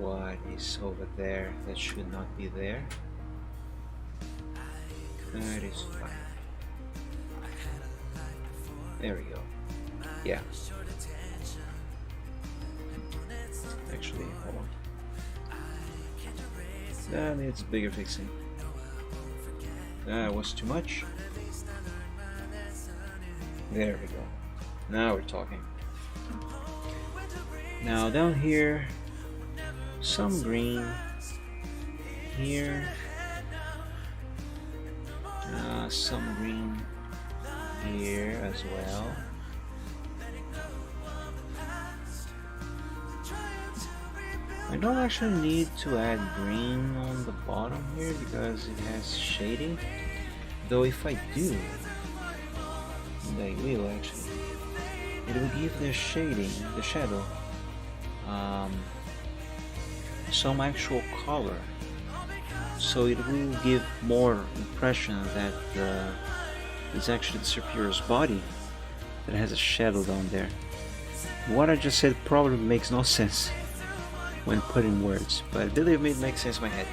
what is over there that should not be there. That is fine. There we go. Yeah. Actually, hold on. That needs bigger fixing. That was too much. There we go. Now we're talking. Now down here, some green. Here, some green here as well. I don't actually need to add green on the bottom here because it has shading, though if I do, and I will actually, it will give the shading, the shadow, some actual color, so it will give more impression that it's actually the Serperior's body that has a shadow down there. What I just said probably makes no sense when put in words, but believe me, it makes sense in my head.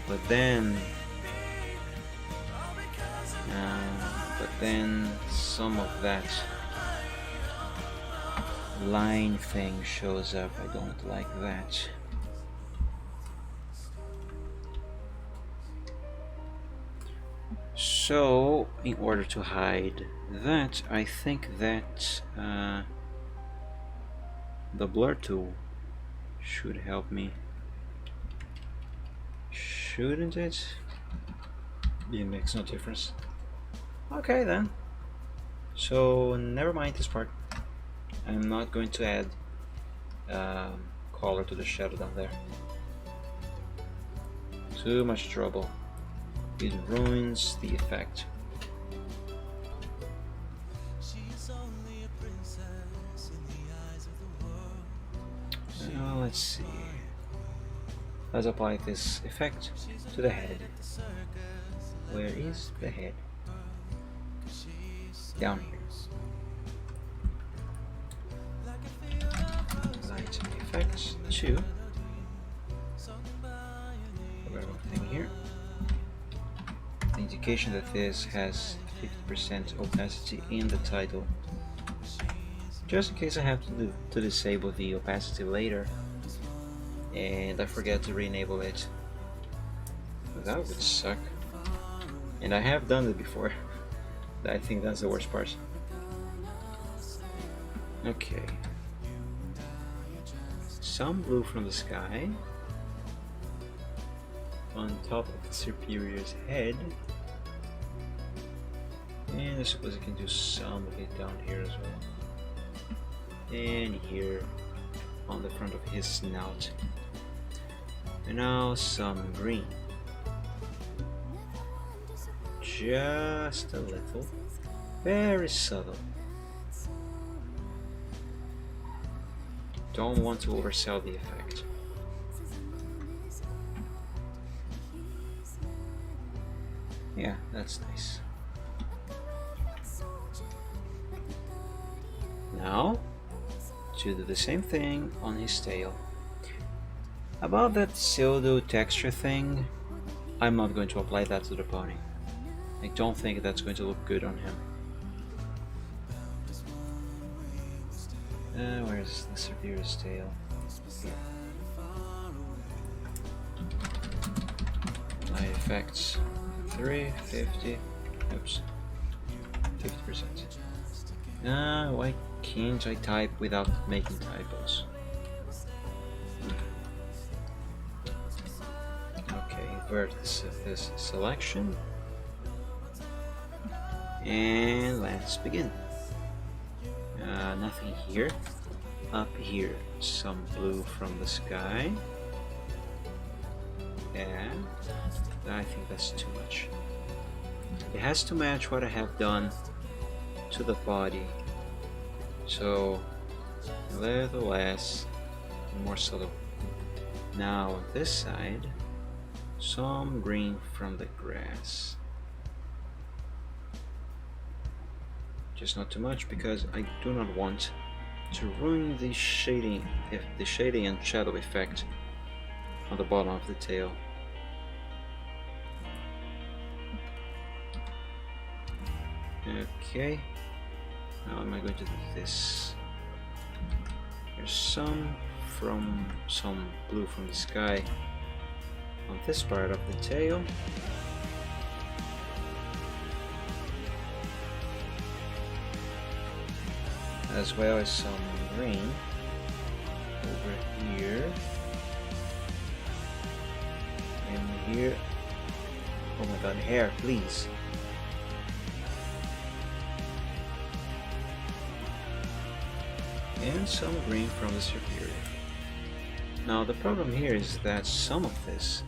But then some of that line thing shows up. I don't like that. So, in order to hide that, I think that the blur tool should help me. Shouldn't it? It makes no difference. Okay then. So, never mind this part. I'm not going to add color to the shadow down there. Too much trouble. It ruins the effect. Now let's see. Let's apply this effect to the head. Where is the head? Down here. Light effects 2. Thing here. The indication that this has 50% opacity in the title. Just in case I have to disable the opacity later and I forget to re-enable it. That would suck. And I have done it before. I think that's the worst part. Okay. Some blue from the sky on top of the Serperior's head. And I suppose I can do some of it down here as well. And here on the front of his snout. And now some green. Just a little. Very subtle. Don't want to oversell the effect. Yeah, that's nice. Now, to do the same thing on his tail. About that pseudo texture thing, I'm not going to apply that to the pony. I don't think that's going to look good on him. Where's the Serperior's tail? Here. Light effects 350. Oops. 50%. Why can't I type without making typos? Okay, invert this selection. And let's begin. Nothing here. Up here, some blue from the sky. And I think that's too much. It has to match what I have done to the body. So, a little less, more subtle. Now on this side, some green from the grass. Just not too much because I do not want to ruin the shading and shadow effect on the bottom of the tail. Okay, now am I going to do this? There's some blue from the sky on this part of the tail. As well as some green over here and here. Oh my god, hair, please. And some green from the superior. Now the problem here is that some of this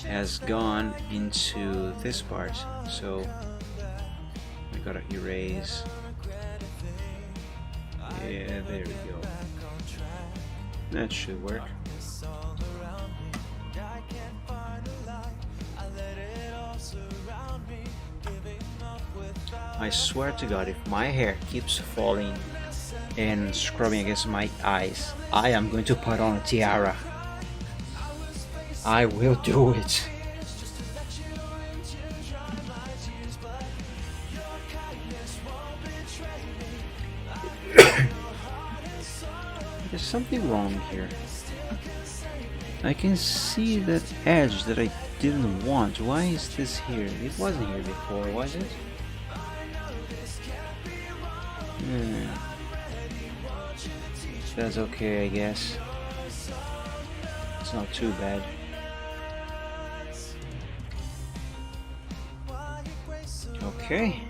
has gone into this part, so I gotta erase. Yeah, there we go. That should work. I swear to God, if my hair keeps falling and scrubbing against my eyes, I am going to put on a tiara. I will do it. There's something wrong here. I can see that edge that I didn't want. Why is this here? It wasn't here before, was it? That's okay, I guess. It's not too bad. Okay.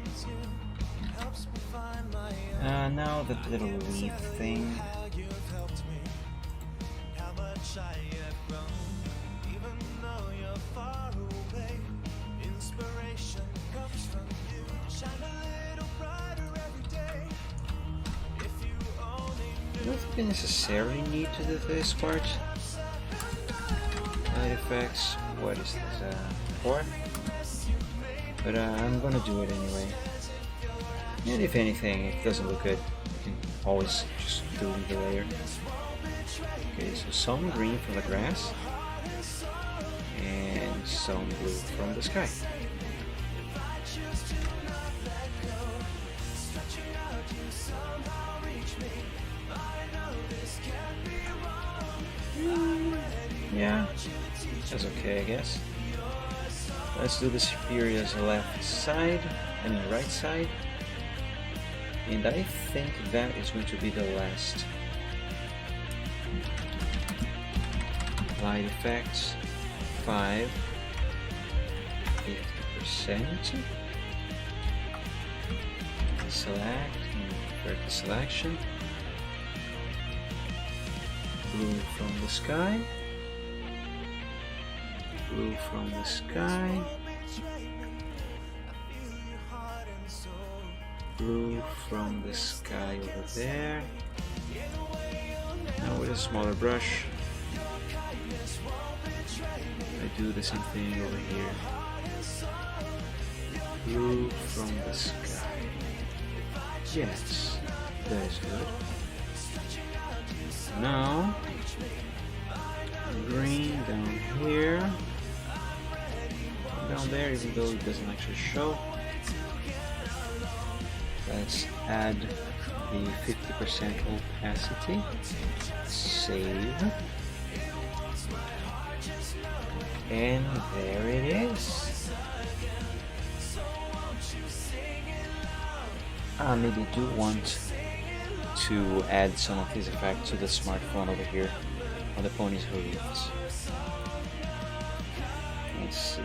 Now the little leaf thing. I don't think I necessarily need to do this part. Light effects. What is this for? But I'm gonna do it anyway. And if anything, if it doesn't look good, you can always just delete the layer. Okay, so some green from the grass and some blue from the sky. Yeah, that's okay, I guess. Let's do the superior's left side, right side. And I think that is going to be the last. Light effects, 50%. Select, and convert the selection. Blue from the sky. Blue from the sky. Blue from the sky over there. Now with a smaller brush, I do the same thing over here. Blue from the sky. Yes, that is good. Now, green down here. Down there, even though it doesn't actually show. Let's add the 50% opacity. Save. And there it is. I maybe do want to add some of these effects to the smartphone over here on the pony's hooves. Let's see.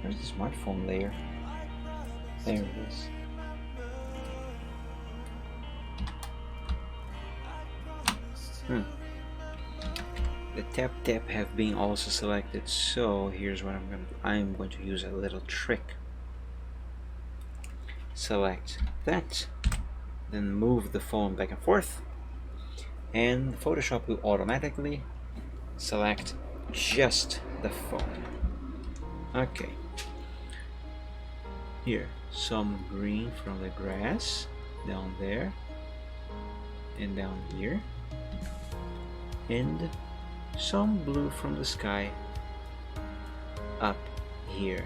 Where's the smartphone layer? There it is. The tap have been also selected, so here's what I'm going to use a little trick. Select that, then move the phone back and forth, and Photoshop will automatically select just the phone. Okay. Here, some green from the grass down there and down here, and some blue from the sky up here.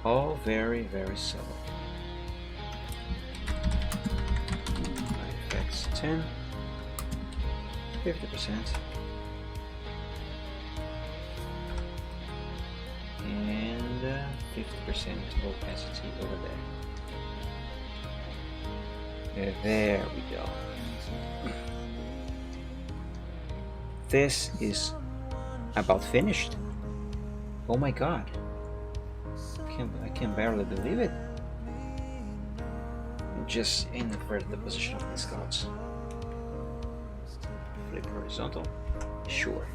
All very, very subtle. That's 10, 50%, and 50% opacity over there. There we go. This is about finished. Oh my god. I can barely believe it. Just invert the position of these clouds. Flip horizontal. Sure.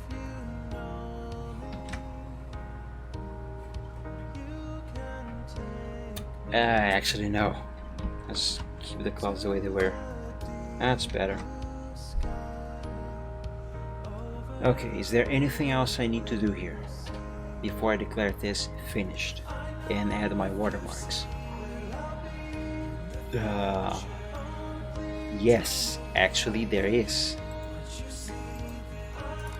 Actually no. Let's keep the clouds the way they were. That's better. Okay, is there anything else I need to do here before I declare this finished and add my watermarks? Yes, actually there is.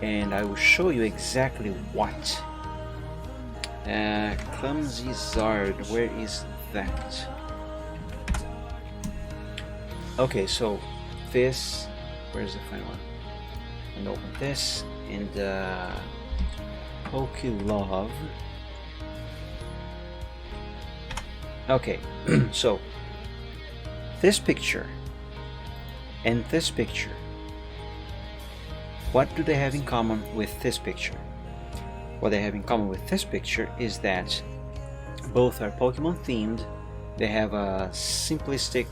And I will show you exactly what. Clumsy Zard, where is that? Okay, so this, where's the final one? And open this, and Pokélove. Okay, so this picture and this picture, what do they have in common with this picture? What they have in common with this picture is that both are Pokemon themed. They have a simplistic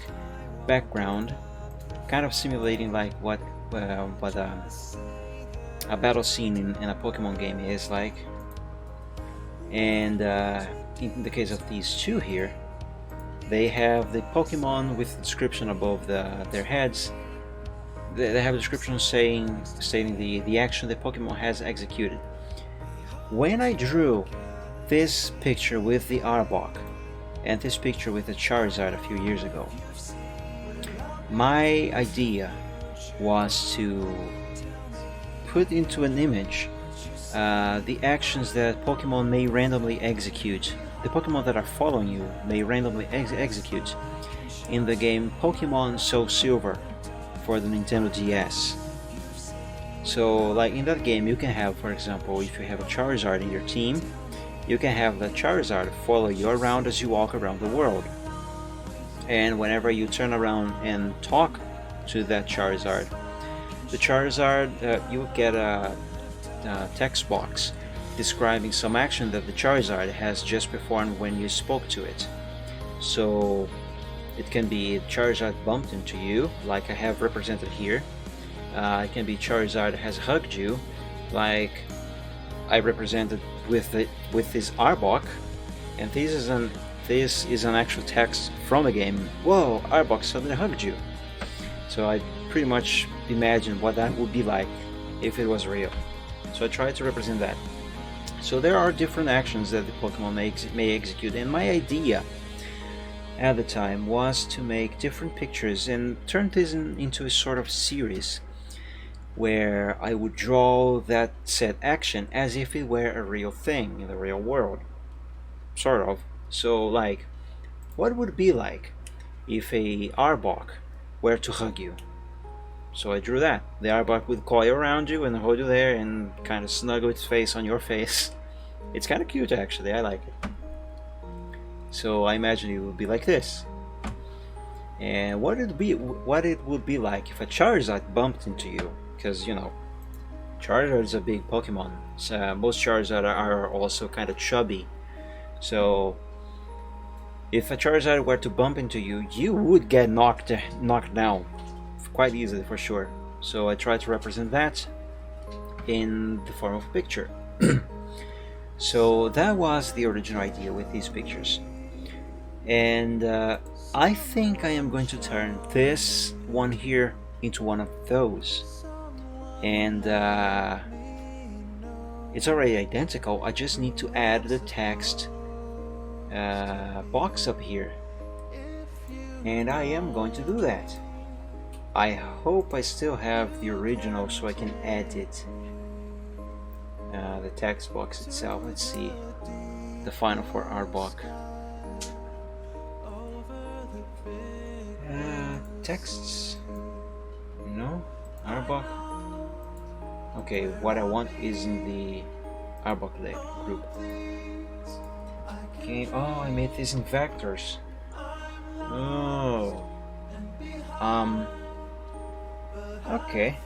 background, kind of simulating like what a battle scene in a Pokemon game is like. And in the case of these two here, they have the Pokemon with the description above their heads. They have a description stating the action the Pokemon has executed. When I drew this picture with the Arbok and this picture with the Charizard a few years ago, my idea was to put into an image the actions that Pokemon may randomly execute. The Pokemon that are following you may randomly execute in the game Pokemon Soul Silver for the Nintendo DS. So like in that game you can have, for example, if you have a Charizard in your team, you can have the Charizard follow you around as you walk around the world. And whenever you turn around and talk to that Charizard, the Charizard, you get a text box describing some action that the Charizard has just performed when you spoke to it. So it can be Charizard bumped into you, like I have represented here. It can be Charizard has hugged you, like I represented with this Arbok, and this is an actual text from the game. Whoa, Arbok suddenly hugged you. So I pretty much imagined what that would be like if it was real. So I tried to represent that. So there are different actions that the Pokemon may execute, and my idea at the time was to make different pictures and turn this into a sort of series where I would draw that said action as if it were a real thing in the real world, sort of. So like, what would it be like if a Arbok were to hug you? So I drew that. The Arbok would coil around you and hold you there and kind of snuggle its face on your face. It's kind of cute actually, I like it. So I imagine it would be like this. And what it would be like if a Charizard bumped into you, because you know, Charizard is a big Pokemon. So most Charizard are also kind of chubby. So if a Charizard were to bump into you, you would get knocked down quite easily for sure. So I tried to represent that in the form of a picture. So that was the original idea with these pictures. And I think I am going to turn this one here into one of those. And It's already identical. I just need to add the text box up here, and I am going to do that. I hope I still have the original so I can edit the text box itself. Let's see the final for Arbok. Texts, no, Arbok. Okay, what I want is in the Arbok group. Okay, oh, I made this in vectors. Oh, okay.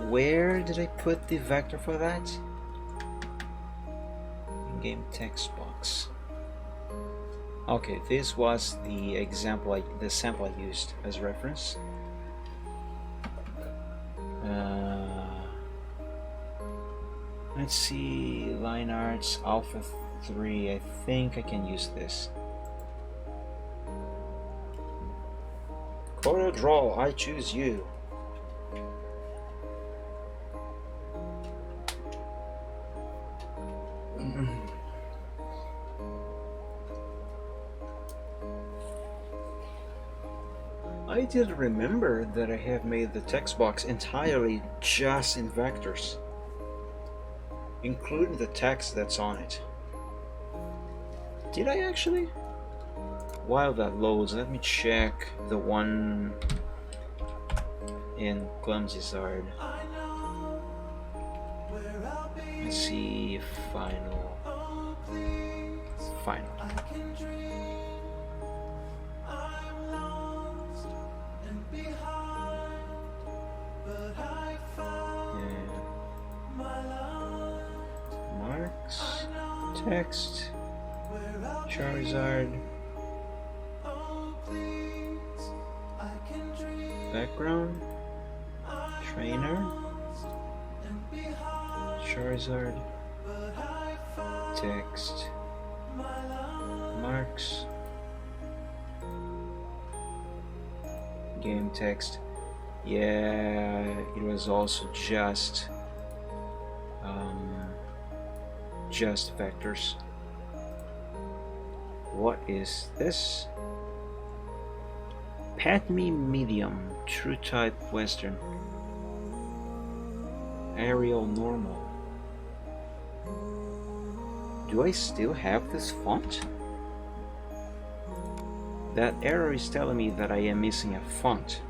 Where did I put the vector for that? In-game text box. Okay, this was the example, the sample I used as reference. Let's see, line arts, alpha 3. I think I can use this. CorelDRAW, I choose you. I did remember that I have made the text box entirely just in vectors, including the text that's on it. Did I actually? While that loads, let me check the one in Clumsy-Zard. Let's see, final. Marks, text, Charizard, background, trainer, Charizard, text, marks, game text. Yeah, it was also just vectors. What is this? Patme Medium, True Type Western, Arial Normal. Do I still have this font? That error is telling me that I am missing a font.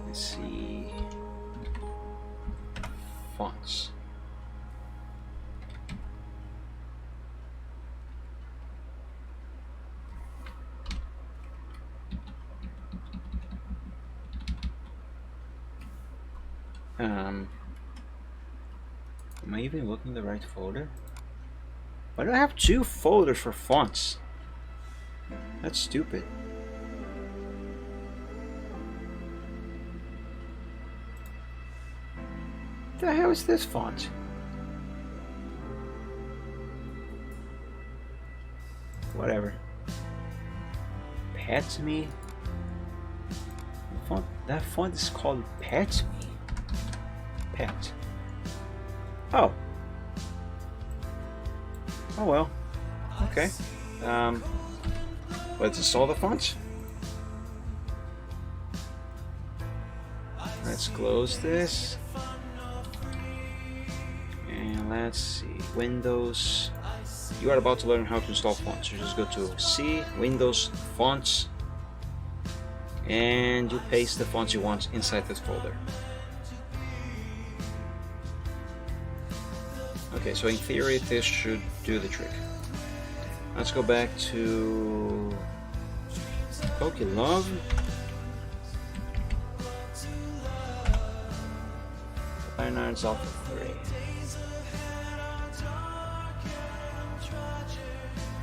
Let's see. Fonts. Am I even looking in the right folder? Why do I have two folders for fonts? That's stupid. What the hell is this font? Whatever. Patme. That font is called Patme. Pat. Oh. Oh well. Okay. Let's install the fonts. Let's close this. And let's see. Windows. You are about to learn how to install fonts. You just go to C, Windows, Fonts, and you paste the fonts you want inside this folder. Okay, so in theory this should do the trick. Let's go back to Pokélove. Ironards Alpha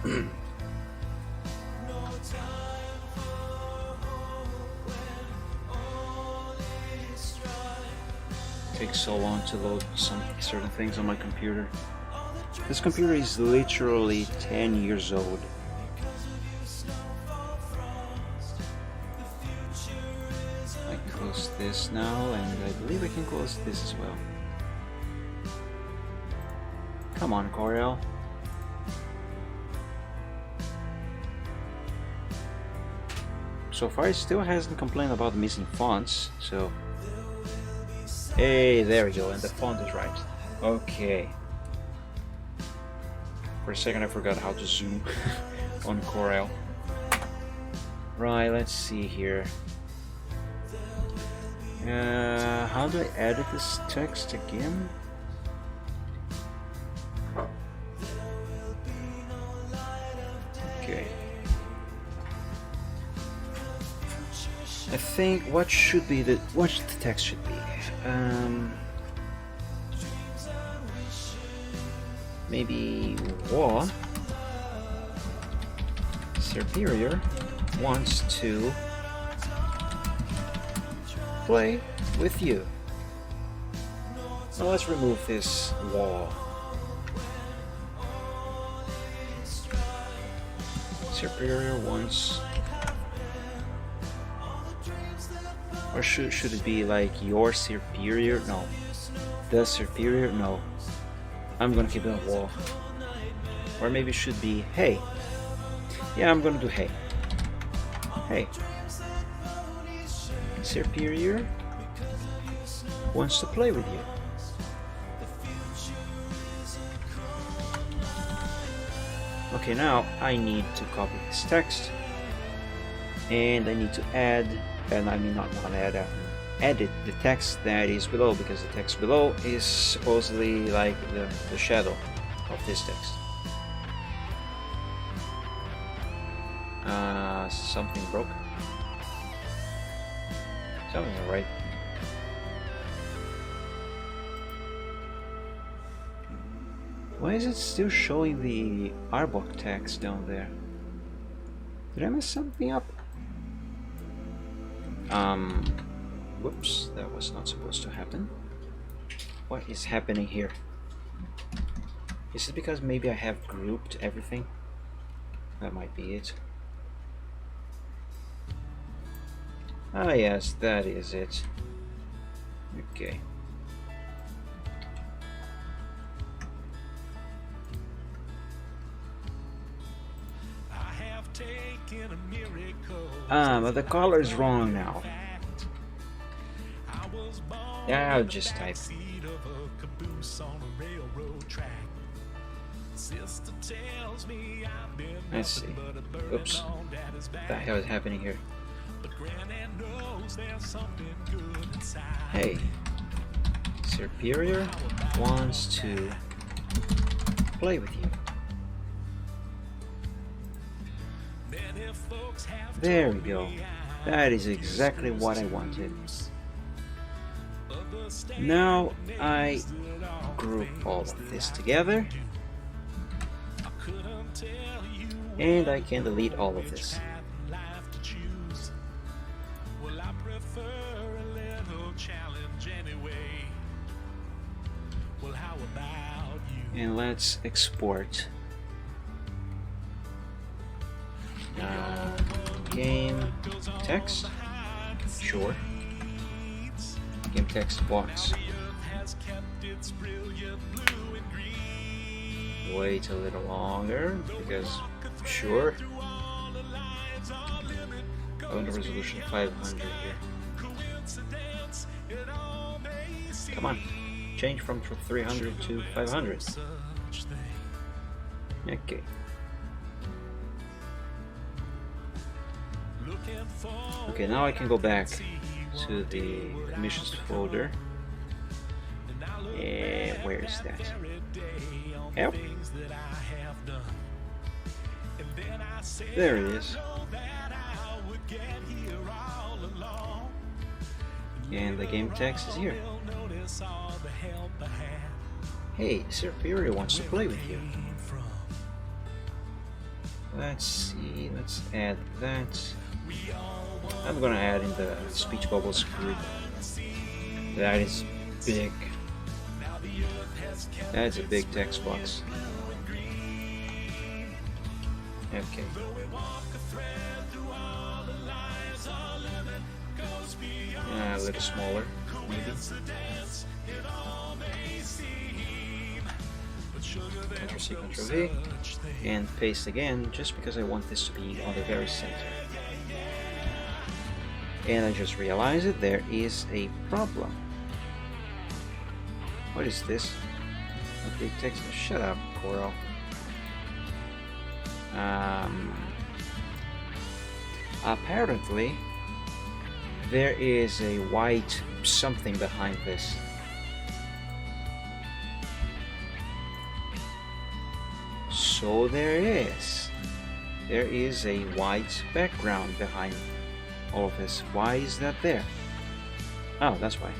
3. Takes so long to load some certain things on my computer. This computer is literally 10 years old. I close this now, and I believe I can close this as well. Come on, Corel. So far, it still hasn't complained about missing fonts, so... Hey, there we go, and the font is right. Okay. For a second I forgot how to zoom on Corel. Right, let's see here. How do I edit this text again? Okay. I think what the text should be. Maybe War Superior wants to play with you. Now let's remove this wall. Superior wants, or should it be like your superior? No, the superior. No, I'm gonna keep it a wall. Or maybe it should be hey. Yeah, I'm gonna do hey. Hey. Superior wants to play with you. Okay, now I need to copy this text, and I need to add, and I mean not add, edit the text that is below, because the text below is supposedly like the shadow of this text. Something broke. Something's alright. Why is it still showing the Arbok text down there? Did I mess something up? Whoops, that was not supposed to happen. What is happening here? Is it because maybe I have grouped everything? That might be it. Ah yes, that is it. Okay. But the color is wrong now. Yeah, I'll just type. Let's see. Oops. What the hell is happening here? Hey. Superior wants to play with you. There we go. That is exactly what I wanted. Now I group all of this together, and I can delete all of this. And let's export game text. Sure. Game text box. Wait a little longer because sure. I want the resolution 500 here. Come on. Change from 300 to 500. Okay. Okay, now I can go back to the commissions folder. Where is that? Help. There it is. And the game text is here. Hey, Superior wants to play with you. Let's see, let's add that. I'm gonna add in the speech bubbles group. That is big. That's a big text box. Okay. little smaller, maybe. Ctrl-C, Ctrl-V, and paste again, just because I want this to be on the very center. And I just realized that there is a problem. What is this? Okay, text. Shut up, Corel. Apparently, there is a white something behind this. So there is. There is a white background behind all of this. Why is that there? Oh, that's why.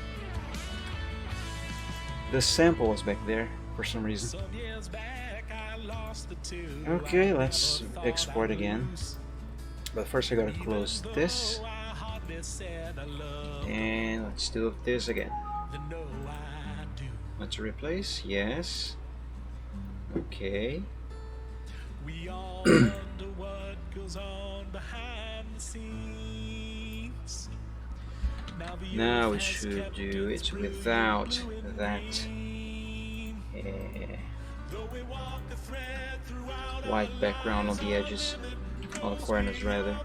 The sample was back there for some reason. Okay, let's export again. But first I gotta close this. And let's do this again. Let's replace, yes. Okay. We all wonder what goes on behind the scenes. Now we should do it without that white background on the edges, on the corners rather.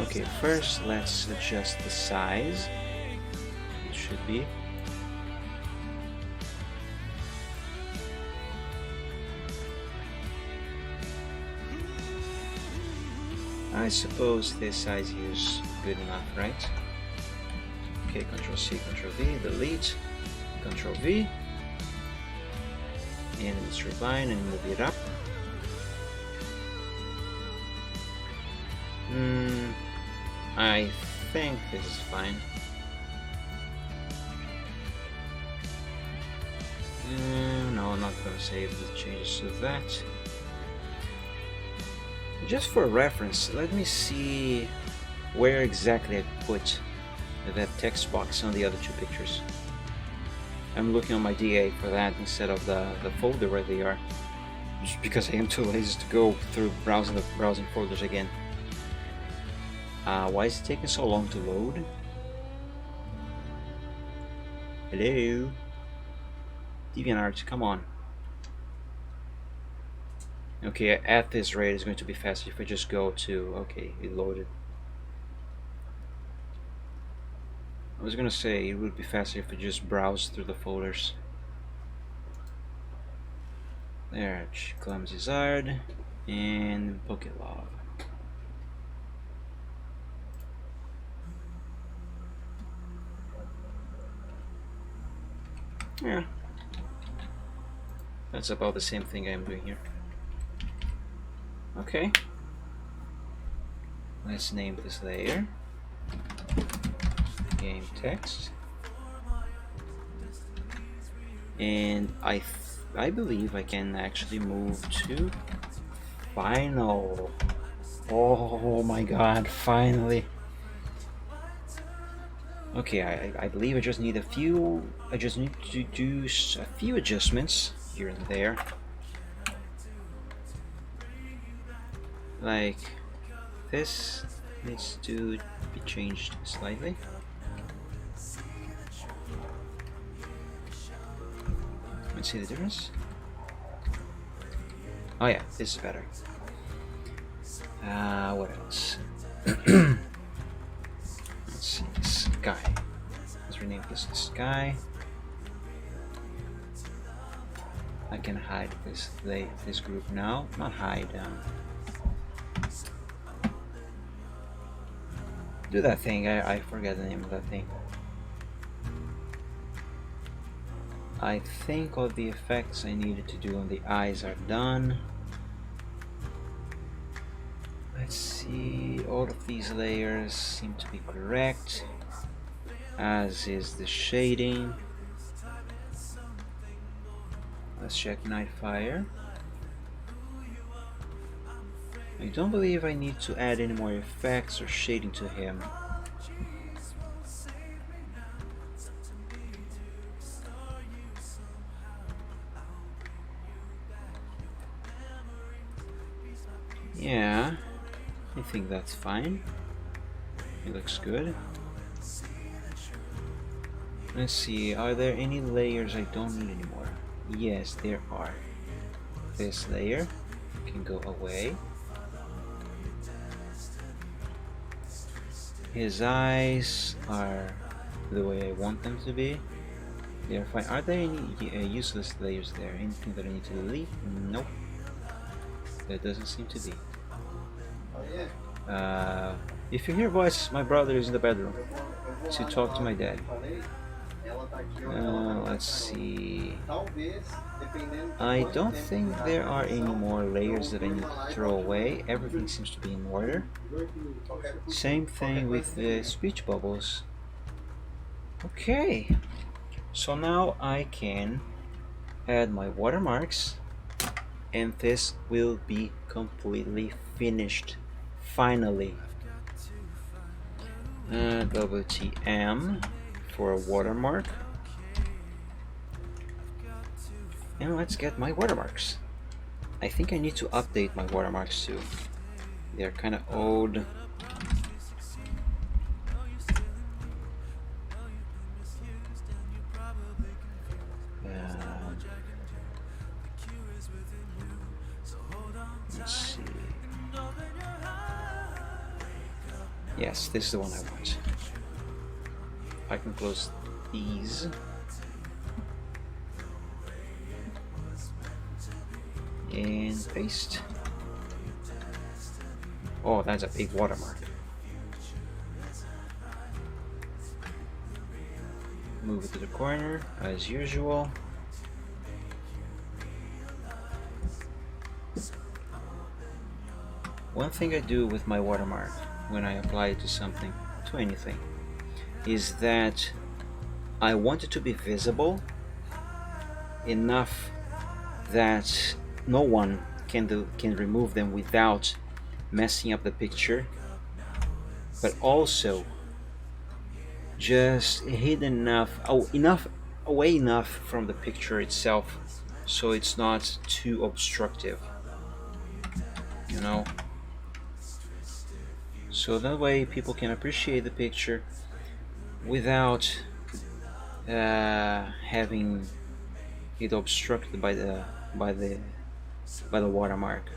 Okay, first let's adjust the size. It should be. I suppose this size here is good enough, right? Okay, Ctrl-C, Ctrl-V, delete, Ctrl-V, and let's refine and move it up. I think this is fine. No, I'm not going to save the changes to that. Just for reference, let me see where exactly I put that text box on the other two pictures. I'm looking on my DA for that instead of the folder where they are, just because I am too lazy to go through browsing folders again. Why is it taking so long to load? Hello? DeviantArt, come on. Okay, at this rate it's going to be faster if I just go to... Okay, it loaded. I was gonna say it would be faster if I just browse through the folders. There, Clumsy Zard and Bucket Log. Yeah, that's about the same thing I'm doing here. Okay, let's name this layer game text, and I believe I can actually move to final. Oh my god, finally. Okay, I believe I just need a few. I just need to do a few adjustments here and there. Like this needs to be changed slightly. Let's see the difference. Oh yeah, this is better. What else? Let's see, Sky. Let's rename this to Sky. I can hide this group now. Not hide. Do that thing. I forget the name of that thing. I think all the effects I needed to do on the eyes are done. Let's see, all of these layers seem to be correct, as is the shading. Let's check Nightfire. I don't believe I need to add any more effects or shading to him. Yeah, I think that's fine. It looks good. Let's see, are there any layers I don't need anymore? Yes, there are. This layer can go away. His eyes are the way I want them to be. They're fine. Are there any useless layers there? Anything that I need to delete? Nope. There doesn't seem to be. If you hear voices, my brother is in the bedroom to talk to my dad. Let's see. I don't think there are any more layers that I need to throw away. Everything seems to be in order. Same thing with the speech bubbles. Okay. So now I can add my watermarks, and this will be completely finished. Finally. WTM for a watermark. And let's get my watermarks. I think I need to update my watermarks too. They're kind of old. Let's see. Yes, this is the one I want. I can close these. And paste. Oh, that's a big watermark. Move it to the corner as usual. One thing I do with my watermark when I apply it to something, to anything, is that I want it to be visible enough that no one can remove them without messing up the picture, but also just hidden enough away enough from the picture itself so it's not too obstructive, you know, so that way people can appreciate the picture without having it obstructed by the watermark.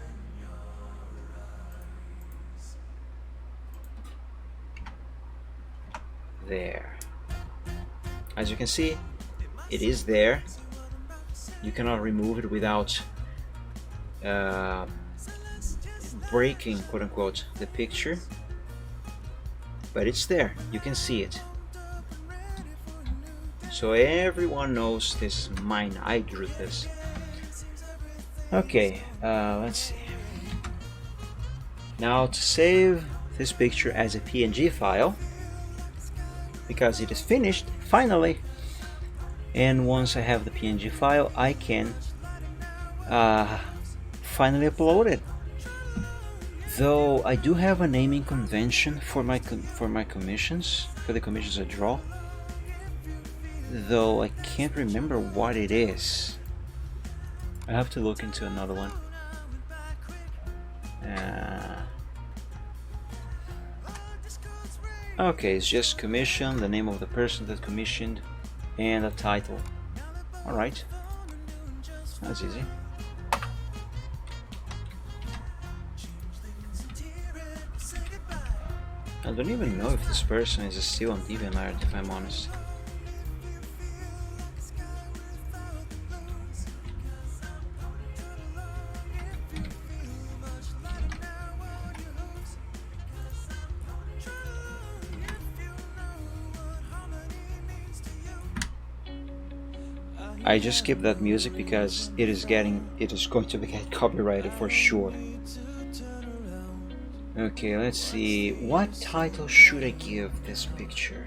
There. As you can see, it is there. You cannot remove it without breaking, quote unquote, the picture, but it's there. You can see it. So everyone knows this is mine. I drew this. Okay, let's see. Now to save this picture as a PNG file, because it is finished finally, and once I have the PNG file, I can finally upload it. Though I do have a naming convention for my commissions, for the commissions I draw, though I can't remember what it is. I have to look into another one. Okay, it's just commission, the name of the person that commissioned, and a title. Alright, that's easy. I don't even know if this person is still on DeviantArt, if I'm honest. I just skipped that music because it is going to get copyrighted for sure. Okay, let's see. What title should I give this picture?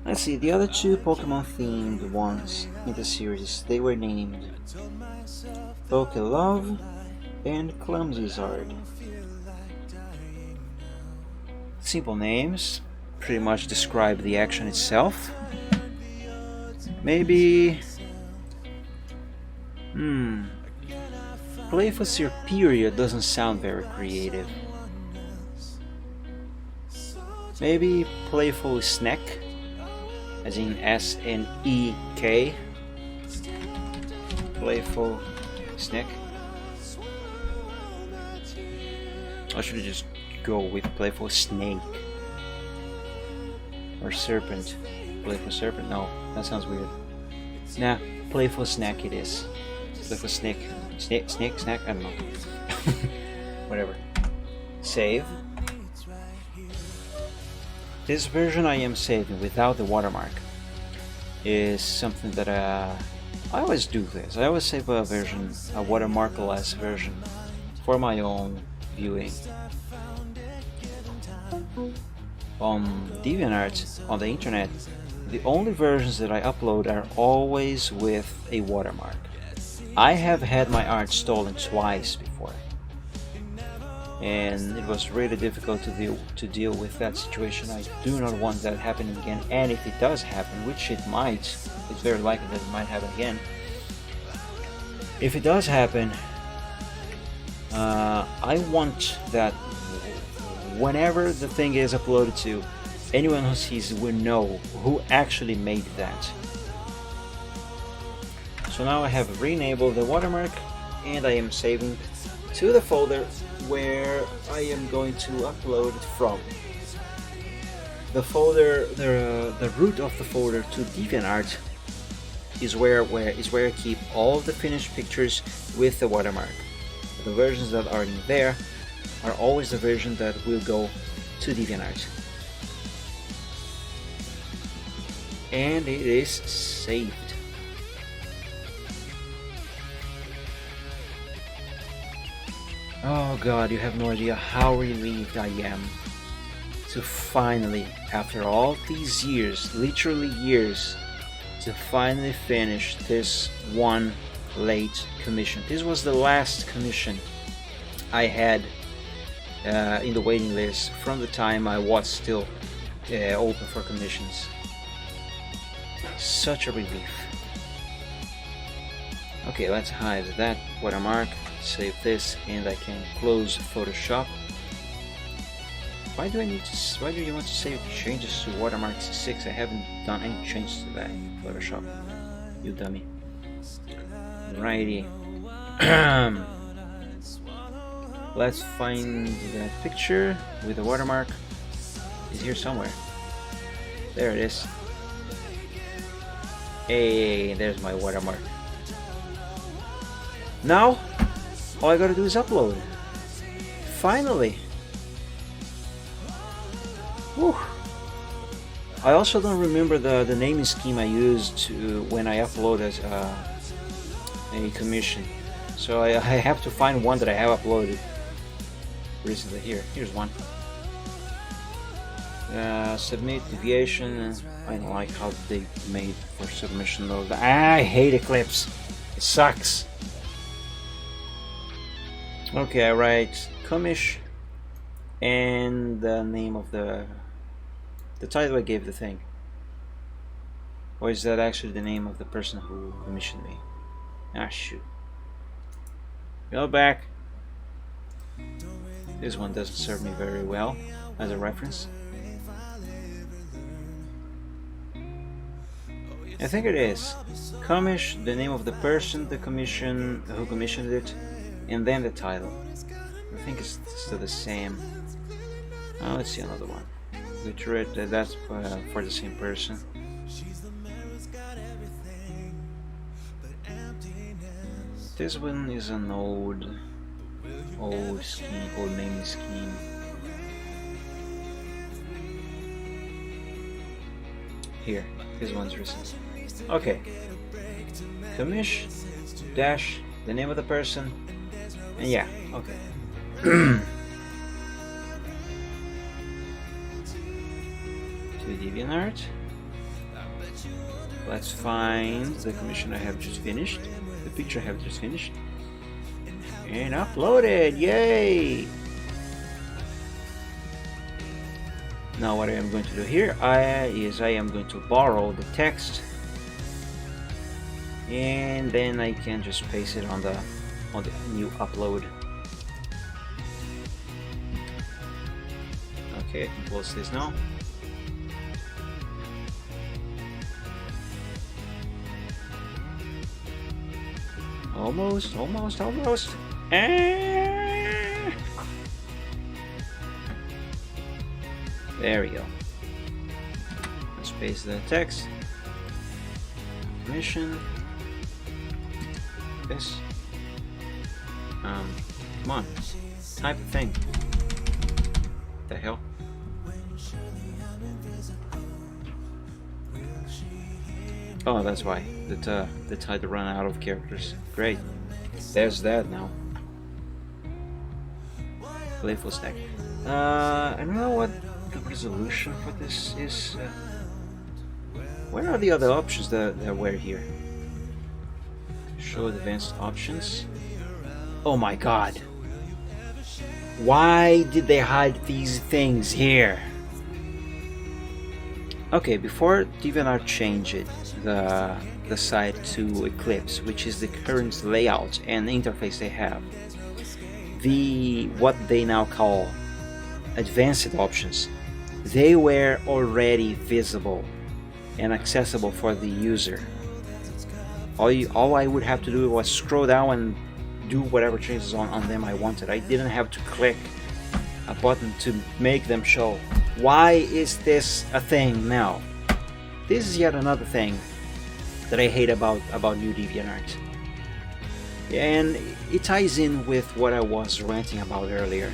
Let's see, the other two Pokemon themed ones in the series, they were named Pokelove and Clumsy-Zard. Simple names, pretty much describe the action itself. Playful Superior doesn't sound very creative. Maybe Playful Snack, as in S-N-E-K. Playful Snack. I should just go with Playful Snake. Or Serpent. Playful Serpent? No, that sounds weird. Nah, Playful Snack it is. Playful Snack. Snack? I don't know. Whatever. Save. This version I am saving without the watermark is something that I always do this. I always save a watermarkless version for my own viewing. On DeviantArt, on the internet, the only versions that I upload are always with a watermark. I have had my art stolen twice before, and it was really difficult to deal with that situation. I do not want that happening again, and if it does happen, which it might, it's very likely that it might happen again. If it does happen, I want that whenever the thing is uploaded to, anyone who sees it will know who actually made that. So now I have re-enabled the watermark, and I am saving to the folder where I am going to upload it from. The folder, the root of the folder to DeviantArt is where I keep all the finished pictures with the watermark. The versions that are in there are always the version that will go to DeviantArt. And it is saved. Oh god, you have no idea how relieved I am to finally, after all these years, literally years, to finally finish this one late commission. This was the last commission I had in the waiting list from the time I was still open for commissions. Such a relief. Okay, let's hide that watermark, save this, and I can close Photoshop. Why do you want to save changes to watermark 6? I haven't done any changes to that in Photoshop, you dummy. Righty. Let's find that picture with the watermark. It's here somewhere. There it is. Hey, there's my watermark. Now, all I gotta do is upload. Finally. Whew. I also don't remember the naming scheme I used when I uploaded a commission. So I have to find one that I have uploaded recently. Here's one. Submit deviation. I don't like how they made for submission of the. I hate Eclipse. It sucks. Okay, I write commish and the name of the title I gave the thing. Or is that actually the name of the person who commissioned me? Ah, shoot. Go back. This one doesn't serve me very well as a reference. I think it is. Commish, the name of the person, the commission who commissioned it, and then the title. I think it's still the same. Let's see another one. Literate, that's for the same person. This one is an old scheme, old naming scheme. Here, this one's recent. Okay. Commish dash the name of the person, and yeah, okay. To DeviantArt. Let's find the commission I have just finished, the picture I have just finished, and upload it. Yay! Now what I am going to do here is I am going to borrow the text, and then I can just paste it on the on the new upload. Okay, close this now. Almost. There we go. Let's paste the text. Mission. This. Come on. Type a thing. The hell? Oh, that's why. The tide to run out of characters. Great. There's that now. Playful stack. I don't know what the resolution for this is. Where are the other options that were here? Show advanced options. Oh my god. Why did they hide these things here? Okay, before DeviantArt changed the site to Eclipse, which is the current layout and interface they have, what they now call advanced options, they were already visible and accessible for the user. All I would have to do was scroll down and do whatever changes on them I wanted. I didn't have to click a button to make them show. Why is this a thing now? This is yet another thing that I hate about new DeviantArt. And it ties in with what I was ranting about earlier.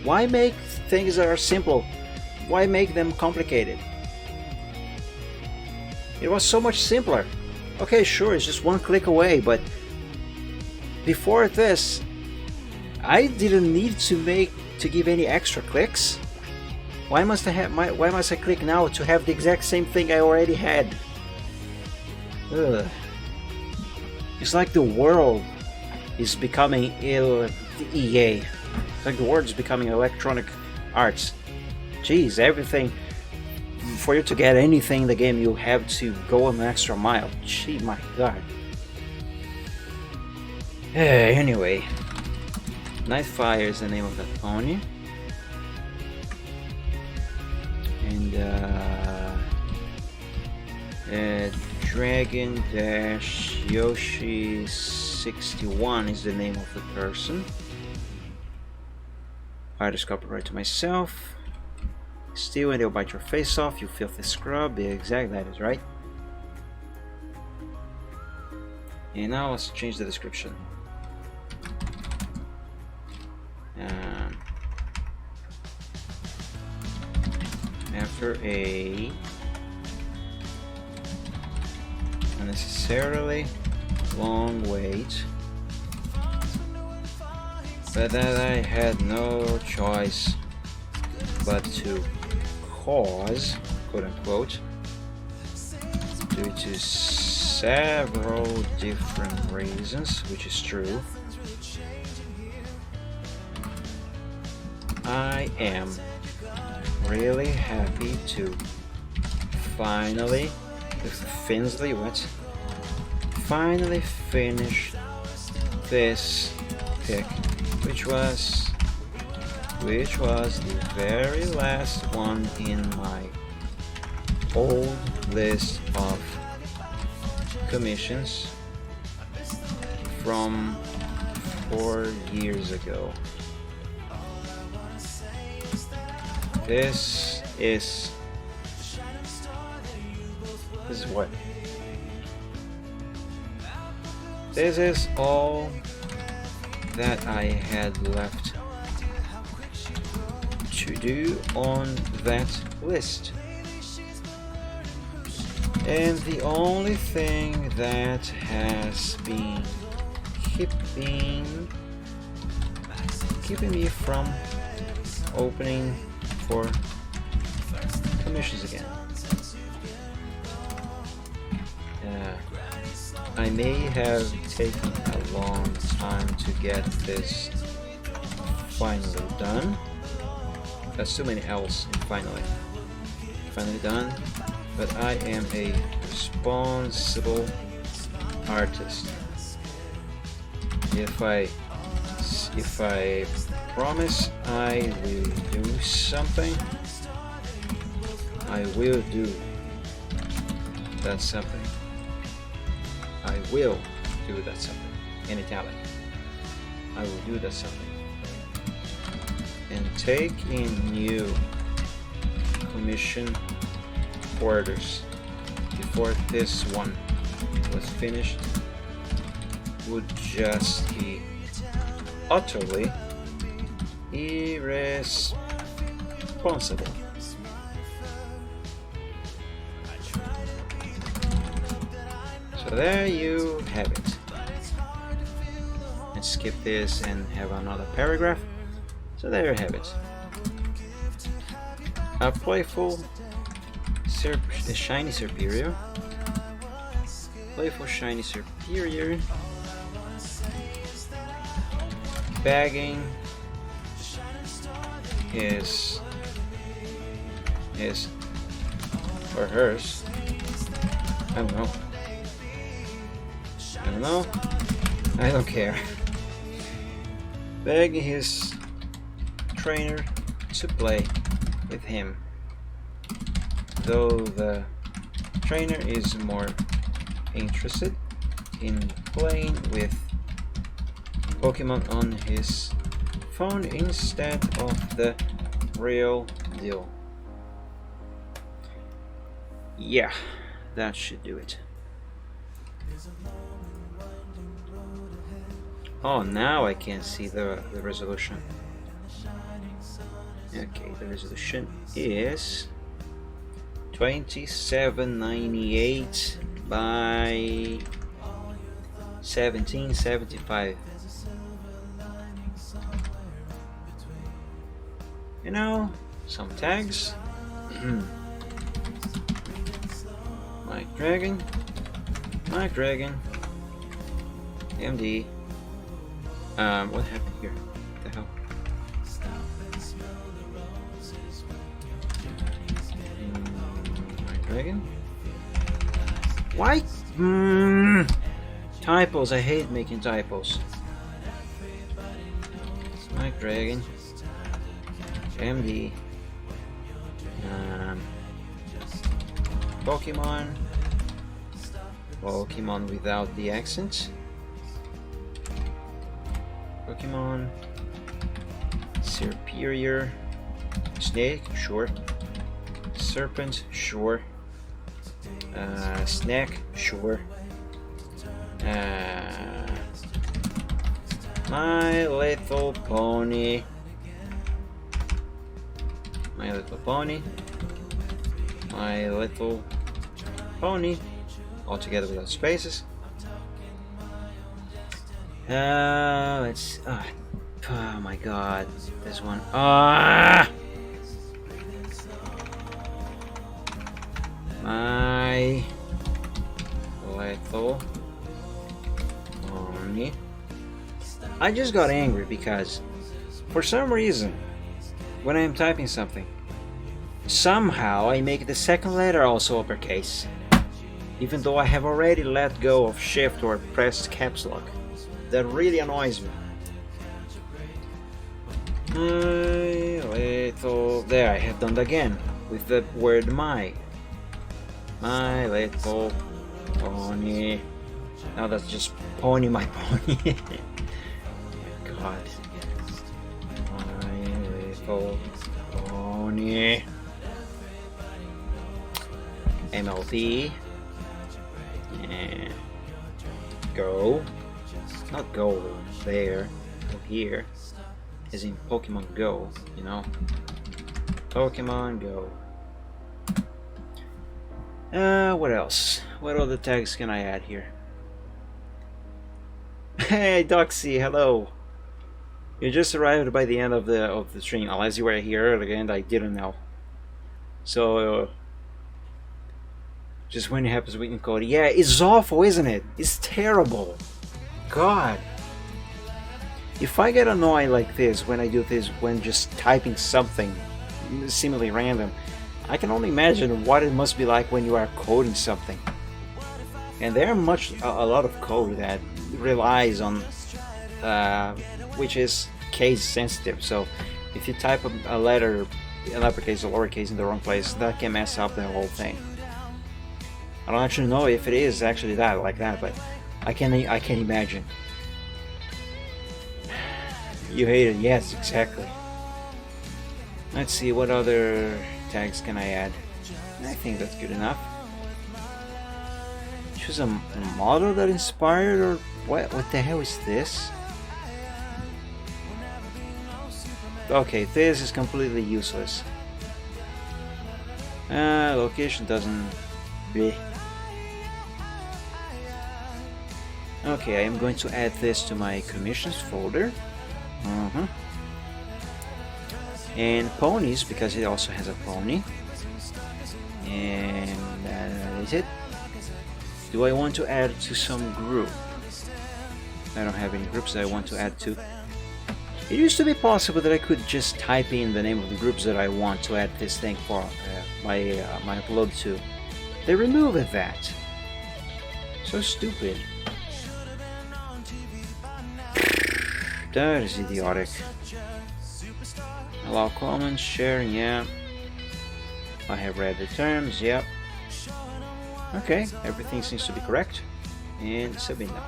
Why make things that are simple? Why make them complicated? It was so much simpler. Okay, sure, it's just one click away, but before this, I didn't need to give any extra clicks. Why must I click now to have the exact same thing I already had? Ugh. It's like the world is becoming EA. It's like the world is becoming Electronic Arts. Jeez, everything. For you to get anything in the game, you have to go an extra mile. Gee, my god. Anyway, Nightfire is the name of that pony. And Dragon Dash Yoshi 61 is the name of the person. Artist copyright to myself. Steal and they'll bite your face off, you filthy scrub. Yeah, exactly, that is right. And now let's change the description. After a unnecessarily long wait, but that I had no choice but to cause, quote unquote, due to several different reasons, which is true, I am really happy to finally finish this pick, which was the very last one in my old list of commissions from 4 years ago. This is what? This is all that I had left to do on that list. And the only thing that has been keeping me from opening for commissions again. I may have taken a long time to get this finally done. That's too many L's in finally done, but I am a responsible artist. if I promise I will do something, I will do that something. I will do that something. In italic. I will do that something. And take in new commission orders before this one was finished would just be utterly irresponsible. So there you have it. And skip this and have another paragraph. So there you have it. A playful shiny superior. Playful shiny superior. Bagging his or hers. I don't know. I don't care. Begging his trainer to play with him, though the trainer is more interested in playing with Pokemon on his phone instead of the real deal. Yeah, that should do it. Oh, now I can see the resolution. Okay, the resolution is 2798 by 1775. You know, some tags. Mike Dragon, MD. What happened here? What the hell? Mike Dragon. Why? Typos. I hate making typos. Mike Dragon. MD. Pokemon without the accent. Pokemon Superior. Snake, sure. Serpent, sure. Snack, sure. My Little Pony. My Little Pony. My Little Pony. All together without spaces. Let's. Oh my god. This one. My Little Pony. I just got angry because, for some reason, when I am typing something, somehow I make the second letter also uppercase, even though I have already let go of shift or pressed caps lock. That really annoys me. My little... There, I have done it again with the word my. My Little Pony. Now that's just Pony My Pony. Oh my god. My Little Pony. MLT. And go. Not go there. Go here. As in Pokemon Go, you know. Pokemon Go. What else? What other tags can I add here? Hey, Doxy, hello. You just arrived by the end of the stream, unless you were here earlier and I didn't know. So, just when it happens we can code. Yeah, it's awful, isn't it? It's terrible. God. If I get annoyed like this when I do this, when just typing something seemingly random, I can only imagine what it must be like when you are coding something. And there are a lot of code that relies on which is case sensitive. So if you type a letter in uppercase or lowercase in the wrong place, that can mess up the whole thing. I don't actually know if it is actually that like that, but I can imagine. You hate it, yes, exactly. Let's see, what other tags can I add? I think that's good enough. Choose a model that inspired, or what the hell is this? Okay, this is completely useless. Location doesn't... Bleh. Okay, I am going to add this to my commissions folder. And ponies, because it also has a pony. And that is it. Do I want to add to some group? I don't have any groups that I want to add to. It used to be possible that I could just type in the name of the groups that I want to add this thing for my upload to. They removed that. So stupid. That is idiotic. Allow comments, sharing, yeah. I have read the terms, yeah. Okay, everything seems to be correct. And submit now.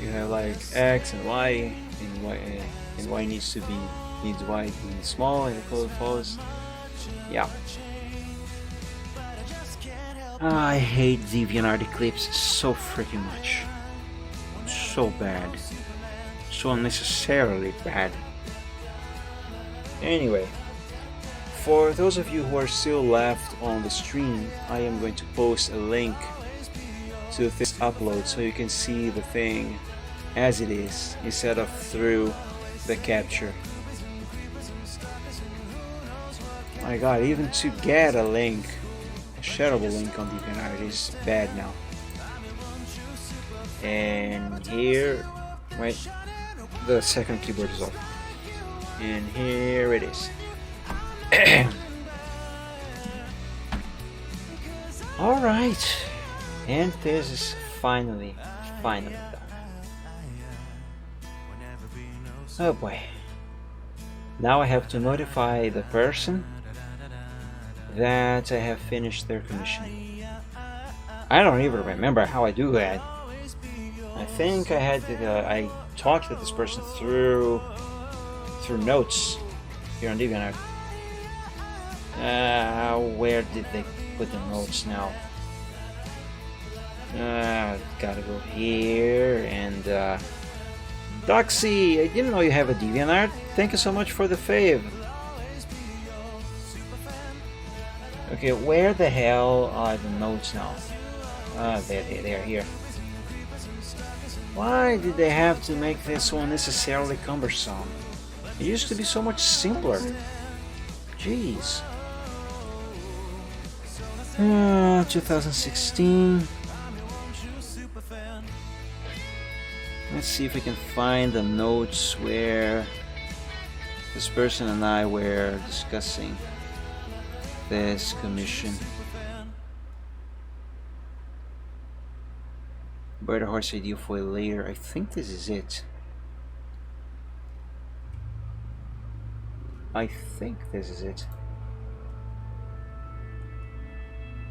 You have like X and Y, and Y needs Y to be small and the code follows. Yeah. I hate DeviantArt Eclipse so freaking much. So bad. So unnecessarily bad. Anyway, for those of you who are still left on the stream, I am going to post a link to this upload so you can see the thing as it is instead of through the capture. My god, even to get a link, a shareable link on DeviantArt is bad now. And here, wait, the second keyboard is off. And here it is. Alright, and this is finally done. Oh boy. Now I have to notify the person that I have finished their commission. I don't even remember how I do that. I think I had to, I talked with this person through notes here on DeviantArt. Where did they put the notes now? Gotta go here and Doxy, I didn't know you have a DeviantArt. Thank you so much for the fave. Okay, where the hell are the notes now? They're here. Why did they have to make this so unnecessarily cumbersome? It used to be so much simpler. Jeez. 2016. Let's see if we can find the notes where this person and I were discussing this commission. Buy the horse idea for later. I think this is it. I think this is it.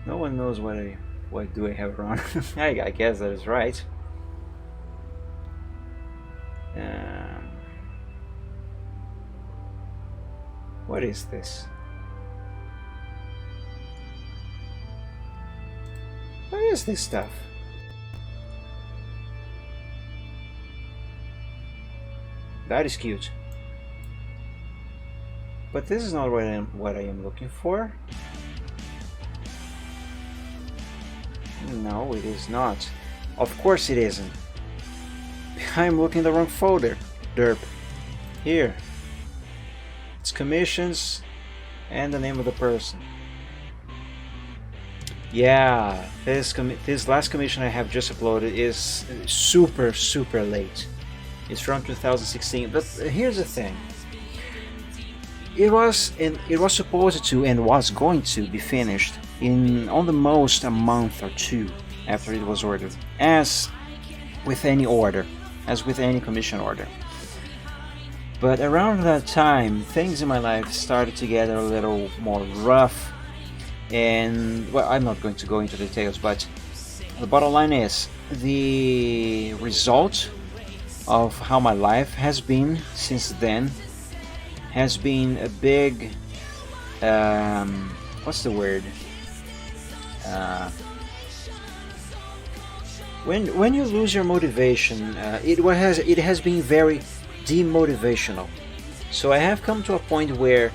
No one knows what do I have wrong. I guess that is right. What is this? What is this stuff? That is cute. But this is not what I am looking for. No, it is not. Of course it isn't. I'm looking in the wrong folder. Derp. Here. It's commissions and the name of the person. Yeah, this last commission I have just uploaded is super late. It's from 2016. But here's the thing. it was supposed to and was going to be finished in on the most a month or two after it was ordered, as with any order, as with any commission order. But around that time, things in my life started to get a little more rough, and well, I'm not going to go into details, but the bottom line is the result of how my life has been since then has been a big what's the word, when you lose your motivation, it has been very demotivational. So I have come to a point where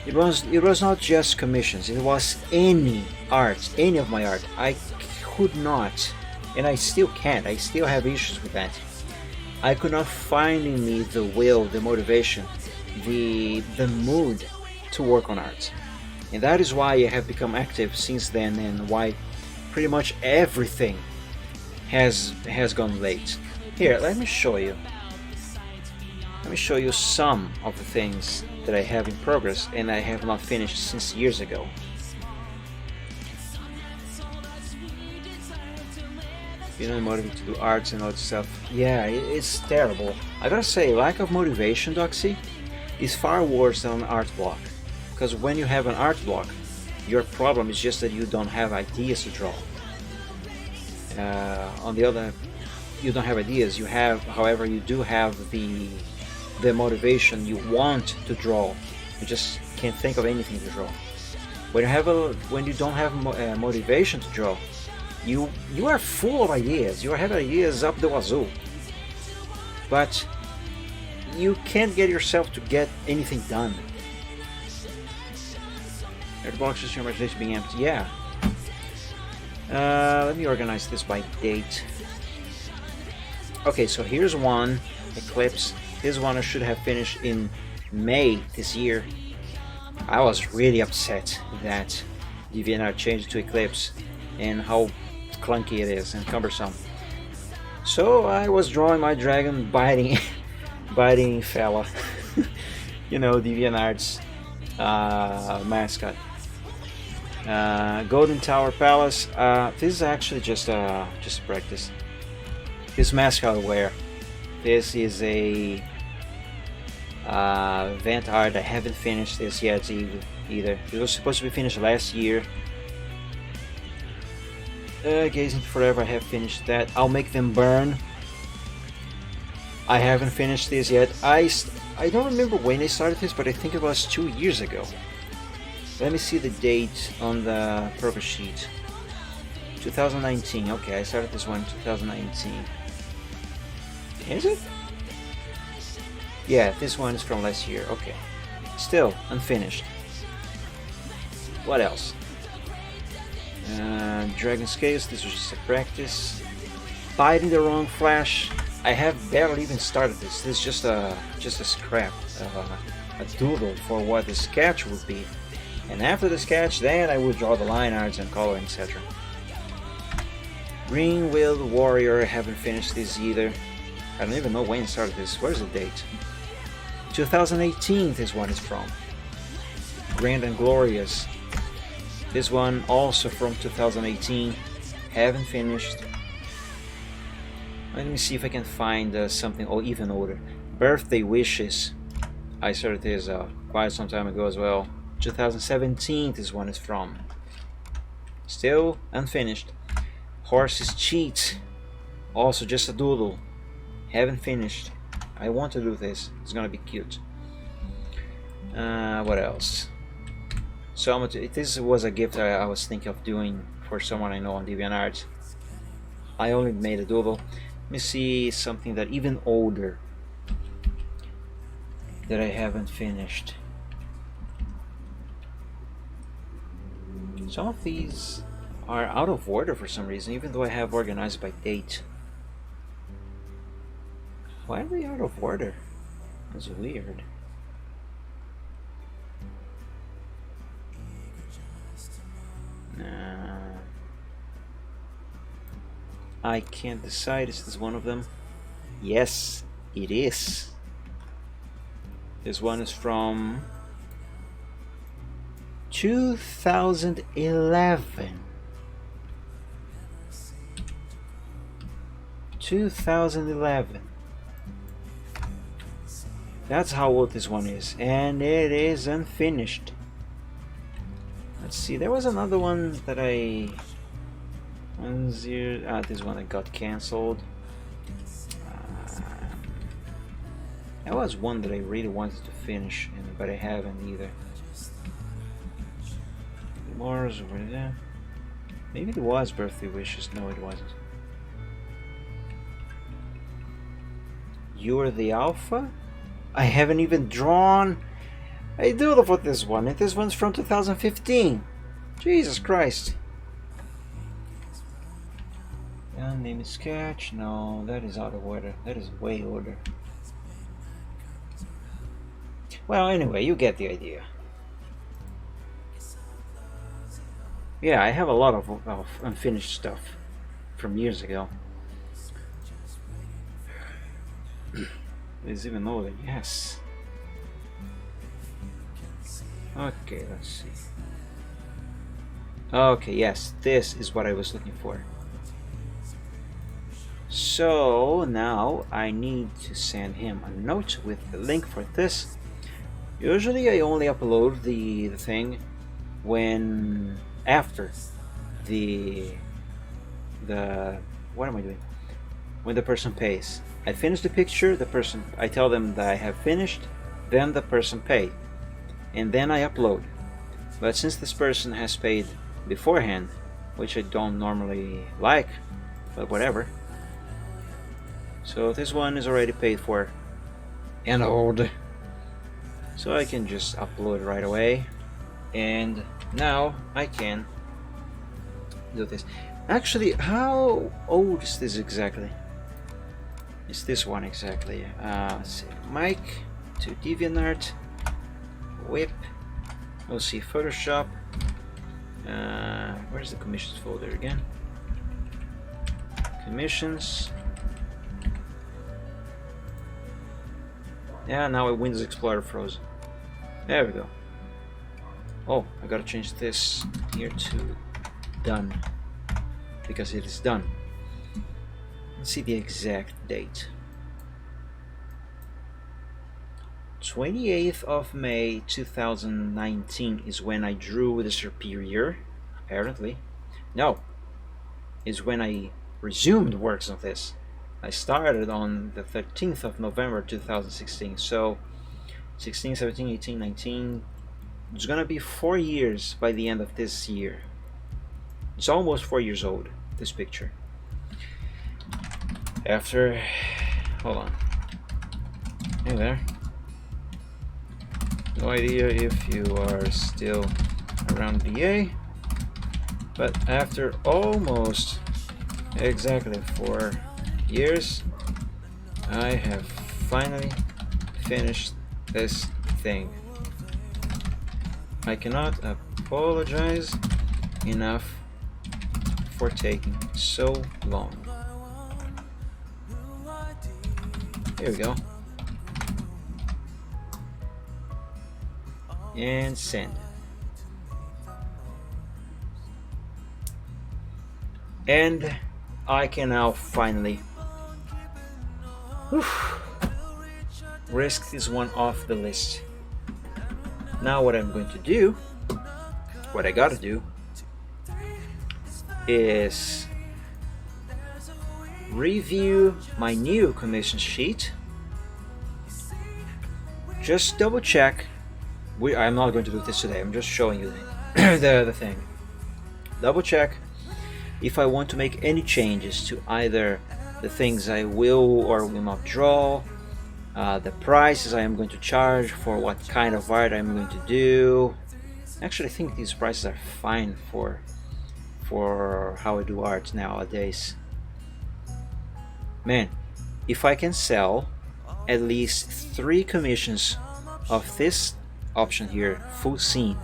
it was not just commissions, it was any art, any of my art. I could not, and I still can't, I still have issues with that. I could not find in me the will, the motivation, the mood to work on art. And that is why I have become active since then, and why pretty much everything has gone late. Here, let me show you. Let me show you some of the things that I have in progress and I have not finished since years ago. You know, motivated to do arts and all that stuff. Yeah, it's terrible. I gotta say, lack of motivation, Doxy, is far worse than an art block. Because when you have an art block, your problem is just that you don't have ideas to draw. On the other, you don't have ideas. You have, however, you do have the motivation. You want to draw. You just can't think of anything to draw. When you don't have motivation to draw, you are full of ideas. You have ideas up the wazoo, but you can't get yourself to get anything done. Art blocks just your imagination being empty. Yeah. Let me organize this by date. Okay, so here's one, Eclipse. This one I should have finished in May this year. I was really upset that DeviantArt changed to Eclipse and how clunky it is and cumbersome. So I was drawing my dragon biting fella. You know, DeviantArt's mascot. Golden Tower Palace. This is actually just a practice. This mascot wear. This is a Vant art. I haven't finished this yet either. It was supposed to be finished last year. Gazing Forever, I have finished that. I'll Make Them Burn. I haven't finished this yet. I don't remember when I started this, but I think it was 2 years ago. Let me see the date on the progress sheet. 2019. Okay, I started this one in 2019. Is it? Yeah, this one is from last year. Okay. Still unfinished. What else? Dragon's Case. This was just a practice. Biting the Wrong Flash. I have barely even started this. This is just a scrap, a doodle for what the sketch would be. And after the sketch, then I would draw the line arts and coloring, etc. Green-Willed Warrior, I haven't finished this either. I don't even know when I started this. Where's the date? 2018 this one is from. Grand and Glorious. This one also from 2018. Haven't finished. Let me see if I can find something even older. Birthday Wishes. I started this quite some time ago as well. 2017 this one is from. Still unfinished. Horses Cheat. Also just a doodle. Haven't finished. I want to do this. It's gonna be cute. What else? So this was a gift I was thinking of doing for someone I know on DeviantArt. I only made a doodle. Let me see something that even older that I haven't finished. Some of these are out of order for some reason, even though I have organized by date. Why are they out of order? That's weird. I can't decide. Is this one of them? Yes, it is. This one is from 2011. 2011. That's how old this one is, and it is unfinished. Let's see, there was another one that this one that got cancelled. There was one that I really wanted to finish, but I haven't either. Mars over there. Maybe it was Birthday Wishes. No, it wasn't. You're the Alpha? I haven't even drawn a doodle for this one, and this one's from 2015. Jesus Christ. Name is Sketch. No, that is out of order. That is way older. Well, anyway, you get the idea. Yeah, I have a lot of unfinished stuff from years ago. It's even older, yes. Okay, let's see. Okay, yes, this is what I was looking for. So now I need to send him a note with the link for this. Usually I only upload the thing when after the what am I doing? When the person pays. I finish the picture, I tell them that I have finished, then the person pay, and then I upload. But since this person has paid beforehand, which I don't normally like, but whatever. So this one is already paid for and old, so I can just upload right away, and now I can do this. Actually, how old is this exactly? It's this one exactly. Let's see. Mike to DeviantArt, whip. We'll see Photoshop. Where's the commissions folder again? Commissions. Yeah, now Windows Explorer frozen. There we go. Oh, I gotta change this here to done, because it is done. Let's see the exact date. 28th of May 2019 is when I drew the Superior, apparently. No, is when I resumed works on this. I started on the 13th of November 2016, so 16, 17, 18, 19, it's gonna be 4 years by the end of this year. It's almost 4 years old, this picture. After, hold on, hey there. No idea if you are still around BA, but after almost exactly 4 years, I have finally finished this thing. I cannot apologize enough for taking so long. Here we go. And send. And I can now finally risk this one off the list. Now what I'm going to do, what I gotta do, is review my new commission sheet. Just double check. I'm not going to do this today, I'm just showing you the thing. Double check if I want to make any changes to either the things I will or will not draw, the prices I am going to charge for what kind of art I'm going to do. Actually, I think these prices are fine for how I do art nowadays. Man, if I can sell at least 3 commissions of this option here, full scene,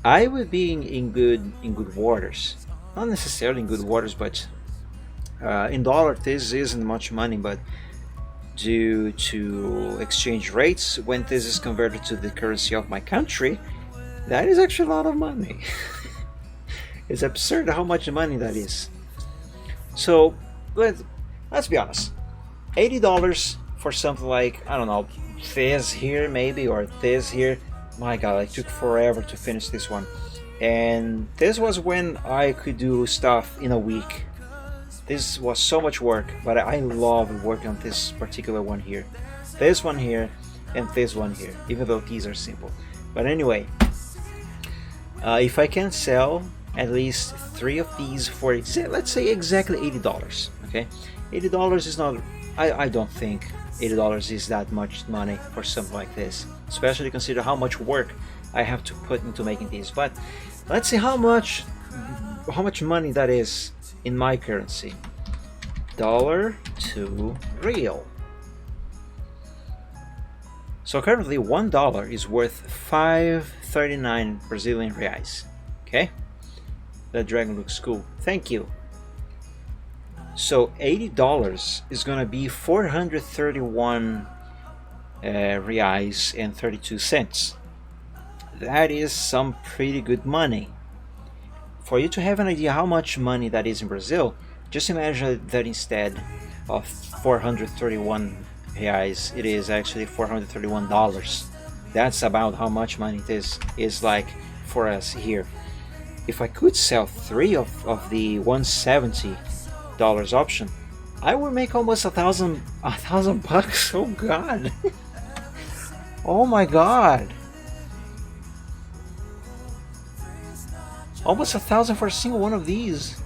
I would be in good waters. Not necessarily in good waters, but in dollar this isn't much money, but due to exchange rates, when this is converted to the currency of my country, That is actually a lot of money. It's absurd how much money that is. So let's be honest. $80 for something like, I don't know, this here maybe, or this here. My god, it took forever to finish this one. And this was when I could do stuff in a week. This was so much work, but I love working on this particular one here. This one here, and this one here, even though these are simple. But anyway, if I can sell at least 3 of these for, let's say, exactly $80, okay? $80 is not, I don't think $80 is that much money for something like this, especially consider how much work I have to put into making these. But let's see how much money that is in my currency. Dollar to real. So currently $1 is worth 539 Brazilian reais. Okay, that dragon looks cool. Thank you. So $80 is gonna be 431 reais and 32 cents. That is some pretty good money. For you to have an idea how much money that is in Brazil, just imagine that instead of 431 reais, it is actually $431. That's about how much money this is like for us here. If I could sell 3 of the $170 option, I would make almost a thousand bucks. Oh god. Oh my god. Almost 1,000 for a single one of these.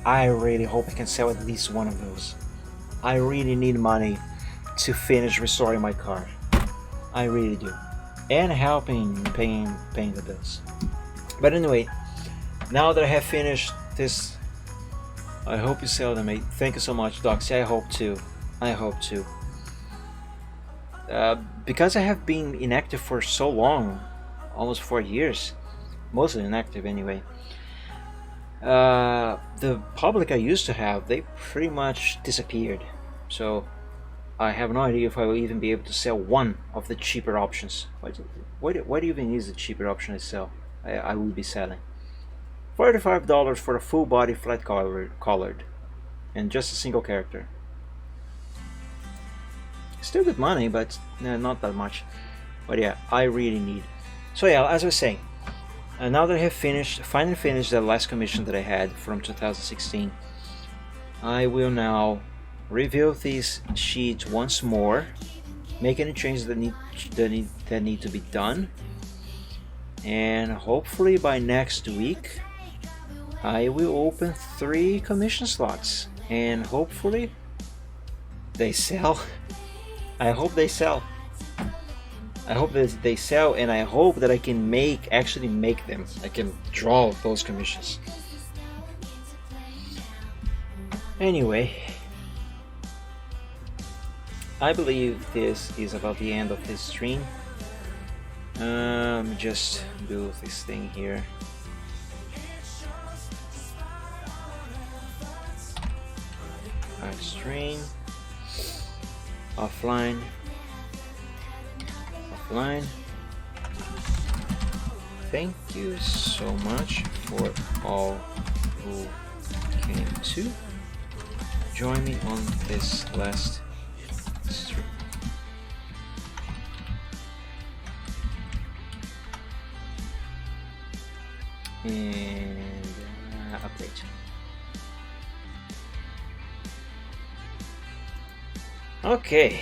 I really hope I can sell at least one of those. I really need money to finish restoring my car. I really do. And helping paying the bills. But anyway, now that I have finished this, I hope you sell them, mate. Thank you so much, Doxy. I hope to. I hope to. Because I have been inactive for so long, almost 4 years, mostly inactive anyway. The public I used to have, they pretty much disappeared. So I have no idea if I will even be able to sell one of the cheaper options. Why do you even use the cheaper option I sell? I will be selling $45 for a full body flat colored and just a single character. Still good money, but not that much. But yeah, I really need. So yeah, as I was saying, now that I have finally finished the last commission that I had from 2016, I will now review this sheet once more, make any changes that need to be done, and hopefully by next week I will open 3 commission slots, and hopefully they sell. I hope they sell. I hope that they sell, and I hope that I can actually make them. I can draw those commissions. Anyway, I believe this is about the end of this stream. Just do this thing here. Stream offline. Thank you so much for all who came to join me on this last stream. And update. Okay,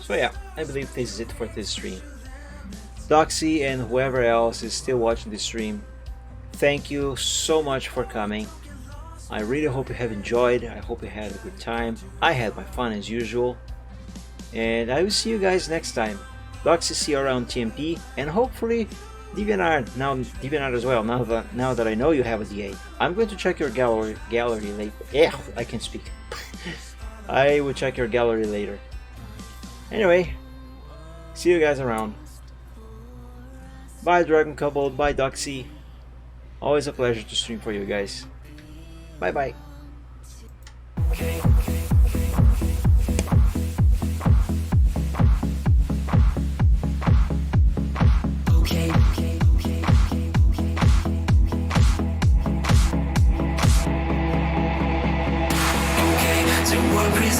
so yeah, I believe this is it for this stream. Doxy and whoever else is still watching this stream, thank you so much for coming. I really hope you have enjoyed. I hope you had a good time. I had my fun as usual. And I will see you guys next time. Doxy, see you around TMP, and hopefully DeviantArt, now DeviantArt as well, now that I know you have a DA. I'm going to check your gallery later. Yeah, I can speak. I will check your gallery later. Anyway, see you guys around. Bye Dragon Kobold, bye Doxy. Always a pleasure to stream for you guys. Bye bye. Okay.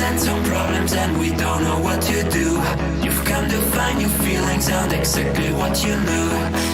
and some problems and we don't know what to do. You've come to find your feelings aren't exactly what you knew.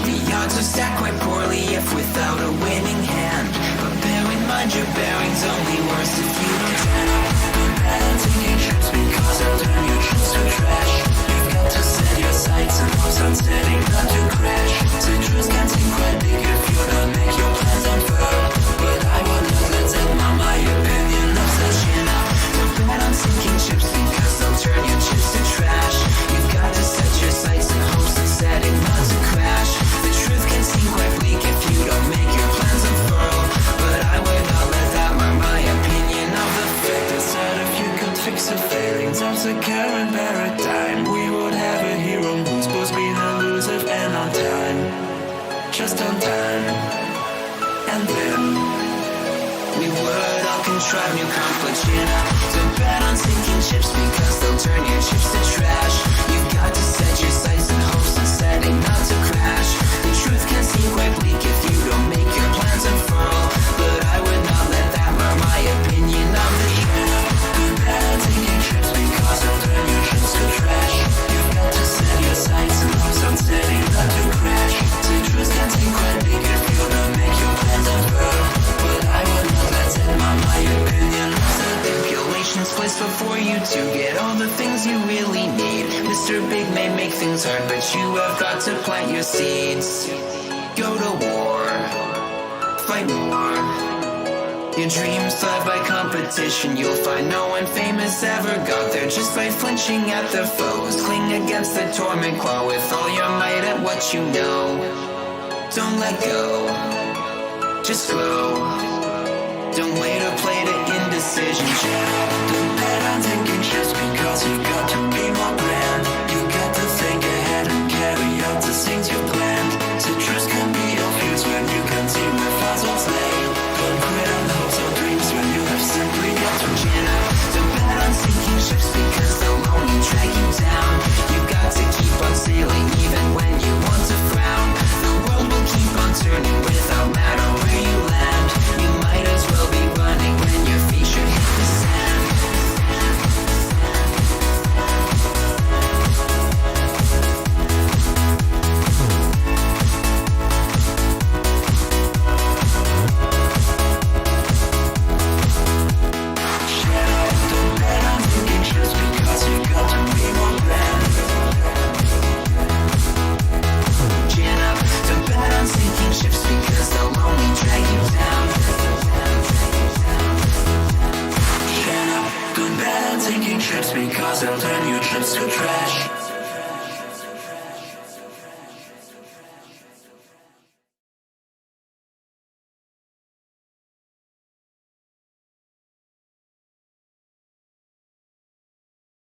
The odds are stacked quite poorly if without a winning hand. But bear in mind your bearing's only worse if you don't turn up. Don't bet on taking trips because they'll turn your trips to trash. You've got to set your sights and hopes on setting not to crash. Citrus can seem quite big if you don't make your plans unfurl. But I will not let them on my opinion of such enough. Don't bet on sinking ships because they'll turn your chips to trash. You've got to set your sights and hopes on setting not to crash. The truth can seem quite bleak if you don't make your plans unfurl. But I would not let that mark my opinion of the fact that if you could fix the failings of the current paradigm, we would have a hero who's supposed to be elusive and on time. Just on time. And then we would all contrive new conflicts, you know. Don't bet on sinking ships because they'll turn your chips to trash. You've got to set your sights and hopes on setting not to crash. The truth can seem quite bleak if you don't make your plans unfurl. But I would not let that mark my opinion of the show. Don't bet on sinking ships because they'll turn your chips to trash. You've got to set your sights and hopes on setting not to crash. The truth can seem quite bleak if you don't make your plans unfurl. But I would not let that mark my opinion. Stipulations placed before you to get all the things you really need. Mr. Big may make things hard, but you have got to plant your seeds. Go to war, fight more. Your dreams thrive by competition. You'll find no one famous ever got there just by flinching at their foes. Cling against the torment claw with all your might at what you know. Don't let go, just grow. Don't wait or play to indecision. Don't bet on taking trips because you've got to be